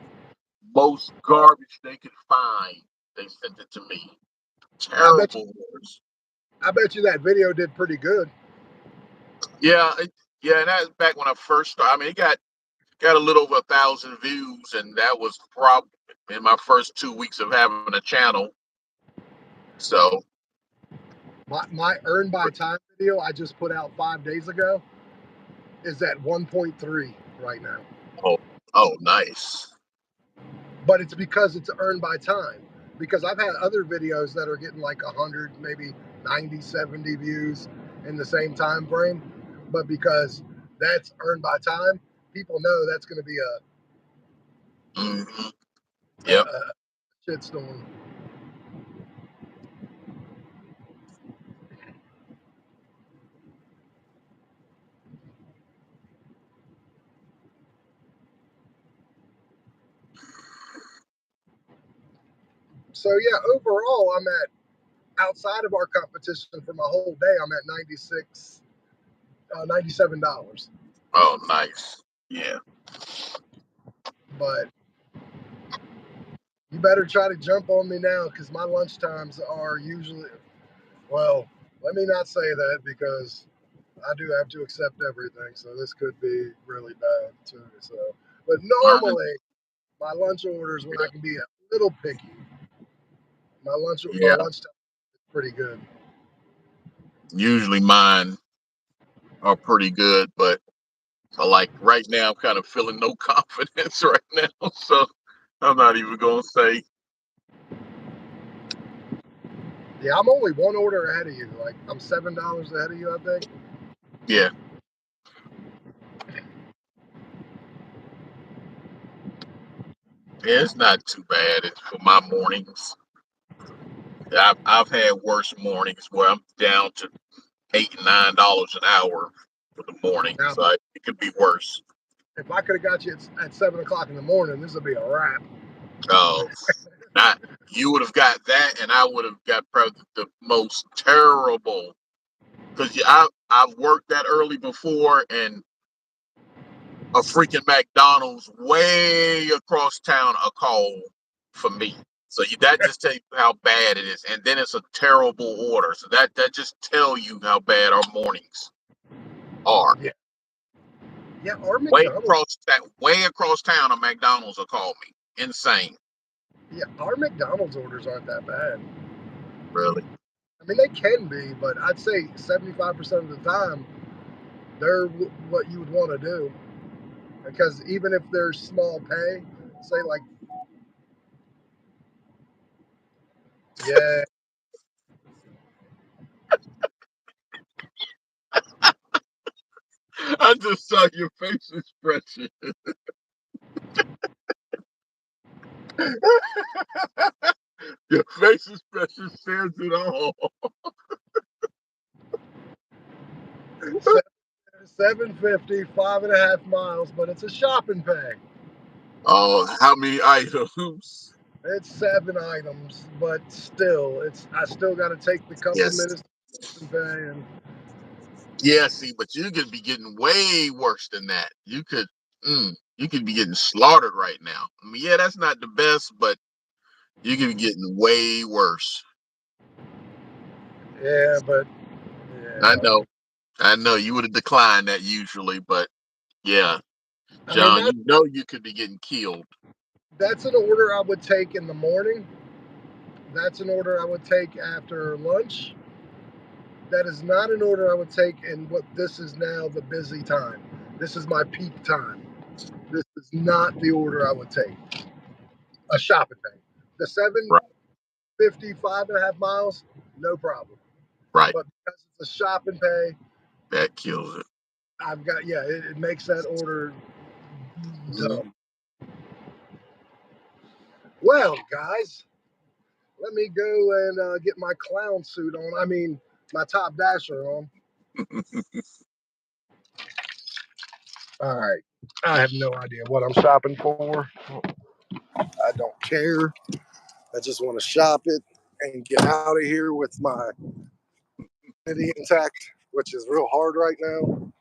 most garbage they could find. They sent it to me. I bet you, Terrible orders. I bet you that video did pretty good. Yeah, yeah, and that's back when I first started. I mean, it got a little over 1,000 views, and that was probably in my first 2 weeks of having a channel. So, My earn by time video I just put out 5 days ago is at 1.3 right now. oh, oh, nice. But it's because it's earned by time. Because I've had other videos that are getting like 100, maybe 90, 70 views in the same time frame. But because that's earned by time, people know that's going to be Hmm. Yep. a shitstorm. So yeah, overall, I'm at outside of our competition for my whole day. I'm at 96, $97. Oh, nice. Yeah. But you better try to jump on me now because my lunch times are usually, well, let me not say that because I do have to accept everything. So this could be really bad too. So, but Learning. normally my lunch orders when I can be a little picky, my Yeah. lunch time is pretty good. Usually mine are pretty good, but like right now, I'm kind of feeling no confidence right now. So I'm not even gonna say. Yeah, I'm only one order ahead of you. Like I'm $7 ahead of you, I think. Yeah. Yeah, it's not too bad. It's for my mornings. I've had worse mornings where I'm down to $8 and $9 an hour for the morning. Now, So it could be worse. if I could have got you at 7 o'clock in the morning, this would be a wrap. Oh, not you would have got that, and I would have got probably the most terrible. Because I've worked that early before, and a freaking McDonald's way across town a call for me. So that just tells you how bad it is, and then it's a terrible order. So that just tell you how bad our mornings are. Yeah, yeah. Our McDonald's, Way across town, a McDonald's will call me. Insane, yeah, our McDonald's orders aren't that bad. really. I mean, they can be, but I'd say 75% of the time they're what you would want to do. Because even if they're small pay, say like, yeah, I just saw your face expression. Your face expression says it all. 750, 5.5 miles, but it's a shopping pay. Oh, how many items? It's 7 items, but still, I still got to take the couple Yes. minutes to pay. And Yeah, see, but you could be getting way worse than that. You could be getting slaughtered right now. I mean, yeah, that's not the best, but you could be getting way worse. yeah, but I yeah, know. You would have declined that usually, but yeah, I mean John, you know you could be getting killed. that's an order I would take in the morning. That's an order I would take after lunch. That is not an order I would take in what this is now the busy time. This is my peak time. This is not the order I would take. A shopping bag. The Right, 750, 5.5 miles, no problem. right. But because it's a shopping pay, That kills it. I've got, yeah, it makes that order dumb. Mhm. Well, guys, let me go and get my clown suit on. I mean, my top dasher on. All right. I have no idea what I'm shopping for. I don't care. I just want to shop it and get out of here with my dignity intact, which is real hard right now.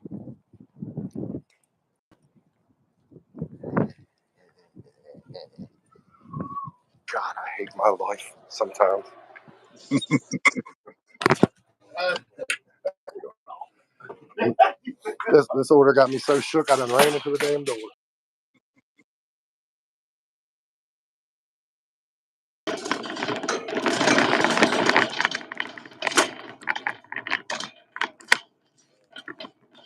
God, I hate my life sometimes. This order got me so shook I done ran into the damn door.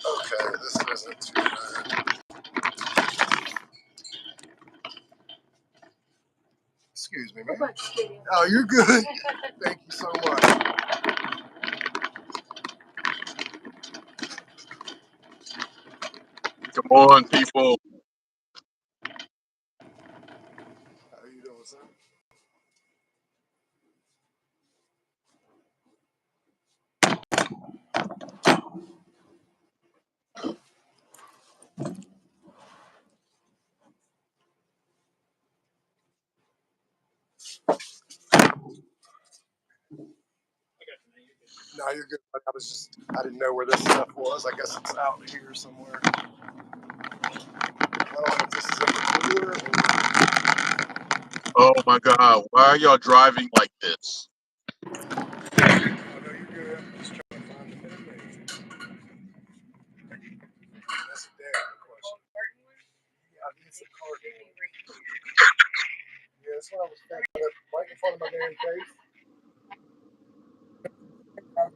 Okay, this isn't too bad. Excuse me, man. Oh, you're good. Thank you so much. Come on, people. How you doing, sir? No, you're good. I didn't know where this stuff was. I guess it's out here somewhere. I don't know if this is in the cooler or... Oh my God, why are y'all driving like this? I know you're good. I'm just trying to find the minute. That's a damn good question. I need some carton. Yeah, that's what I was thinking. Right in front of my damn face. I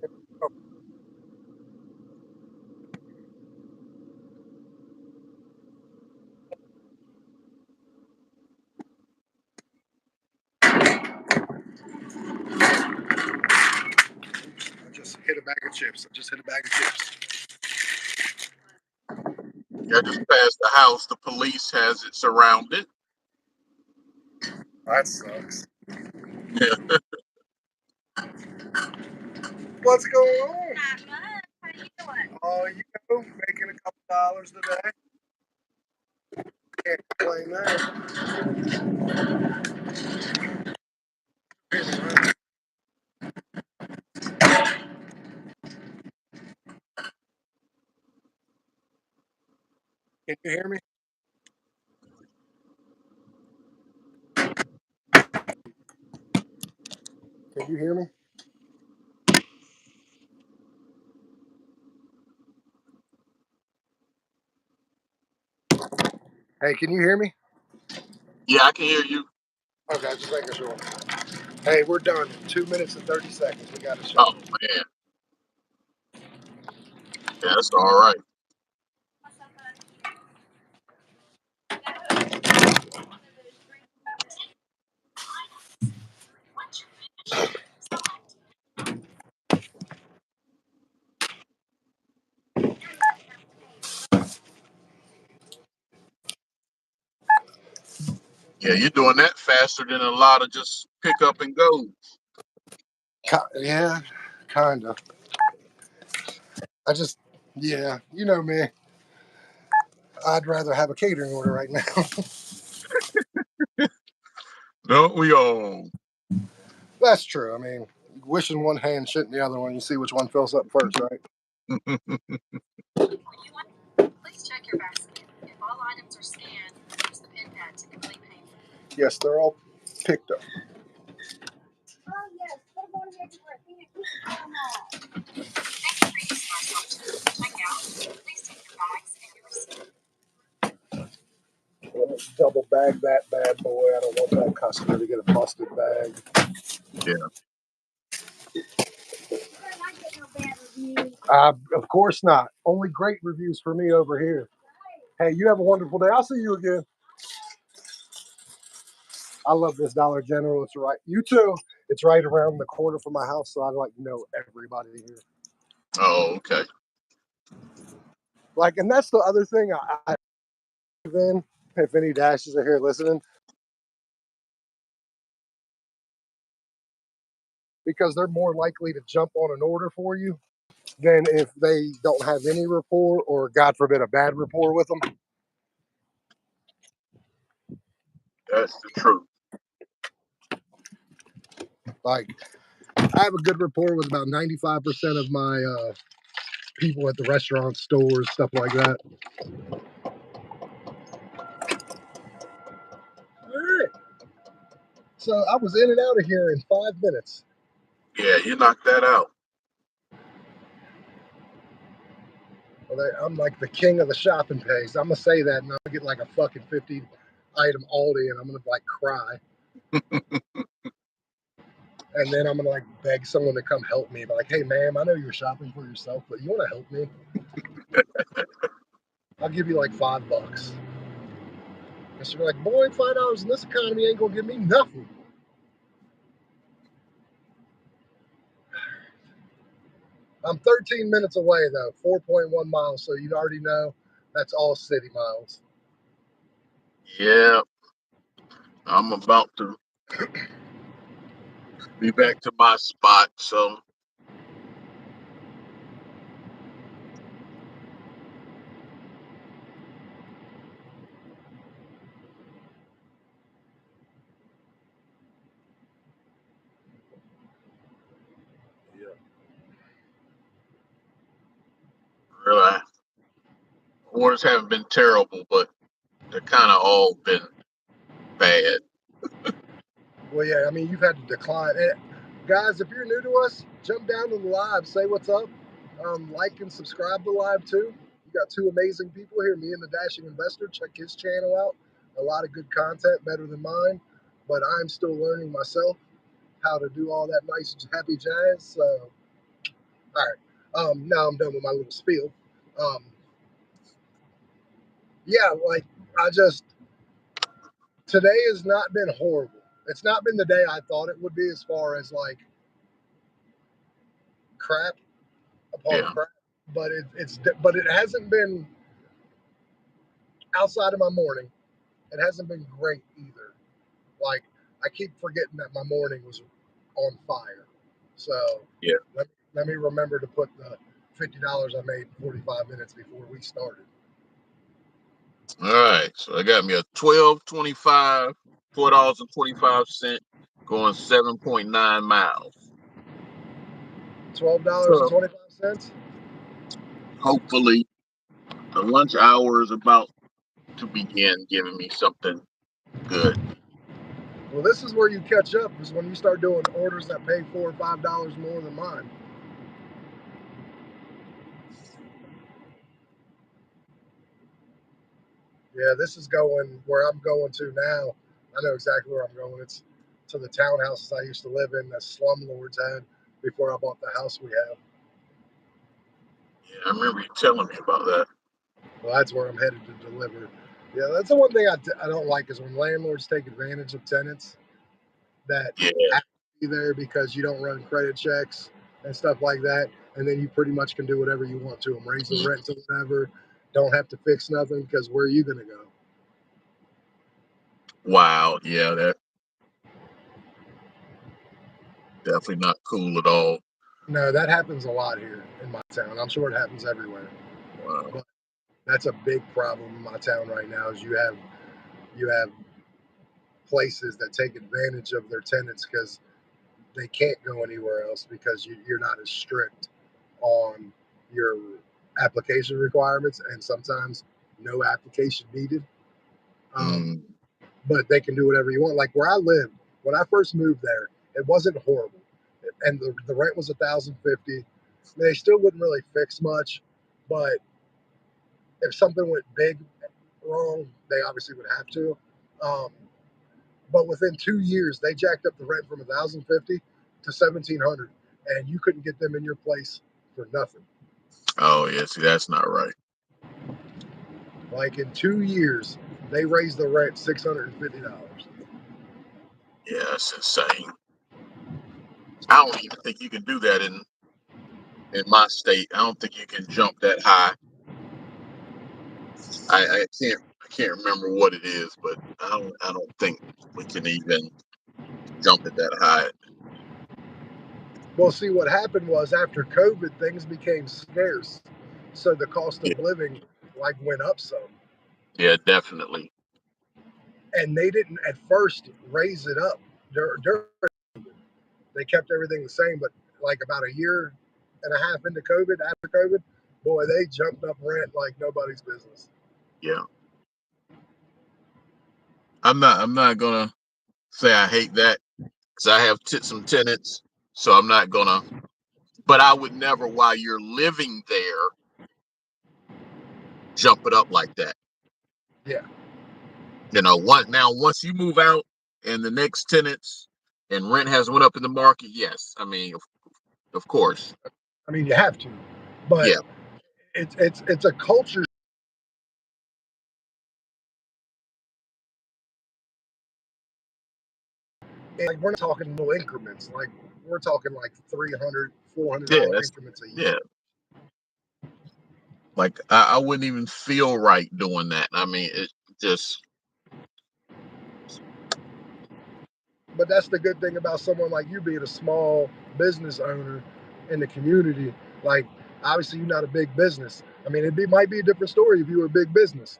just hit a bag of chips. Yeah, just past the house. The police has it surrounded. That sucks. Yeah. What's going on? Not much. How you doing? Oh, making a couple dollars today. Can't complain there. Can you hear me? Can you hear me? Hey, can you hear me? Yeah, I can hear you. Okay, just making sure. Hey, we're done in 2 minutes and 30 seconds. We got to show. Oh man, yeah, that's all right. Yeah, you're doing that faster than a lot of just pick up and go. Yeah, kind of. I just, yeah, you know me. I'd rather have a catering order right now. Don't we all? That's true. I mean, wishing one hand, shitting the other one. You see which one fills up first, right? Please check your basket. If all items are scanned, use the pin pad to complete payment. Yes, they're all picked up. Oh, yes. Put them on here to where I can't keep them all. Thank you for using our software. Check out. Please take your bags and your receipt. Let's double bag that bad boy. I don't want that customer to get a busted bag. Yeah. Of course not. Only great reviews for me over here. Hey, you have a wonderful day. I'll see you again. I love this Dollar General. It's right. You too. It's right around the corner from my house, so I like to know everybody here. Oh, okay. Like, and that's the other thing. Then, if any dashes are here listening, because they're more likely to jump on an order for you than if they don't have any rapport or, God forbid, a bad rapport with them. That's the truth. Like, I have a good rapport with about 95% of my people at the restaurant, stores, stuff like that. All right. So I was in and out of here in 5 minutes. Yeah, you knocked that out. I'm like the king of the shopping pays. I'm gonna say that, and I'll get like a fucking 50 item Aldi, and I'm gonna like cry, and then I'm gonna like beg someone to come help me. But like, hey, ma'am, I know you're shopping for yourself, but you want to help me? I'll give you like $5. And she'll be like, boy, $5 in this economy ain't gonna give me nothing. I'm 13 minutes away though, 4.1 miles. So you already know that's all city miles. Yeah, I'm about to be back to my spot. So Yeah. really, orders haven't been terrible, but they're kind of all been bad. Well, yeah, I mean, you've had to decline. And guys, if you're new to us, jump down to the live, say what's up, like and subscribe to live too. You got two amazing people here, me and the Dashing Investor. Check his channel out. A lot of good content, better than mine, but I'm still learning myself how to do all that nice, happy jazz. So, all right, now I'm done with my little spiel. Um, yeah, like I just today has not been horrible. It's not been the day I thought it would be as far as like crap upon Yeah. crap, but but it hasn't been outside of my morning. It hasn't been great either. Like I keep forgetting that my morning was on fire. So Yeah. let me remember to put the $50 I made 45 minutes before we started. All right. So I got me a 12.25, $4.25, going 7.9 miles. So $12.25. hopefully the lunch hour is about to begin giving me something good. Well, this is where you catch up is when you start doing orders that pay $4 or $5 more than mine. Yeah, this is going where I'm going to now. I know exactly where I'm going. It's to the townhouses I used to live in that slumlords had before I bought the house we have. Yeah, I remember you telling me about that. Well, that's where I'm headed to deliver. Yeah, that's the one thing I don't like is when landlords take advantage of tenants that Yeah. have to be there because you don't run credit checks and stuff like that. And then you pretty much can do whatever you want to them, raise the rent to whatever, don't have to fix nothing because where are you going to go? Wow. Yeah, that definitely not cool at all. No, that happens a lot here in my town. I'm sure it happens everywhere. Wow. But that's a big problem in my town right now is you have places that take advantage of their tenants because they can't go anywhere else because you're not as strict on your application requirements and sometimes no application needed. Um, Mm, but they can do whatever you want. Like where I lived when I first moved there, it wasn't horrible, and the rent was 1,050. They still wouldn't really fix much, but if something went big wrong, they obviously would have to. Um, but within 2 years, they jacked up the rent from 1,050 to 1,700, and you couldn't get them in your place for nothing. oh, yeah. See, that's not right. Like in 2 years, they raised the rent $650. Yeah, that's insane. I don't even think you can do that in my state. I don't think you can jump that high. I can't remember what it is, but I don't think we can even jump it that high. Well, see, what happened was after COVID, things became scarce, so the cost Yeah, of living like went up some, yeah, definitely. and they didn't at first raise it up. During they kept everything the same, but like about a year and a half into COVID, after COVID, boy, they jumped up rent like nobody's business. Yeah. I'm not gonna say I hate that because I have some tenants, so I'm not gonna. But I would never, while you're living there, jump it up like that. Yeah. Once you move out and the next tenants and rent has went up in the market, yes, I mean, of course, I mean, you have to, but yeah, it's a culture. Like we're not talking little increments. Like we're talking like $300, yeah, $400 increments a year. yeah. Like I wouldn't even feel right doing that. I mean, it just But that's the good thing about someone like you being a small business owner in the community. Like obviously you're not a big business. I mean, might be a different story if you were a big business.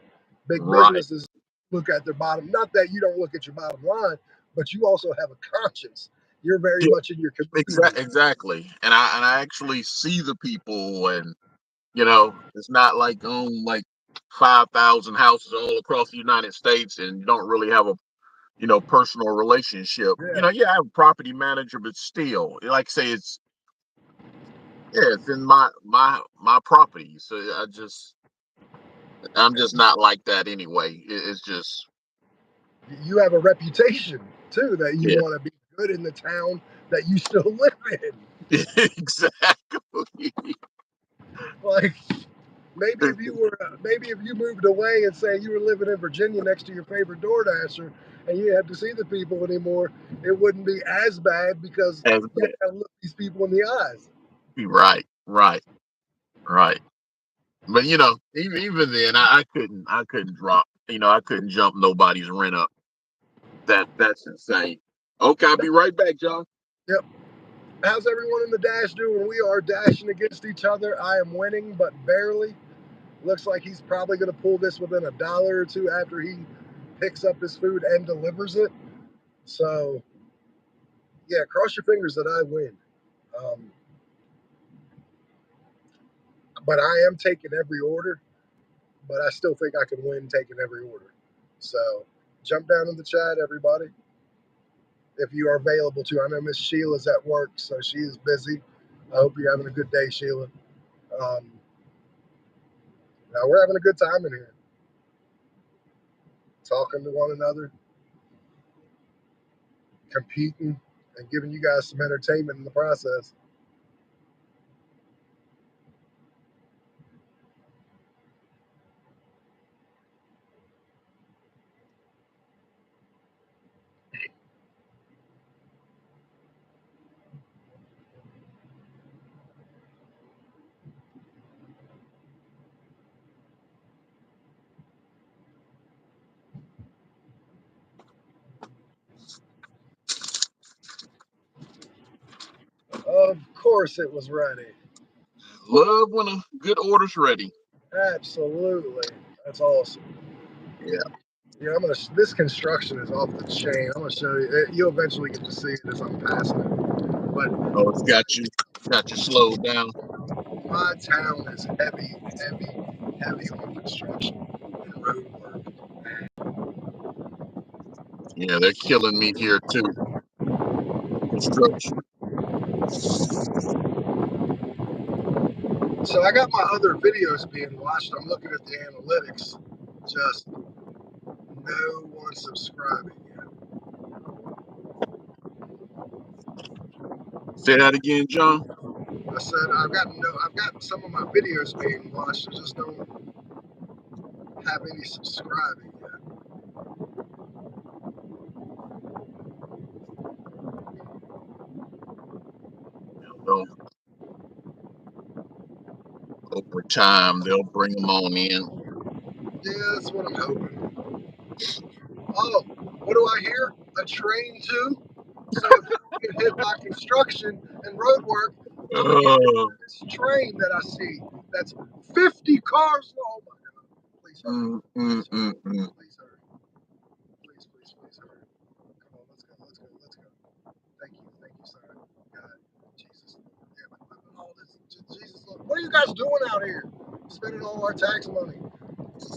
Big right. businesses look at their bottom. Not that you don't look at your bottom line, but you also have a conscience. You're very Yeah, much in your community. exactly. And I actually see the people, and it's not like like 5,000 houses all across the United States, and you don't really have a personal relationship. Yeah. Yeah, I have a property manager, but still, like I say, it's in my property. So I'm just not like that anyway. It's just You have a reputation too that you yeah, want to be good in the town that you still live in. exactly. Like maybe if you moved away and say you were living in Virginia next to your favorite DoorDasher and you didn't have to see the people anymore, it wouldn't be as bad because As you don't have to look these people in the eyes. right, right, right. But even then, I couldn't drop. I couldn't jump nobody's rent up. That's insane. Okay, I'll be right back, John. Yep. How's everyone in the dash doing? We are dashing against each other. I am winning, but barely. Looks like he's probably going to pull this within a dollar or two after he picks up his food and delivers it. So, yeah, cross your fingers that I win. Um, but I am taking every order, but I still think I can win taking every order. So, jump down in the chat, everybody, if you are available to. I know Miss Sheila's at work, so she is busy. I hope you're having a good day, Sheila. Um, now, we're having a good time in here, talking to one another, competing, and giving you guys some entertainment in the process. Of course, it was ready. Love when a good order's ready. Absolutely. That's awesome. Yeah. Yeah, I'm gonna. This construction is off the chain. I'm gonna show you. You'll eventually get to see it as I'm passing it. But Oh, it's got you slowed down. my town is heavy, heavy, heavy on construction and road work. Yeah, they're killing me here too. Construction. So I got my other videos being watched. I'm looking at the analytics. Just no one subscribing yet. Say that again, John. I said I've got some of my videos being watched. I just don't have any subscribing yet. Well, over time they'll bring them on in. Yeah, that's what I'm hoping. Oh, what do I hear? A train too? So if you get hit by construction and road work, I'm gonna get hit Oh, by this train that I see. That's 50 cars. Oh my God! Please hurry! Please hurry! mm. Please hurry! Please hurry! Come on, let's go! Let's go! Let's go! Thank you, sir. God, Jesus, yeah, but all this, Jesus, what are you guys doing out here? Spending all our tax money,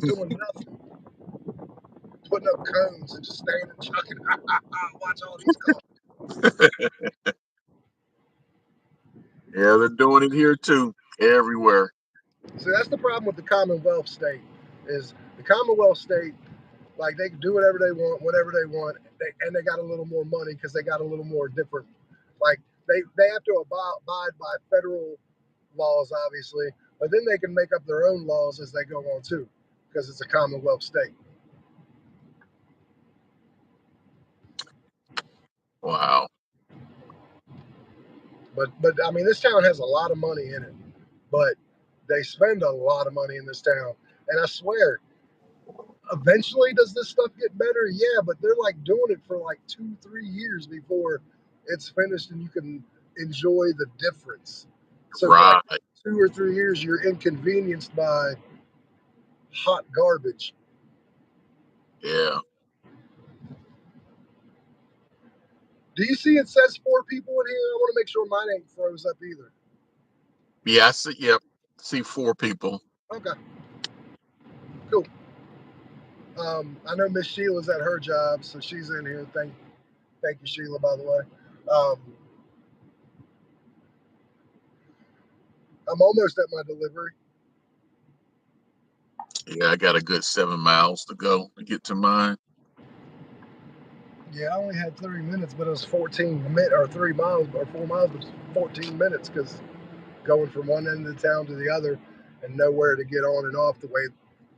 doing nothing. putting up cones and just standing and chucking. Watch all these cars. Yeah, they're doing it here too, everywhere. See, that's the problem with the Commonwealth state. Is the Commonwealth state, like, they can do whatever they want, whatever they want, and they got a little more money because they got a little more different. Like, they have to abide by federal laws, obviously, but then they can make up their own laws as they go on too, because it's a Commonwealth state. Wow. But I mean, this town has a lot of money in it, but they spend a lot of money in this town, and I swear, eventually, does this stuff get better? Yeah, but they're like doing it for like 2, 3 years before it's finished, and you can enjoy the difference. So for like Right. 2 or 3 years, you're inconvenienced by hot garbage. Yeah. Do you see it says 4 people in here? I want to make sure mine ain't froze up either. Yeah, I see. Yep. See 4 people. Okay, cool. I know Miss Sheila's at her job, so she's in here. Thank you, Sheila, by the way. Um, I'm almost at my delivery. Yeah, I got a good 7 miles to go to get to mine. Yeah, I only had 30 minutes, but it was 14 minutes, or 3 miles, or 4 miles, but it was 14 minutes because going from one end of the town to the other and nowhere to get on and off the way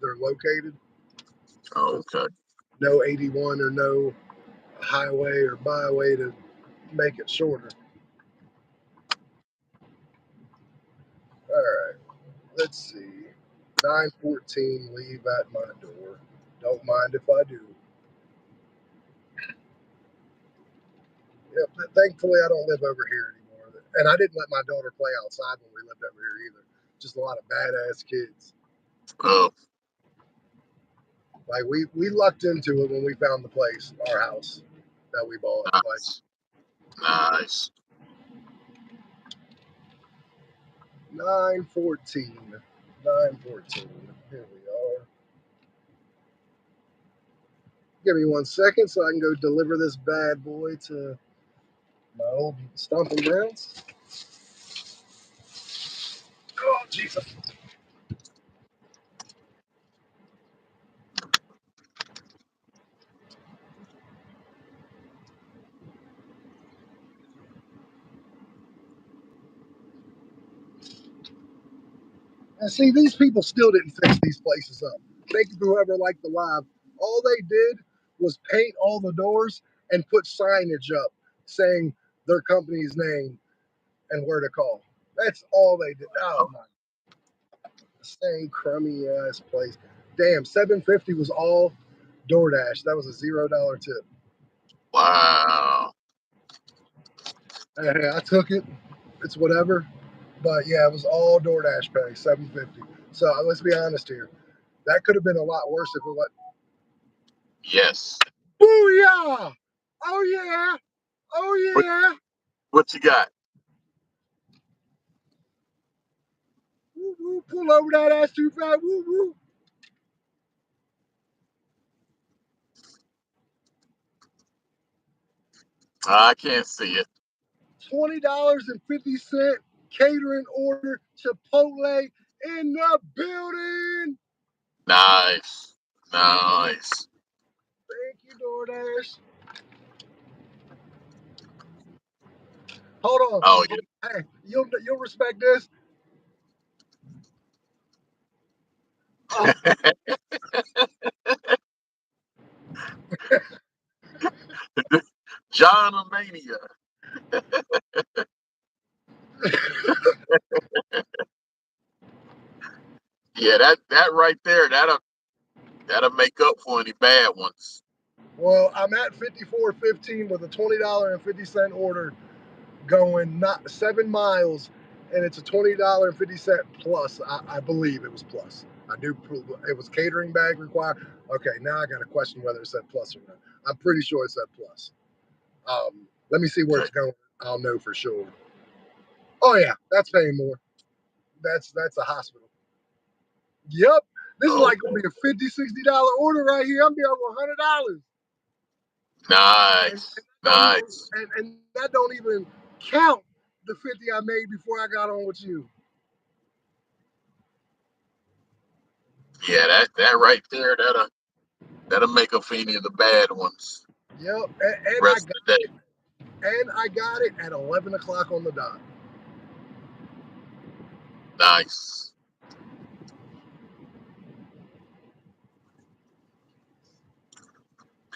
they're located. Oh, okay. No 81 or no highway or byway to make it shorter. All right, let's see. 9:14, leave at my door. Don't mind if I do. Yeah, thankfully, I don't live over here anymore. And I didn't let my daughter play outside when we lived over here either. Just a lot of badass kids. Oh, Like we lucked into it when we found the place, our house that we bought. Like nice. Nice. 9:14, 9:14. Here we are. Give me 1 second so I can go deliver this bad boy to my old stomping grounds. Oh Jesus! And see, these people still didn't fix these places up. Thank you to whoever liked the live. All they did was paint all the doors and put signage up saying their company's name and where to call. That's all they did. Oh my, same crummy ass place. Damn, 750 was all DoorDash. That was a $0 tip. Wow. Hey, I took it. It's whatever. But yeah, it was all DoorDash pay, 750. So let's be honest here. That could have been a lot worse if it was. Yes. Booyah! Oh yeah! Oh What yeah! what you got? Woo woo! Pull over that ass too fast. Woo woo! I can't see it. $20.50 catering order Chipotle in the building. Nice. Nice. Thank you, DoorDash. Hold on. Oh yeah. Hey, you'll respect this. Oh, John Mania. Yeah, that right there, that'll make up for any bad ones. well, I'm at 54.15 with a $20.50 order going not 7 miles, and it's a $20.50 plus. I believe it was plus. I do. It was catering bag required. Okay, now I got to question whether it said plus or not. I'm pretty sure it said plus. Let me see where Okay. it's going. I'll know for sure. Oh yeah, that's paying more. That's a hospital. Yep. This is Oh, like gonna be a $50, $60 order right here. I'm be over $100. And nice, that don't even nice. and that don't even count the 50 I made before I got on with you. Yeah, that right there, that'll make up for any of the bad ones Yep. the rest of the day. And I got it at 11 o'clock on the dot. Nice.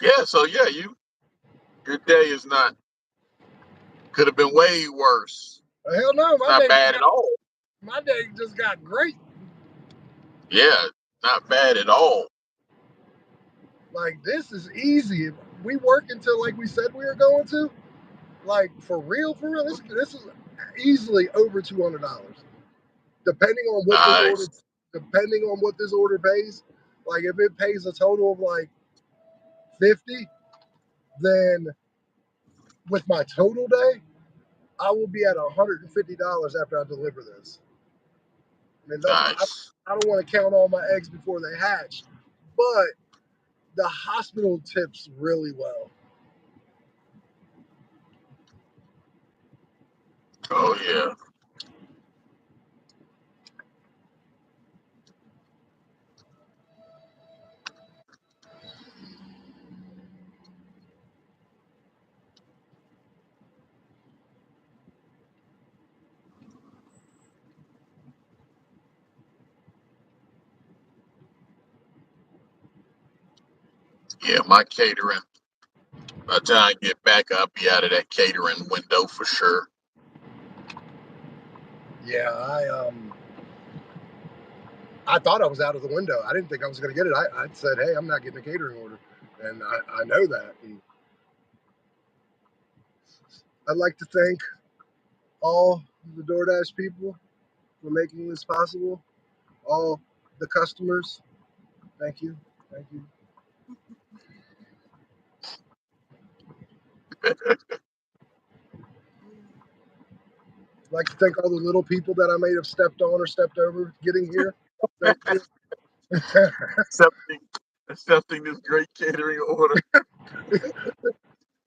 Yeah, so yeah, your day is not could have been way worse. Hell no, It's not bad at all. my day just got great. Yeah, not bad at all. Like this is easy. If we work until like we said we were going to. Like for real. This is easily over $200, depending on what this order, Nice. depending on what this order pays. Like if it pays a total of like 50, then with my total day, I will be at $150 after I deliver this. I mean, Nice. I don't want to count all my eggs before they hatch, but the hospital tips really well. Oh yeah. Yeah, my catering. By the time I get back, I'll be out of that catering window for sure. Yeah, I thought I was out of the window. I didn't think I was going to get it. I said, hey, I'm not getting a catering order, and I know that. And I'd like to thank all the DoorDash people for making this possible. All the customers, thank you, thank you. I'd like to thank all the little people that I may have stepped on or stepped over getting here. Thank you. accepting, accepting this great catering order.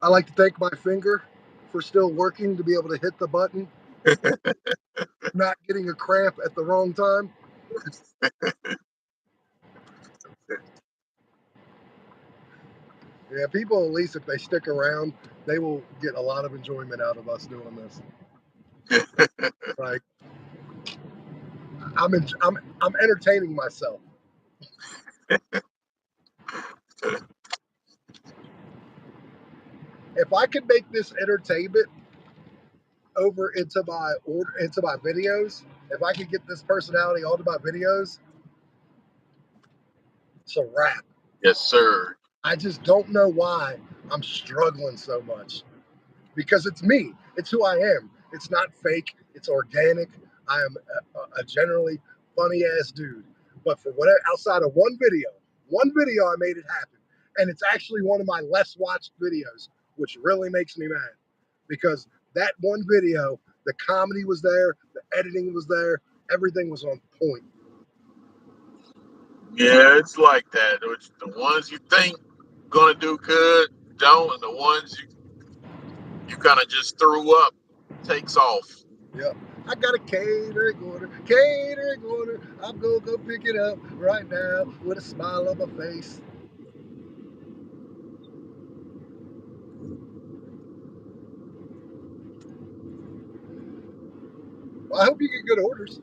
I like to thank my finger for still working to be able to hit the button, not getting a cramp at the wrong time. Yeah, people, at least if they stick around, they will get a lot of enjoyment out of us doing this. Like I'm entertaining myself. If I could make this entertainment over into my videos, if I could get this personality onto my videos, it's a wrap. Yes, sir. I just don't know why I'm struggling so much. Because it's me. It's who I am. It's not fake. It's organic. I am a generally funny ass dude. But for whatever, outside of one video, I made it happen, and it's actually one of my less watched videos, which really makes me mad because that one video, the comedy was there, the editing was there, everything was on point. Yeah, it's like that. It's the ones you think gonna do good don't, and the ones you kind of just threw up takes off. Yeah. I got a catering order. I'm gonna go pick it up right now with a smile on my face. Well, I hope you get good orders.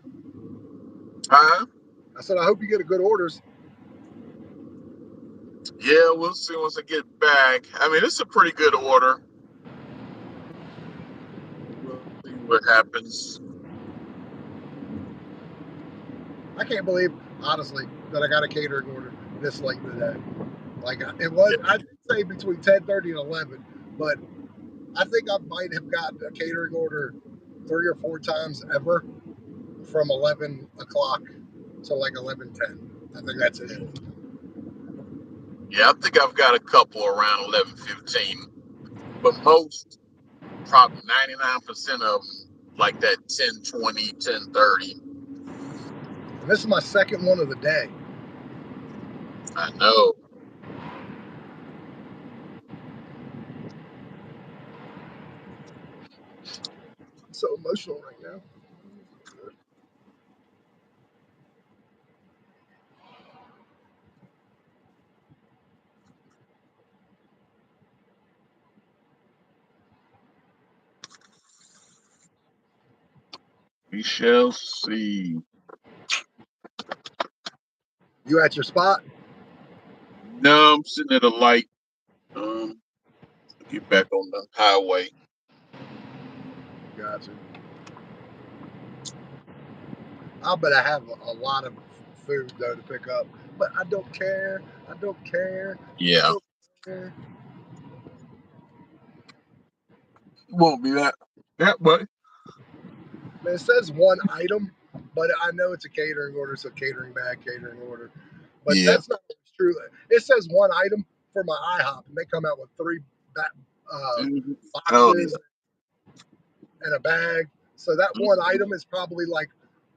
Huh? I said, I hope you get good orders. Yeah, we'll see once I get back. I mean, it's a pretty good order. We'll see what happens. I can't believe, honestly, that I got a catering order this late in the day. Like it was, Yeah. I did say between 10:30 and 11, but I think I might have gotten a catering order 3 or 4 times ever from 11 o'clock to like 11:10. I think that's it. Yeah, I think I've got a couple around 11:15, but most, probably 99% of them, like that 10:20, 10:30. And this is my second one of the day. I know. I'm so emotional right now. We shall see. You at your spot? No, I'm sitting at a light. Um, get back on the highway. Gotcha. I bet I have a lot of food though to pick up, but I don't care. I don't care. I Yeah, don't care. it won't be that way. Man, it says one item, but I know it's a catering order, so catering bag, catering order. But Yeah. that's not always true. It says one item for my IHOP, and they come out with three uh, Mhm. Oh boxes yeah. and a bag. So that one Mhm. item is probably like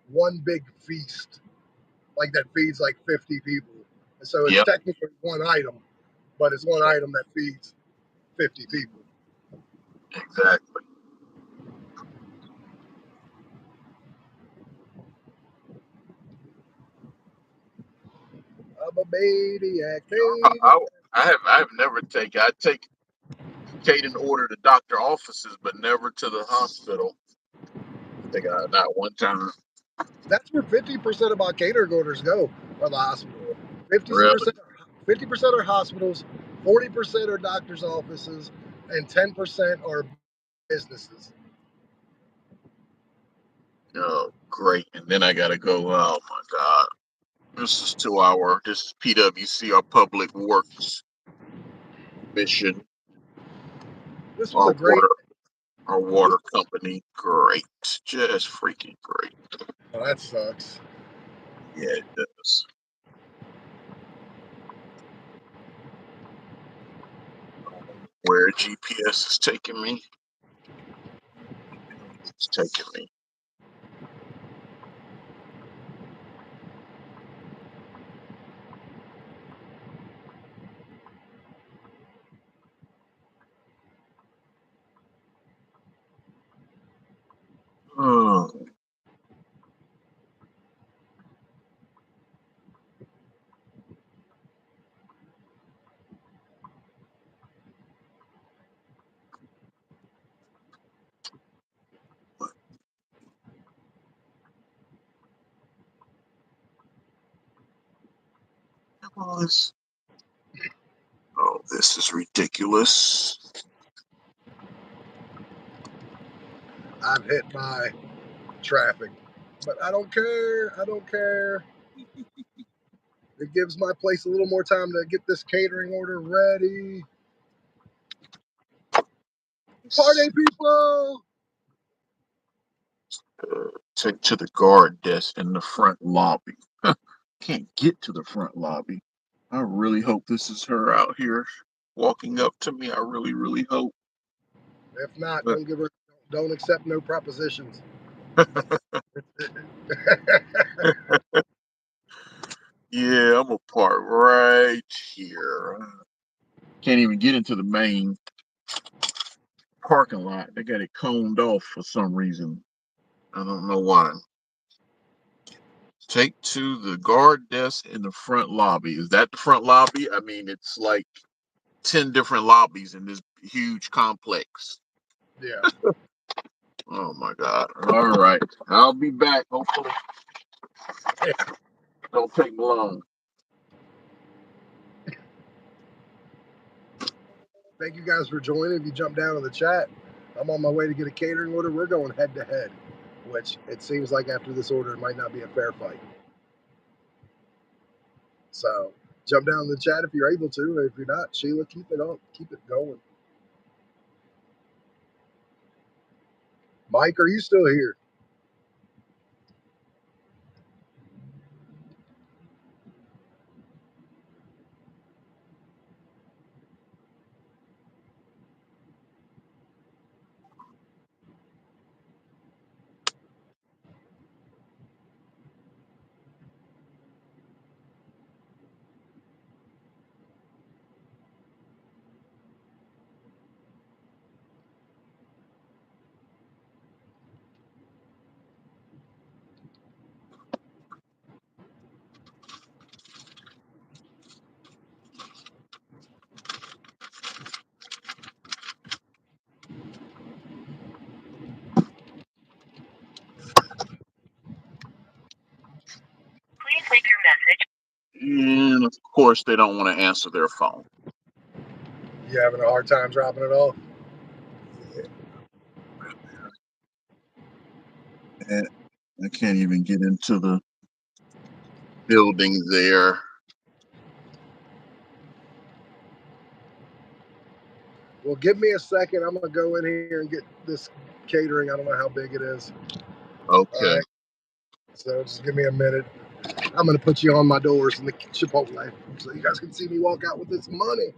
one big feast, like that feeds like 50 people. So it's Yep. technically one item, but it's one item that feeds 50 people. Exactly. I'm a maniac, You know, maniac. I have never taken. I take catering order to doctor offices, but never to the hospital. I think not one time. That's where 50% of our catering orders go, are the hospital. Really? 50% are hospitals, 40% are doctors' offices, and 10% are businesses. Oh, great. And then I gotta go. Oh my God. This is 2 hour. This is PWC, our public works mission, This was our a great. water, our This, water company. Great. Just freaking great. oh, that sucks. Yeah, it does. Where GPS is taking me. It's taking me. Oh, what was? Oh, this is ridiculous. I've hit my traffic, but I don't care. I don't care. It gives my place a little more time to get this catering order ready. Party people! Take to the guard desk in the front lobby. Can't get to the front lobby. I really hope this is her out here walking up to me. I really, really hope. If not, But don't give her. Don't accept no propositions. yeah, I'm gonna park right here. Can't even get into the main parking lot. They got it coned off for some reason. I don't know why. Take to the guard desk in the front lobby. Is that the front lobby? I mean, it's like 10 different lobbies in this huge complex. Yeah. Oh my God. All right. I'll be back. Hopefully, don't take long. Thank you guys for joining. If you jump down to the chat, I'm on my way to get a catering order. We're going head to head, which it seems like after this order, it might not be a fair fight. So jump down in the chat if you're able to. If you're not, Sheila, keep it up, keep it going. Mike, are you still here? course, they don't want to answer their phone. You having a hard time dropping it off? And I can't even get into the building there. Well, give me a second. I'm gonna go in here and get this catering. I don't know how big it is. All Okay. right. So just give me a minute. I'm gonna put you on my doors in the Chipotle so you guys can see me walk out with this money.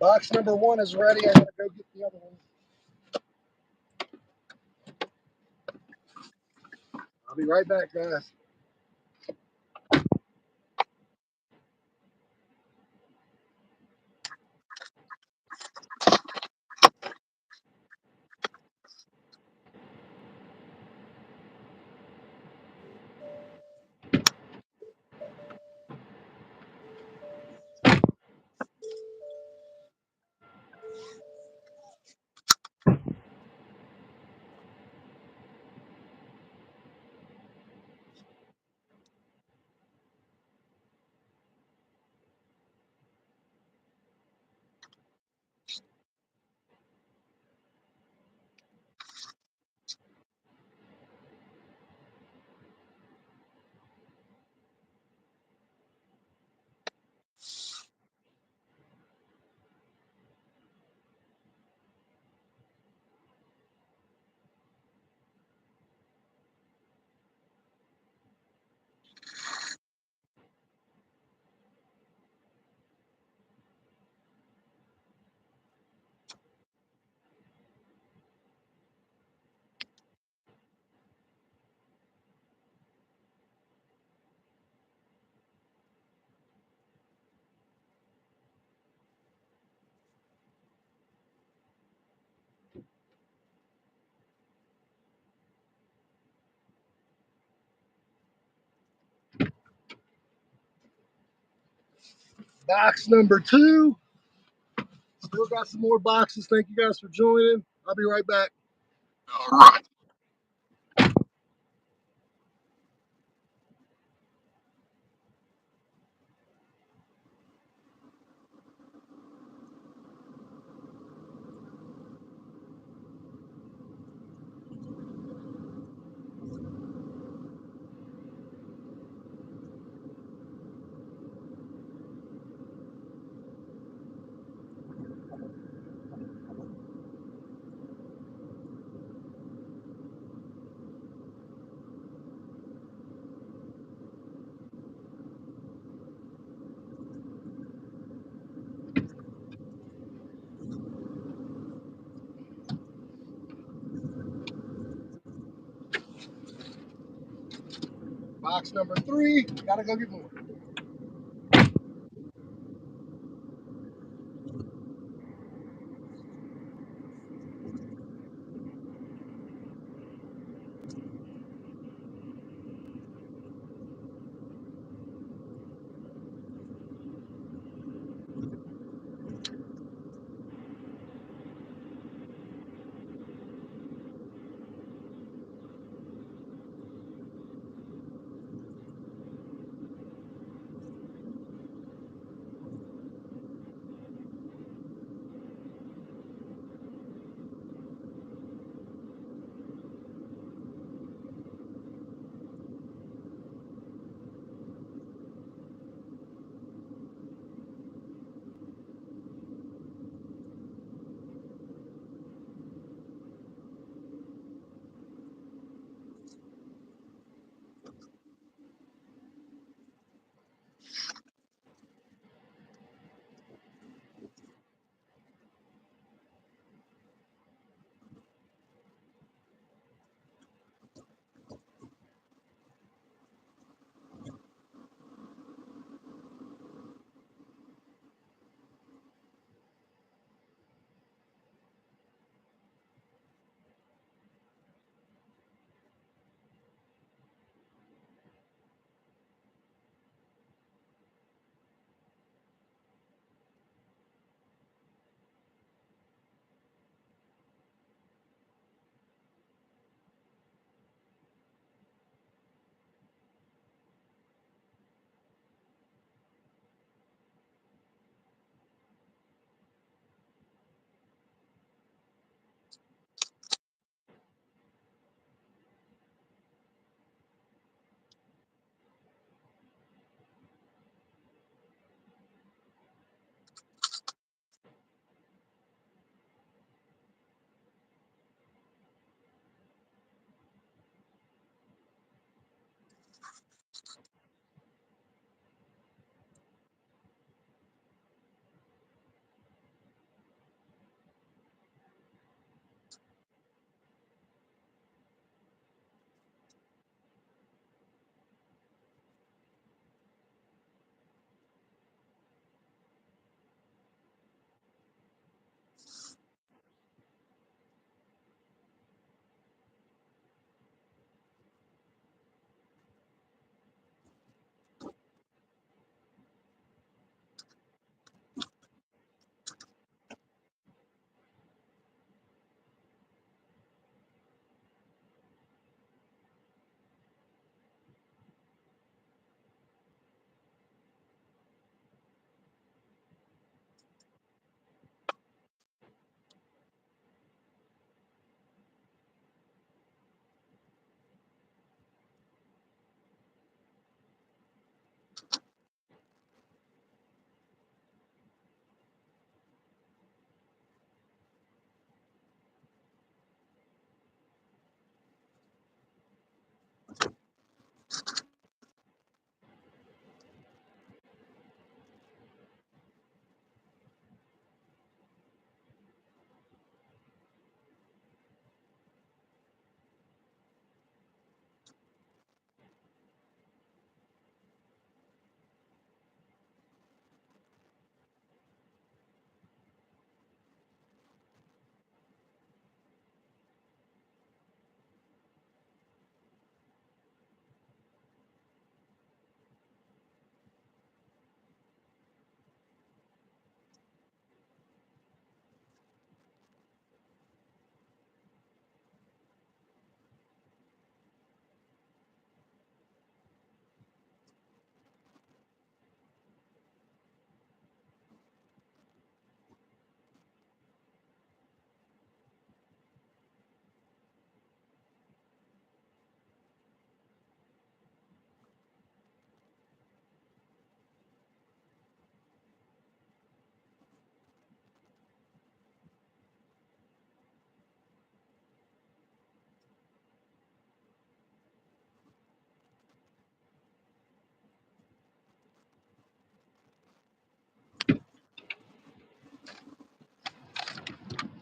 Box number 1 is ready. I gotta go get the other one. I'll be right back, guys. Box number 2. Still got some more boxes. Thank you guys for joining. I'll be right back. All right. Box number 3. Gotta go get more.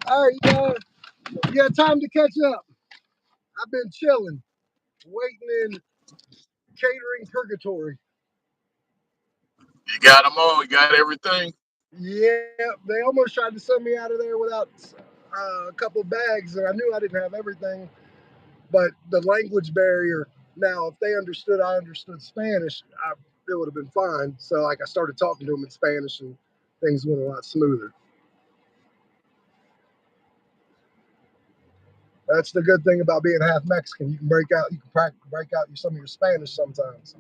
All right, you got time to catch up. I've been chilling, waiting in catering purgatory. You got them all. You got everything. Yeah, they almost tried to send me out of there without a couple bags, and I knew I didn't have everything. But the language barrier. Now, if they understood, I understood Spanish, it would have been fine. So, like, I started talking to them in Spanish, and things went a lot smoother. That's the good thing about being half Mexican. You can break out some of your Spanish sometimes.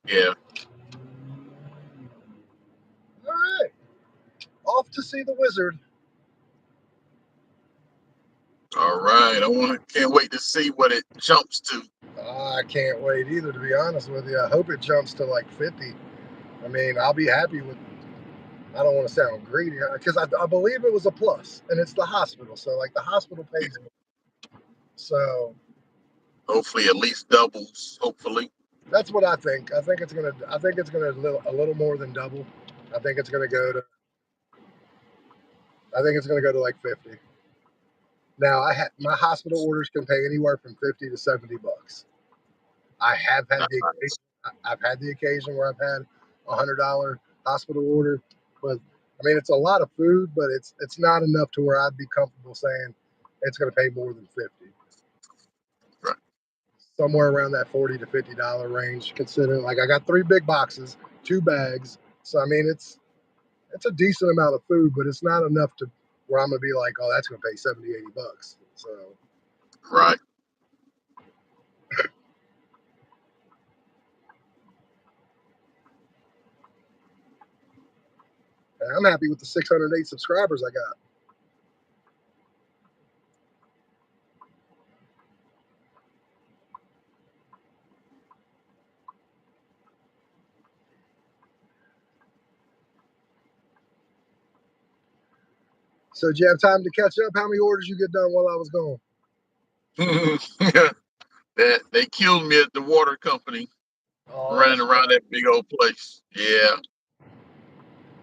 Yeah. All right, off to see the wizard. All right. Can't wait to see what it jumps to. I can't wait either, to be honest with you. I hope it jumps to like 50. I mean, I'll be happy with. I don't want to sound greedy because I believe it was a plus, and it's the hospital. So like the hospital pays me. So Hopefully, at least doubles. Hopefully. that's what I think. I think it's gonna. I think it's gonna a little more than double. I think it's gonna go to. I think it's gonna go to like 50. Now my hospital orders can pay anywhere from 50 to $70. I have had the occasion, I've had the occasion where I've had $100 hospital order, but I mean it's a lot of food, but it's not enough to where I'd be comfortable saying it's going to pay more than 50. Right. Somewhere around that $40 to $50 range, considering like I got 3 big boxes, 2 bags, so I mean it's a decent amount of food, but it's not enough to where I'm gonna be like, oh, that's gonna pay 70, $80. So Right. I'm happy with the 608 subscribers I got. So did you have time to catch up? How many orders you get done while I was gone? They killed me at the water company Oh, running that's around that big old place. Yeah.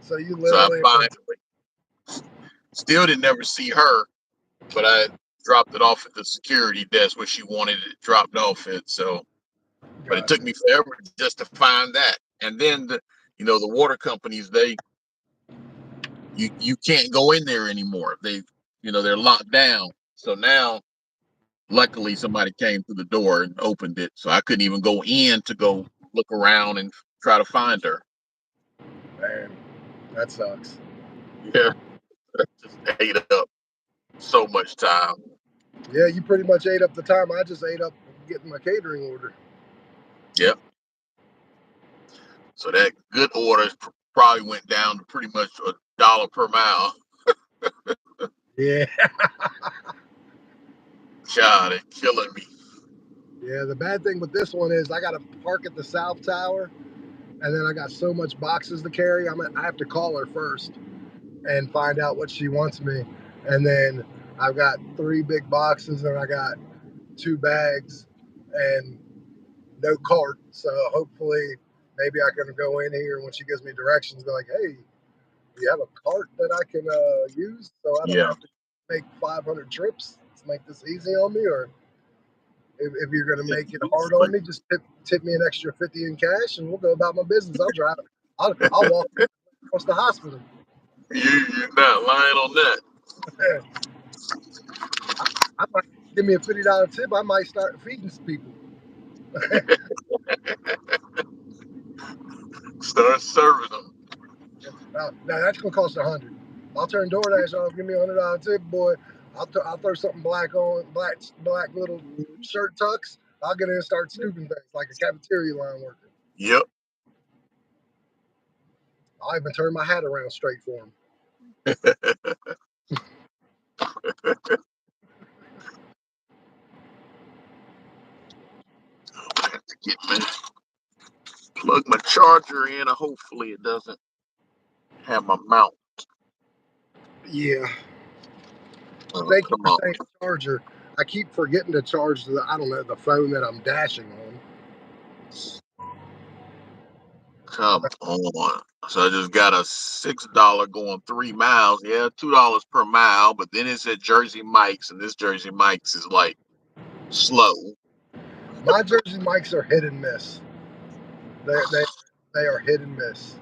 so you So I literally finally still didn't ever see her, but I dropped it off at the security desk where she wanted it dropped off at. So, but it took gotcha. me forever just to find that. And then the water companies, you can't go in there anymore. They're locked down. So now, luckily, somebody came through the door and opened it, so I couldn't even go in to go look around and try to find her. Man, that sucks. Yeah, that just ate up so much time. Yeah, you pretty much ate up the time I just ate up getting my catering order. Yep. So that good orders probably went down to pretty much $1 per mile. Yeah. God, it's killing me. Yeah, the bad thing with this one is I got to park at the South Tower, and then I got so much boxes to carry. I have to call her first and find out what she wants me, and then I've got 3 big boxes, and I got 2 bags, and no cart. So hopefully, maybe I can go in here when she gives me directions, be like, "Hey, do you have a cart that I can use so I don't Yeah. have to make 500 trips to make this easy on me? Or if you're going to make it hard on me, just tip me an extra 50 in cash, and we'll go about my business. I'll drive. I'll walk across the hospital. You're not lying on that. I might give me a $50 tip. I might start feeding people. Start serving them. Now that's gonna cost 100. I'll turn DoorDash off. Give me $100 tip, boy. I'll throw something black on, black little shirt tucks. I'll get in and start scooping things like a cafeteria line worker. Yep. I'll even turn my hat around straight for them. I have to plug my charger in. Hopefully it doesn't have my mount. Yeah. Oh, Thank you come for on. saying charger. I keep forgetting to charge the phone that I'm dashing on. Come on. So I just got a $6 going 3 miles. Yeah, $2 per mile. But then it's at Jersey Mike's, and this Jersey Mike's is like slow. My Jersey Mikes are hit and miss. They they are hit and miss.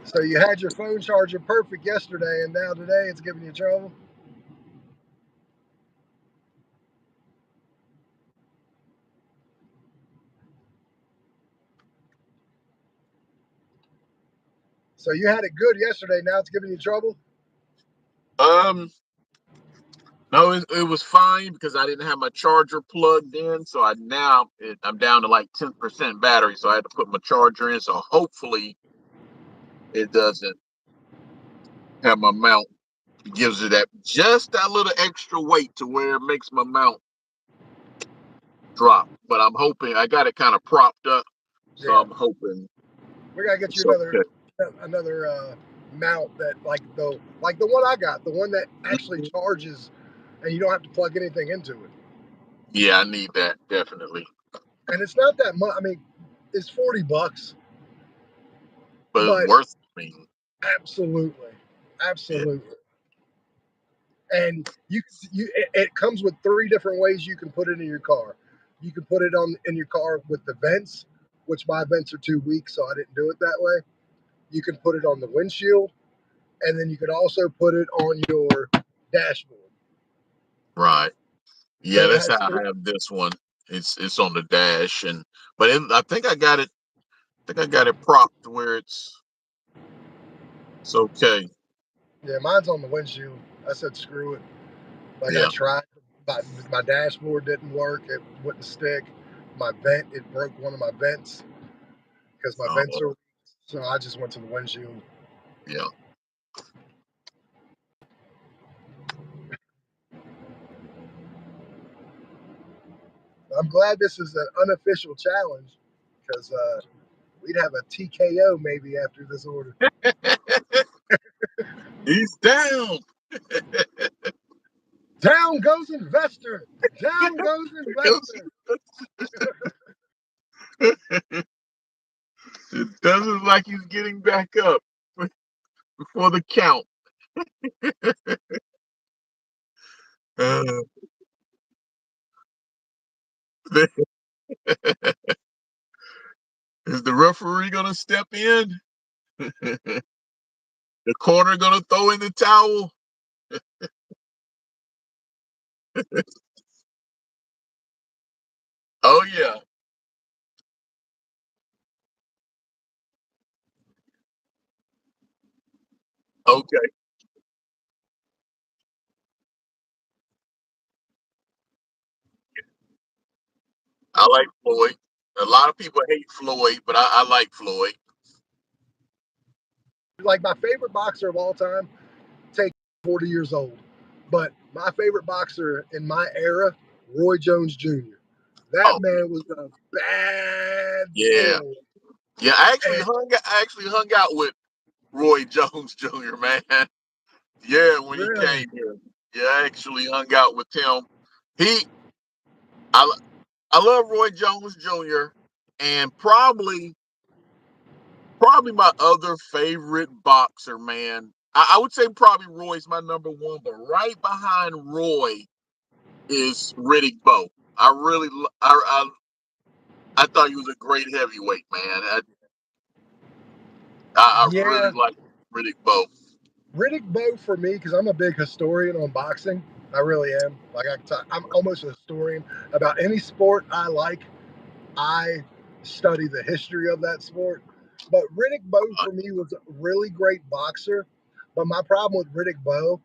So you had your phone charger perfect yesterday, and now today it's giving you trouble. So you had it good yesterday, now it's giving you trouble. Um, no, it was fine because I didn't have my charger plugged in. So I'm down to like 10% battery. So I had to put my charger in. So hopefully it doesn't have my mount. It gives it that little extra weight to where it makes my mount drop. But I'm hoping I got it kind of propped up. So Yeah, I'm hoping we gotta get you it's okay. another mount that like the one I got, the one that actually Mhm. charges, and you don't have to plug anything into it. Yeah, I need that definitely. And it's not that much. I mean, it's $40, But it's but worth me. absolutely, Yeah. absolutely. And it comes with three different ways you can put it in your car. You can put it on in your car with the vents, which my vents are too weak, so I didn't do it that way. You can put it on the windshield, and then you could also put it on your dashboard. Right. Yeah, So it that's how has three. I have this one. It's on the dash but I think I got it. I think I got it propped to where it's okay. Yeah, mine's on the windshield. I said screw it. Like I Yeah. tried, but my dashboard didn't work. It wouldn't stick. My vent, it broke one of my vents because my vents are Oh, weak. So I just went to the windshield. yeah. I'm glad this is an unofficial challenge because we'd have a TKO maybe after this order. He's down. Down goes investor. Down goes investor. It doesn't look like he's getting back up before the count. Uh, is the referee gonna step in? The corner gonna throw in the towel? Oh yeah. Okay. I like Floyd. A lot of people hate Floyd, but I like Floyd. Like my favorite boxer of all time, take 40 years old. But my favorite boxer in my era, Roy Jones Jr. That Oh man was a bad yeah, bull. yeah. And I actually hung out with Roy Jones Jr. Man. Yeah, when he really, came here. Yeah, I actually hung out with him. He, I, I love Roy Jones Jr. and probably my other favorite boxer, man. I would say probably Roy's my number one, but right behind Roy is Riddick Bowe. I really, I thought he was a great heavyweight, man. I really yeah, like Riddick Bowe. Riddick Bowe for me, because I'm a big historian on boxing. I really am. Like I'm almost a historian about any sport I like. I study the history of that sport. But Riddick Bowe Uh, for me was a really great boxer. But my problem with Riddick Bowe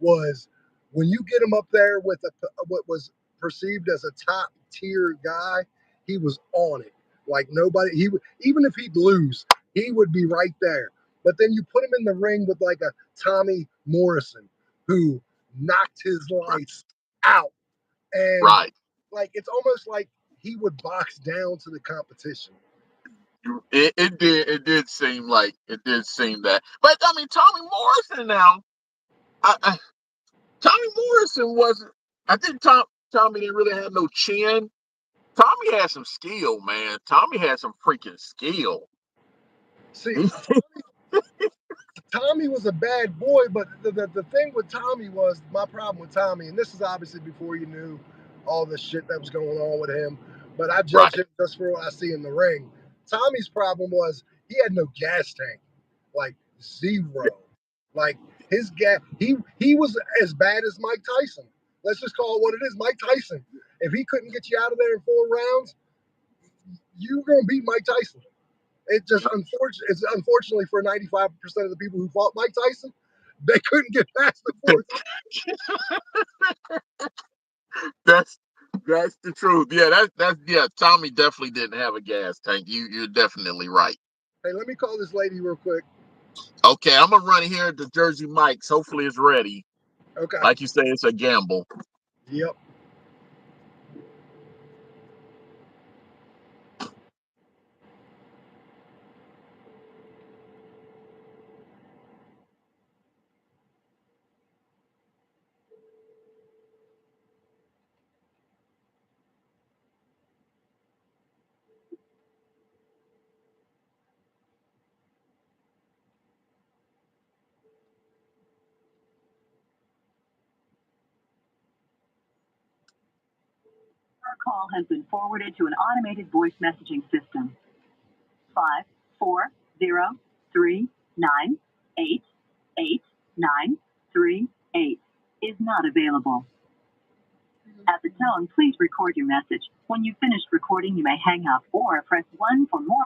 was when you get him up there with what was perceived as a top tier guy, he was on it. Like nobody, he would even if he'd lose, he would be right there. But then you put him in the ring with like a Tommy Morrison who knocked his right, lights out, and right. like it's almost like he would box down to the competition. It did seem that. But I mean, Tommy Morrison now. I Tommy Morrison wasn't. I think Tommy didn't really have no chin. Tommy Tommy had some skill, man. Tommy had some freaking skill. See, Tommy was a bad boy, but the thing with Tommy was my problem with Tommy, and this is obviously before you knew all the shit that was going on with him. But I judge Right. him just for what I see in the ring. Tommy's problem was he had no gas tank, like zero. Like his gas, he was as bad as Mike Tyson. Let's just call it what it is. Mike Tyson. If he couldn't get you out of there in 4 rounds, you're gonna beat Mike Tyson. It's unfortunately for 95% of the people who fought Mike Tyson, they couldn't get past the fourth. That's that's the truth. Yeah, that's yeah. Tommy definitely didn't have a gas tank. You're definitely right. Hey, let me call this lady real quick. Okay, I'm gonna run here to Jersey Mike's. Hopefully it's ready. Okay. Like you say, it's a gamble. Yep. Your call has been forwarded to an automated voice messaging system. 54039888938 is not available. At the tone, please record your message. When you've finished recording, you may hang up or press 1 for more.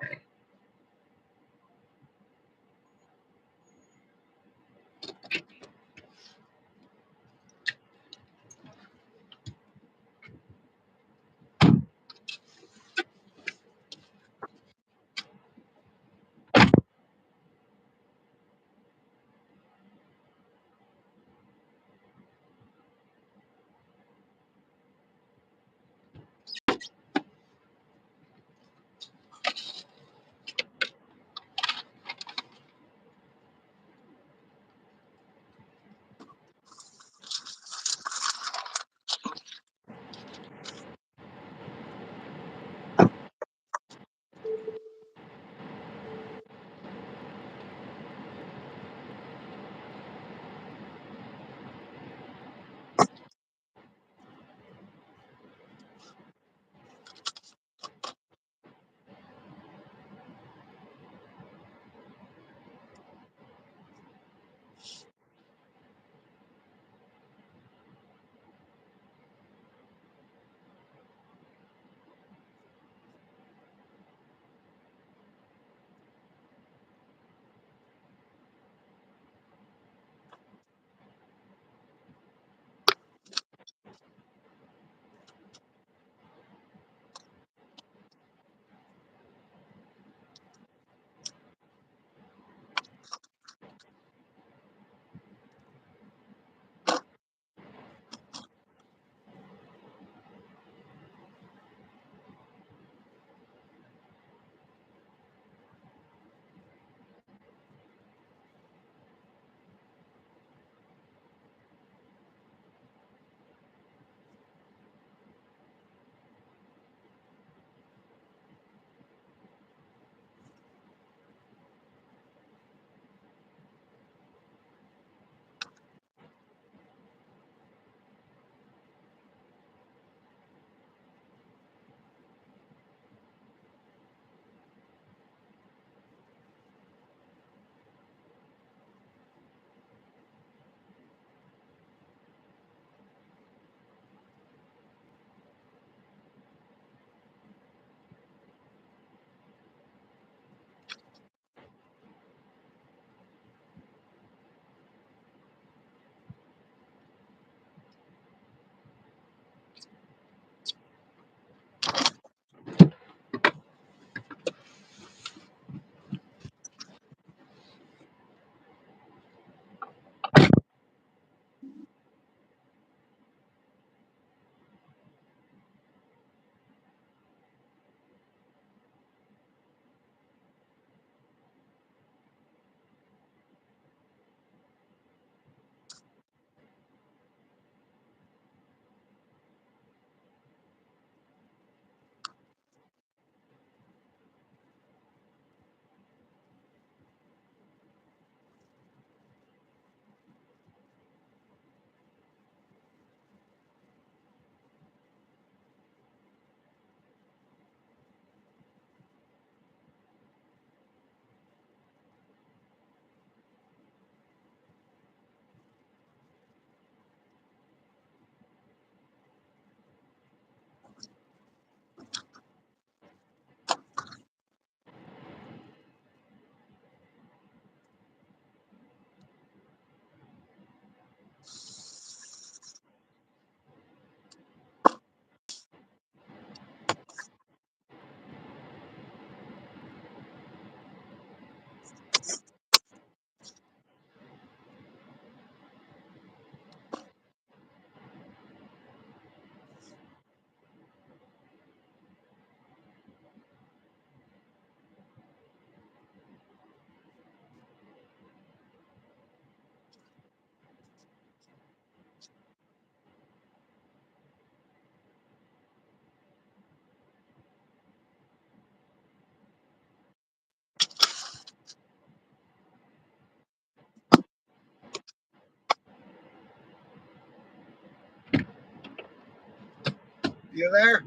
You there?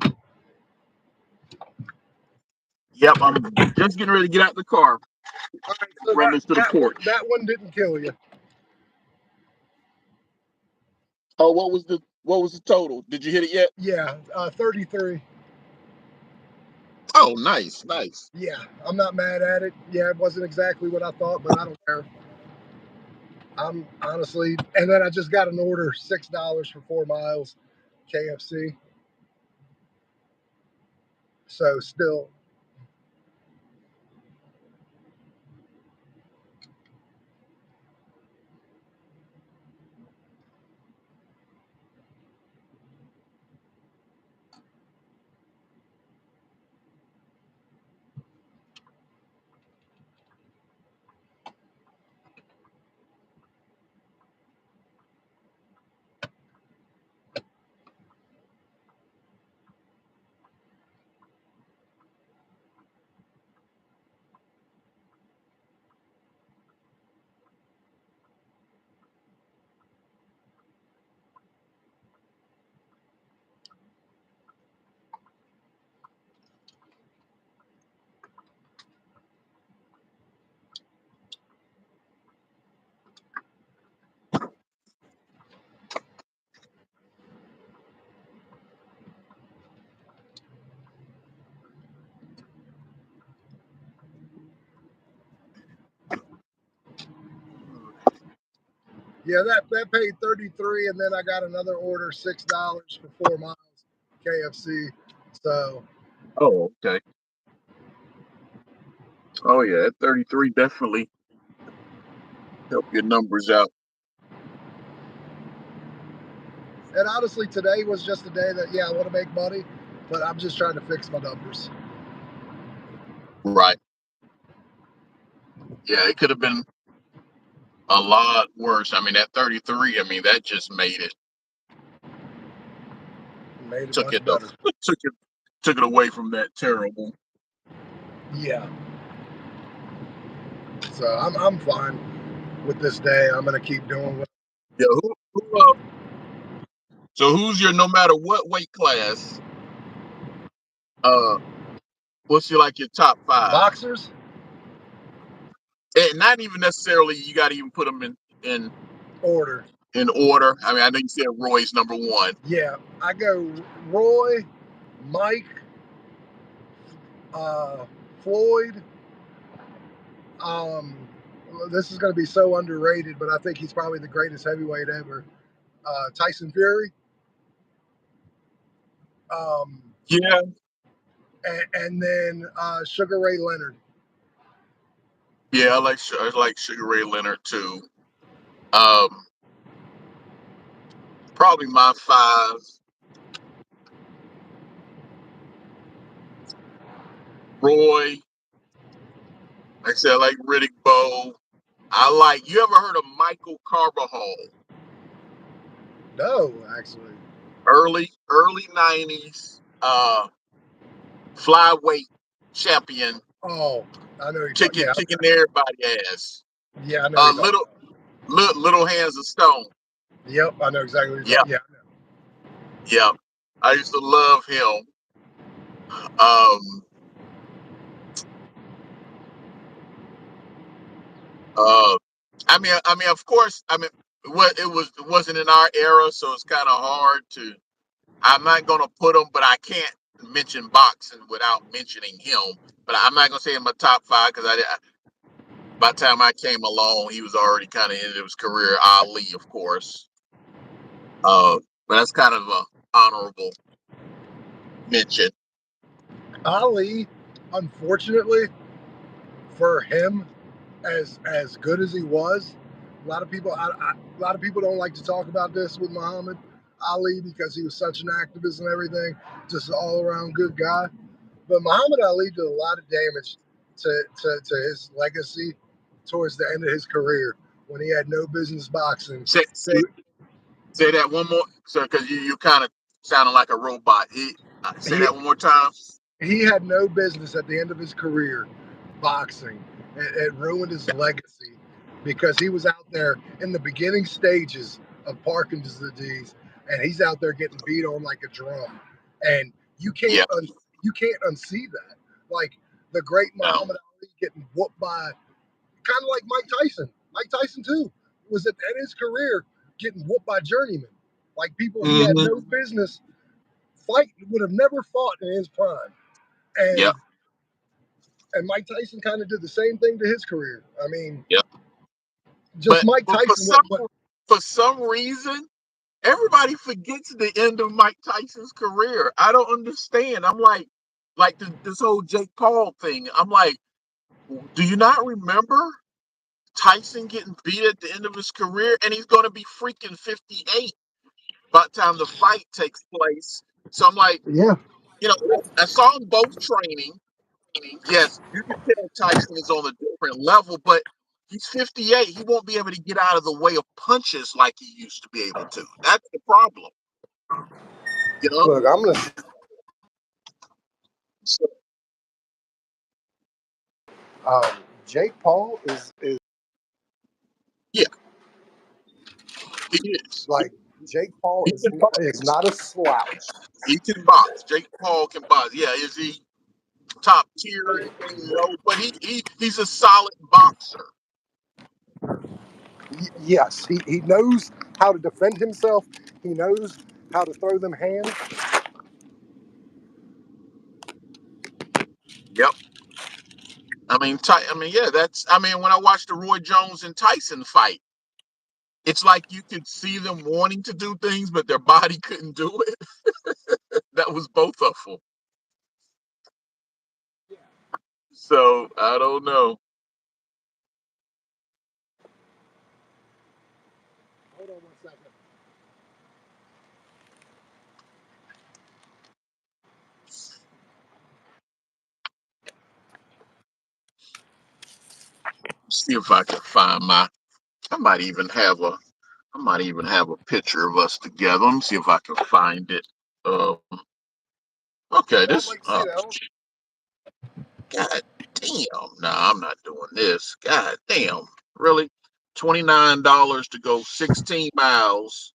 Yep, I'm just getting ready to get out the car. All right, so Bring this to the porch. that one didn't kill you. Oh, what was the total? Did you hit it yet? Yeah, 33. Oh, nice. Yeah, I'm not mad at it. Yeah, it wasn't exactly what I thought, but I don't care. I'm honestly, and then I just got an order, $6 for 4 miles, KFC. So still, yeah, that paid 33, and then I got another order, $6 for 4 miles, KFC. So Oh, okay. Oh yeah, that 33 definitely help your numbers out. and honestly, today was just a day that, yeah, I want to make money, but I'm just trying to fix my numbers. Right. Yeah, it could have been a lot worse. I mean, that 33, I mean, that just made it Made it took much it better. took it away from that terrible. Yeah. So I'm fine with this day. I'm gonna keep doing what Yeah, so who's your no matter what weight class? Uh, what's your top five? boxers And not even necessarily you got to even put them in order. in order. I mean, I know you said Roy's number one. Yeah, I go Roy, Mike, Floyd. Um, this is going to be so underrated, but I think he's probably the greatest heavyweight ever. Tyson Fury. Um, Yeah, and then Sugar Ray Leonard. yeah, I like Sugar Ray Leonard too. Um, probably my five. Roy, like I said, I like Riddick Bowe. You ever heard of Michael Carbajal? No, actually. Early 90s, flyweight champion, Oh, I know you're talking. Yeah, kicking everybody ass. yeah, I know you're talking about. Little hands of stone. Yep, I know exactly what you're Yep, talking. Yeah, yep. I used to love him. Um, uh, of course, it wasn't in our era, so it's kind of hard to. I'm not gonna put him, but I can't mention boxing without mentioning him. But I'm not gonna say in my top five because by the time I came along, he was already kind of into his career. Ali, of course. But that's kind of a honorable mention. Ali, unfortunately for him, as good as he was, a lot of people a lot of people don't like to talk about this with Muhammad Ali because he was such an activist and everything, just an all around good guy. But Muhammad Ali did a lot of damage to his legacy towards the end of his career when he had no business boxing. Say that one more, sir, because you kind of sounding like a robot. Say He that one more time. he had no business at the end of his career boxing. It ruined his legacy because he was out there in the beginning stages of Parkinson's disease, and he's out there getting beat on like a drum. and you Yeah. you can't unsee that. Like the great No. Muhammad Ali getting whooped by kind of like Mike Tyson. Mike Tyson too was at the end of his career getting whooped by journeymen, like people he had Mm-hmm. no business fight, would have never fought in his prime, Yep. and Mike Tyson kind of did the same thing to his career. I mean, Yep. just Mike But Tyson. What for some reason, everybody forgets the end of Mike Tyson's career. I don't understand. I'm like this whole Jake Paul thing. I'm like, do you not remember Tyson getting beat at the end of his career, and he's going to be freaking 58 by the time the fight takes place? So I'm like, Yeah, I saw them both training. Yes, you can tell Tyson is on a different level, but he's 58. He won't be able to get out of the way of punches like he used to be able to. That's the problem, you know? look, I'm gonna. So, Um, Jake Paul is yeah, he is. like Jake Paul He can box. is not a slouch. He can box. Jake Paul can box. Yeah, is he top tier or anything? No, but he's a solid boxer. Yes, he knows how to defend himself. He knows how to throw them hands. Yep. Yeah, when I watched the Roy Jones and Tyson fight, it's like you could see them wanting to do things, but their body couldn't do it. That was both of them. So I don't know. Hold on 1 second. See if I can find I might even have a picture of us together. Let me see if I can find it. Okay, I'd this like to see that one. God damn. Nah, I'm not doing this. God damn. Really? $29 to go 16 miles,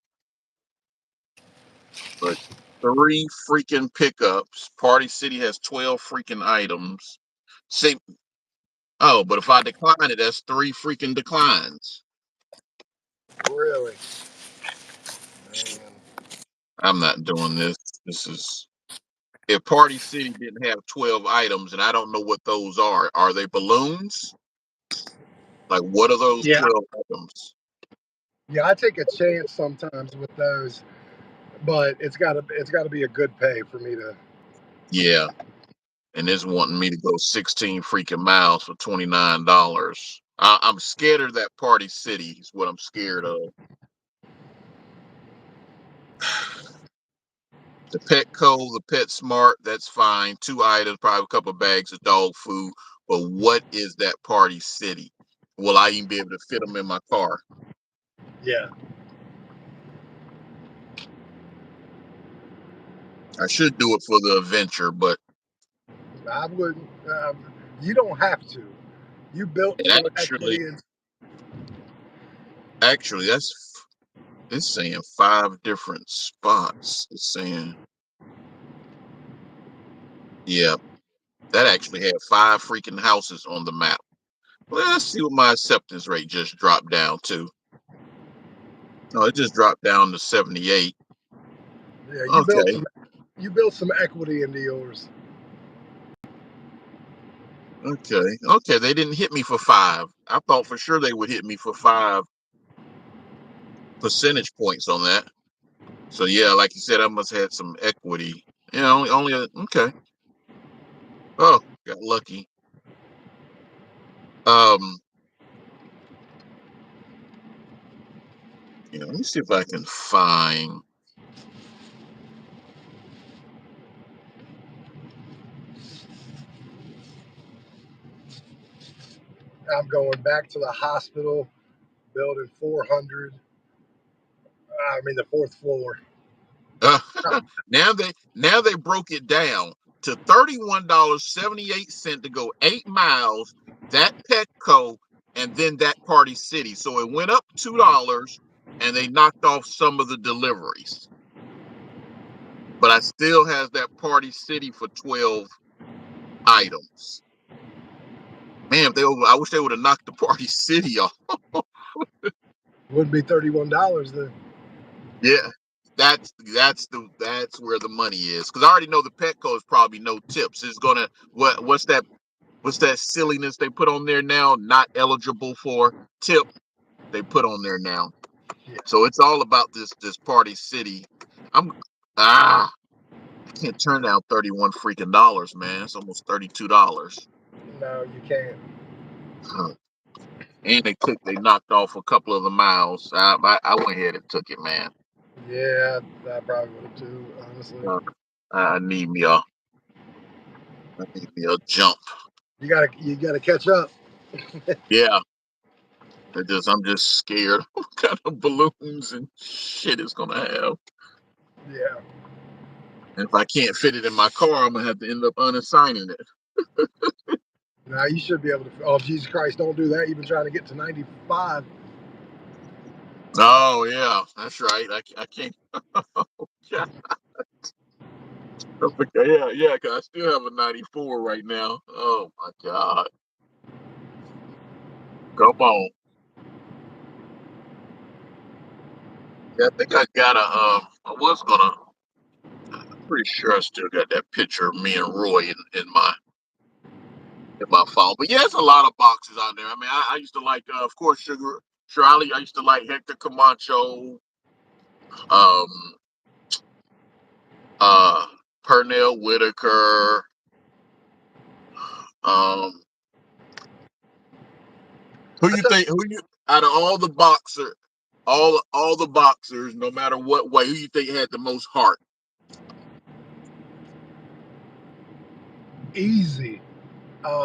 but 3 freaking pickups. Party City has 12 freaking items. See, but if I decline it, that's 3 freaking declines. Really, man. I'm not doing this. This is if Party City didn't have 12 items, and I don't know what those are they balloons? Like, what are those Yeah, 12 items? yeah. I take a chance sometimes with those, but it's gotta be a good pay for me to. Yeah. And it's wanting me to go 16 freaking miles for $29. I'm scared of that Party City, is what I'm scared of. The Petco, the Pet Smart, that's fine. 2 items, probably a couple of bags of dog food. But what is that Party City? Will I even be able to fit them in my car? Yeah, I should do it for the adventure, but I wouldn't. You don't have to. You built it some actually, equity in. actually, it's saying 5 different spots. It's saying, yeah, that actually had 5 freaking houses on the map. Well, let's see what my acceptance rate just dropped down to. Oh, it just dropped down to 78. Yeah, Okay. you built some equity into yours. Okay. Okay. They didn't hit me for 5. I thought for sure they would hit me for 5 percentage points on that. So yeah, like you said, I must have had some equity. Yeah, okay. Oh, got lucky. Um, let me see if I can find. I'm going back to the hospital, building 400. I mean the fourth floor. Now they broke it down to $31.78 to go 8 miles. That Petco and then that Party City. So it went up $2, and they knocked off some of the deliveries. but I still has that Party City for 12 items. Man, I wish they would have knocked the Party City off. Wouldn't be $31 then. Yeah, that's where the money is. Because I already know the Petco is probably no tips. It's gonna what's that silliness they put on there now? Not eligible for tip. They put on there now. Yeah. So it's all about this Party City. I can't turn down $31 freaking dollars, man. It's almost $32. No, you can't. And they knocked off a couple of the miles. I went ahead and took it, man. Yeah, I probably would have too, honestly. I need me a jump. You gotta catch up. Yeah. I'm just scared what kind of balloons and shit it's gonna have. Yeah. And if I can't fit it in my car, I'm gonna have to end up unassigning it. Now you should be able to. Oh, Jesus Christ! Don't do that. You've been trying to get to 95. Oh yeah, that's right. I can't. Yeah, yeah. Cause I still have a 94 right now. Oh my God. Come on. Yeah, I think I got I was gonna. I'm pretty sure I still got that picture of me and Roy in my phone. But yeah, there's a lot of boxes out there. I mean, I used to like, of course, Sugar Charlie. I used to like Hector Camacho, um, uh, Pernell Whitaker. Um, who I you tell think? Who you out of all the boxers, no matter what way, who you think had the most heart? easy.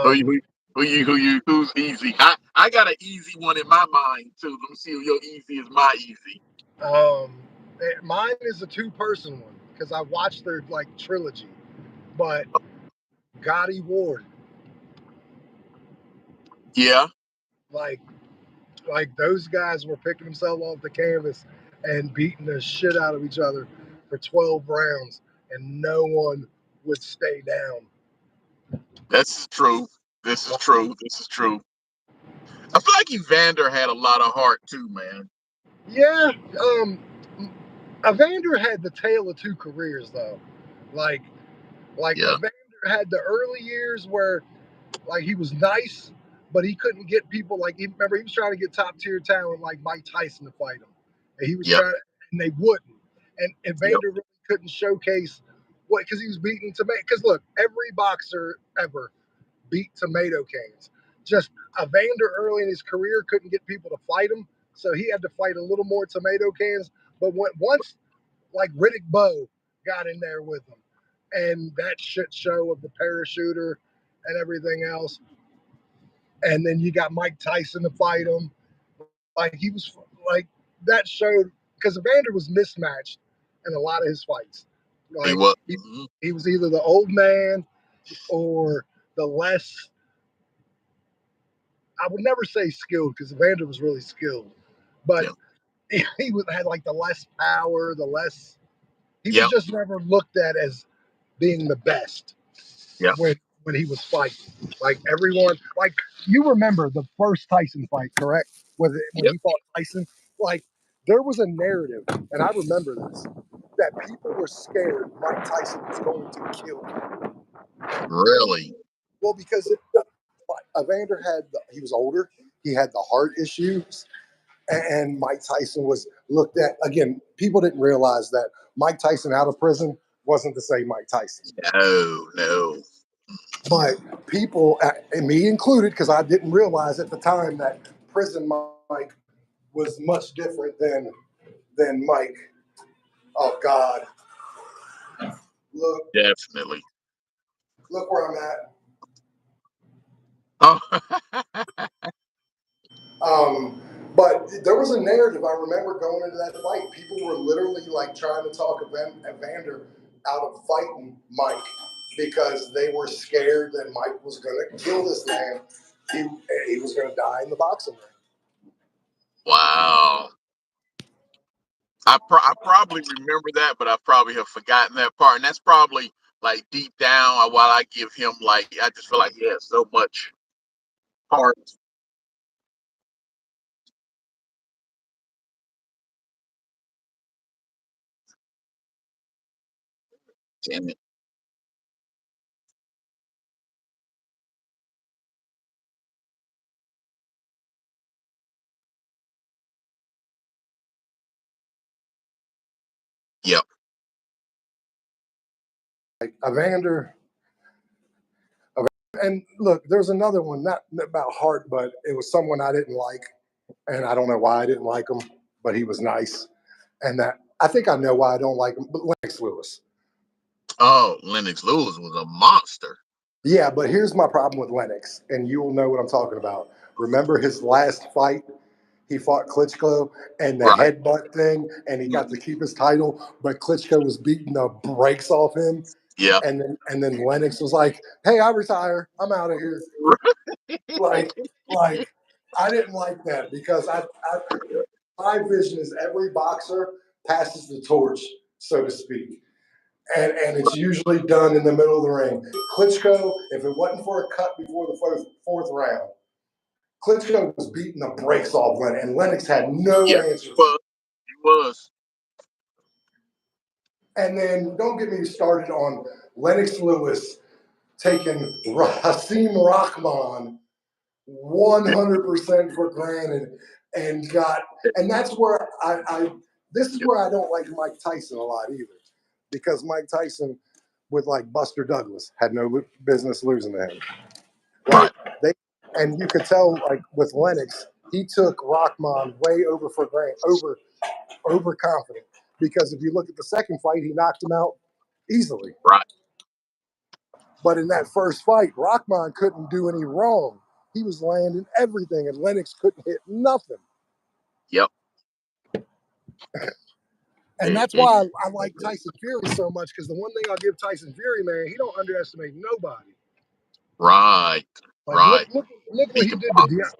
Who Um, you who's easy? I got an easy one in my mind too. Let me see if your easy is my easy. Mine is a two-person one because I watched their like trilogy, but Gotti Ward, Yeah, like those guys were picking themselves off the canvas and beating the shit out of each other for 12 rounds, and no one would stay down. this is true. This is true. This is true. I feel like Evander had a lot of heart too, man. Yeah, Evander had the tale of two careers though. Like Yeah, Evander had the early years where like he was nice, but he couldn't get people like remember he was trying to get top tier talent like Mike Tyson to fight him, and he was yep, trying, and they wouldn't. And yep. Vander really couldn't showcase what because he was beating tomato. Because look, every boxer ever beat tomato cans. Just Evander early in his career couldn't get people to fight him, so he had to fight a little more tomato cans. But once like Riddick Bowe got in there with him, and that shit show of the parachuter and everything else, and then you got Mike Tyson to fight him. Like he was like that showed because Evander was mismatched in a lot of his fights. He Like was. he was either the old man or the less. I would never say skilled because Evander was really skilled, but Yeah, he had like the less power, the less. He was yep, just never looked at as being the best yep, when he was fighting. Like everyone, like you remember the first Tyson fight, correct? Was it when yep. he fought Tyson? Like there was a narrative, and I remember this, that people were scared Mike Tyson was going to kill him. Really? Well, because Evander he was older, he had the heart issues, and Mike Tyson was looked at again. People didn't realize that Mike Tyson out of prison wasn't the same Mike Tyson. No, no. But people, and me included, because I didn't realize at the time that prison Mike was much different than Mike. Oh God, look, Definitely. look where I'm at. Oh, But there was a narrative. I remember going into that fight. People were literally like trying to talk Evander out of fighting Mike because they were scared that Mike was going to kill this man. He was going to die in the boxing ring. wow. I probably remember that, but I probably have forgotten that part, and that's probably like deep down. While I give him like, I just feel like he has so much heart. Damn it. Yep. Like Evander, and look, there's another one, not about heart, but it was someone I didn't like, and I don't know why I didn't like him, but he was nice, and that I think I know why I don't like him. But Lennox Lewis, Oh, Lennox Lewis was a monster. yeah, but here's my problem with Lennox, and you will know what I'm talking about. Remember his last fight? He fought Klitschko and the Right. headbutt thing, and he got to keep his title, but Klitschko was beating the brakes off him. Yep. And then Lennox was like, "Hey, I retire. I'm out of here." Like, like I didn't like that because my vision is every boxer passes the torch, so to speak, and it's usually done in the middle of the ring. Klitschko, if it wasn't for a cut before the fourth round, Klitschko was beating the brakes off Lennox, and Lennox had no Yeah. answer for Well, he was. it. And then don't get me started on Lennox Lewis taking Hasim Rahman 100% for granted and got, and that's where this is Yep. where I don't like Mike Tyson a lot either, because Mike Tyson with like Buster Douglas had no business losing to him. Right. Like they, and you could tell like with Lennox, he took Rahman way over for granted, overconfident, because if you look at the second fight, he knocked him out easily. Right. But in that first fight, Rahman couldn't do any wrong. He was landing everything, and Lennox couldn't hit nothing. Yep. And that's why I like Tyson Fury so much, because the one thing I'll give Tyson Fury, man, he don't underestimate nobody. Right. Like Right. look what He he could did to box.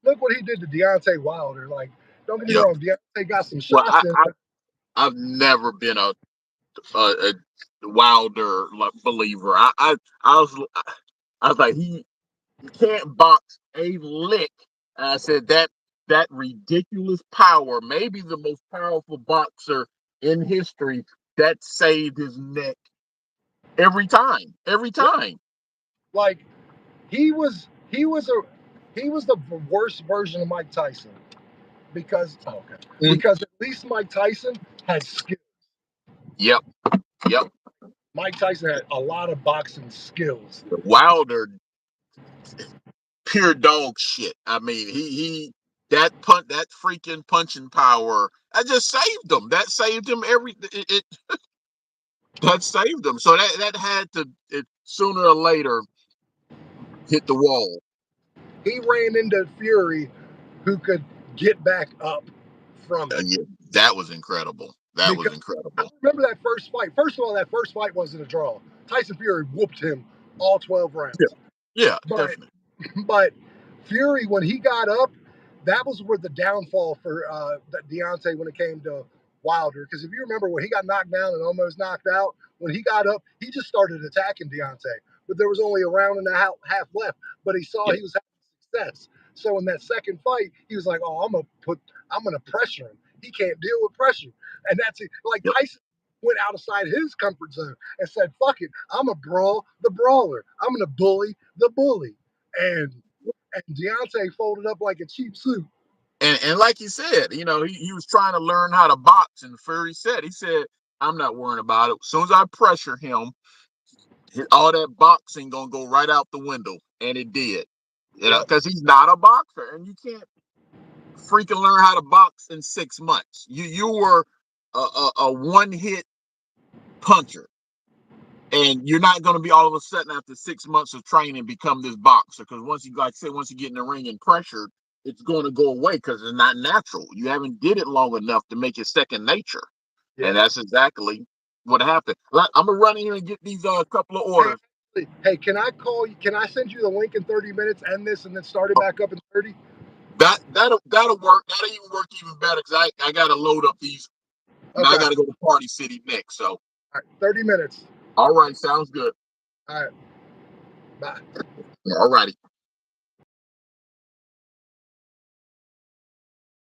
look what he did to Deontay Wilder. Like, don't get me Yep. wrong, Deontay got some Well, shots in, but I've never been a Wilder like believer. I was like he can't box a lick. And I said that ridiculous power, maybe the most powerful boxer in history, that saved his neck every time. Every yeah, time. like he was he was the worst version of Mike Tyson because Mm. because at least Mike Tyson had skill. Yep. Yep. Mike Tyson had a lot of boxing skills. Wilder, pure dog shit. I mean, he that freaking punching power. That just saved him. That saved him it that saved him. So that had to sooner or later hit the wall. He ran into Fury, who could get back up from it. Yeah, that was incredible. That was Because I incredible. remember that first fight. First of all, that first fight wasn't a draw. Tyson Fury whooped him all 12 Yeah, rounds. yeah, But definitely. but Fury, when he got up, that was where the downfall for Deontay when it came to Wilder. Because if you remember when he got knocked down and almost knocked out, when he got up, he just started attacking Deontay. But there was only a round and a half left. But he saw Yeah, he was having success. So in that second fight, he was like, "Oh, I'm gonna pressure him. He can't deal with pressure." And that's it. Like yep. Tyson went outside his comfort zone and said, "Fuck it, I'm a brawl the brawler. I'm gonna bully the bully." And Deontay folded up like a cheap suit. And like he said, he was trying to learn how to box, and Fury said, I'm not worrying about it. As soon as I pressure him, all that boxing gonna go right out the window, and it did. Yep. Because he's not a boxer, and you can't freaking learn how to box in 6 months. You were a one hit puncher, and you're not going to be all of a sudden after 6 months of training become this boxer. Because once you get in the ring and pressured, it's going to go away because it's not natural. You haven't did it long enough to make it second nature, and Yeah. that's exactly what happened. I'm gonna run in here and get these couple of Hey, orders. hey, can I call you? Can I send you the link in 30 minutes, end this, and then start it back up in 30? That'll work. That'll even work even better because I gotta load up these. And I Okay. got to go to Party City next. So, All right. 30 minutes. all right, sounds good. All right. Bye. All righty.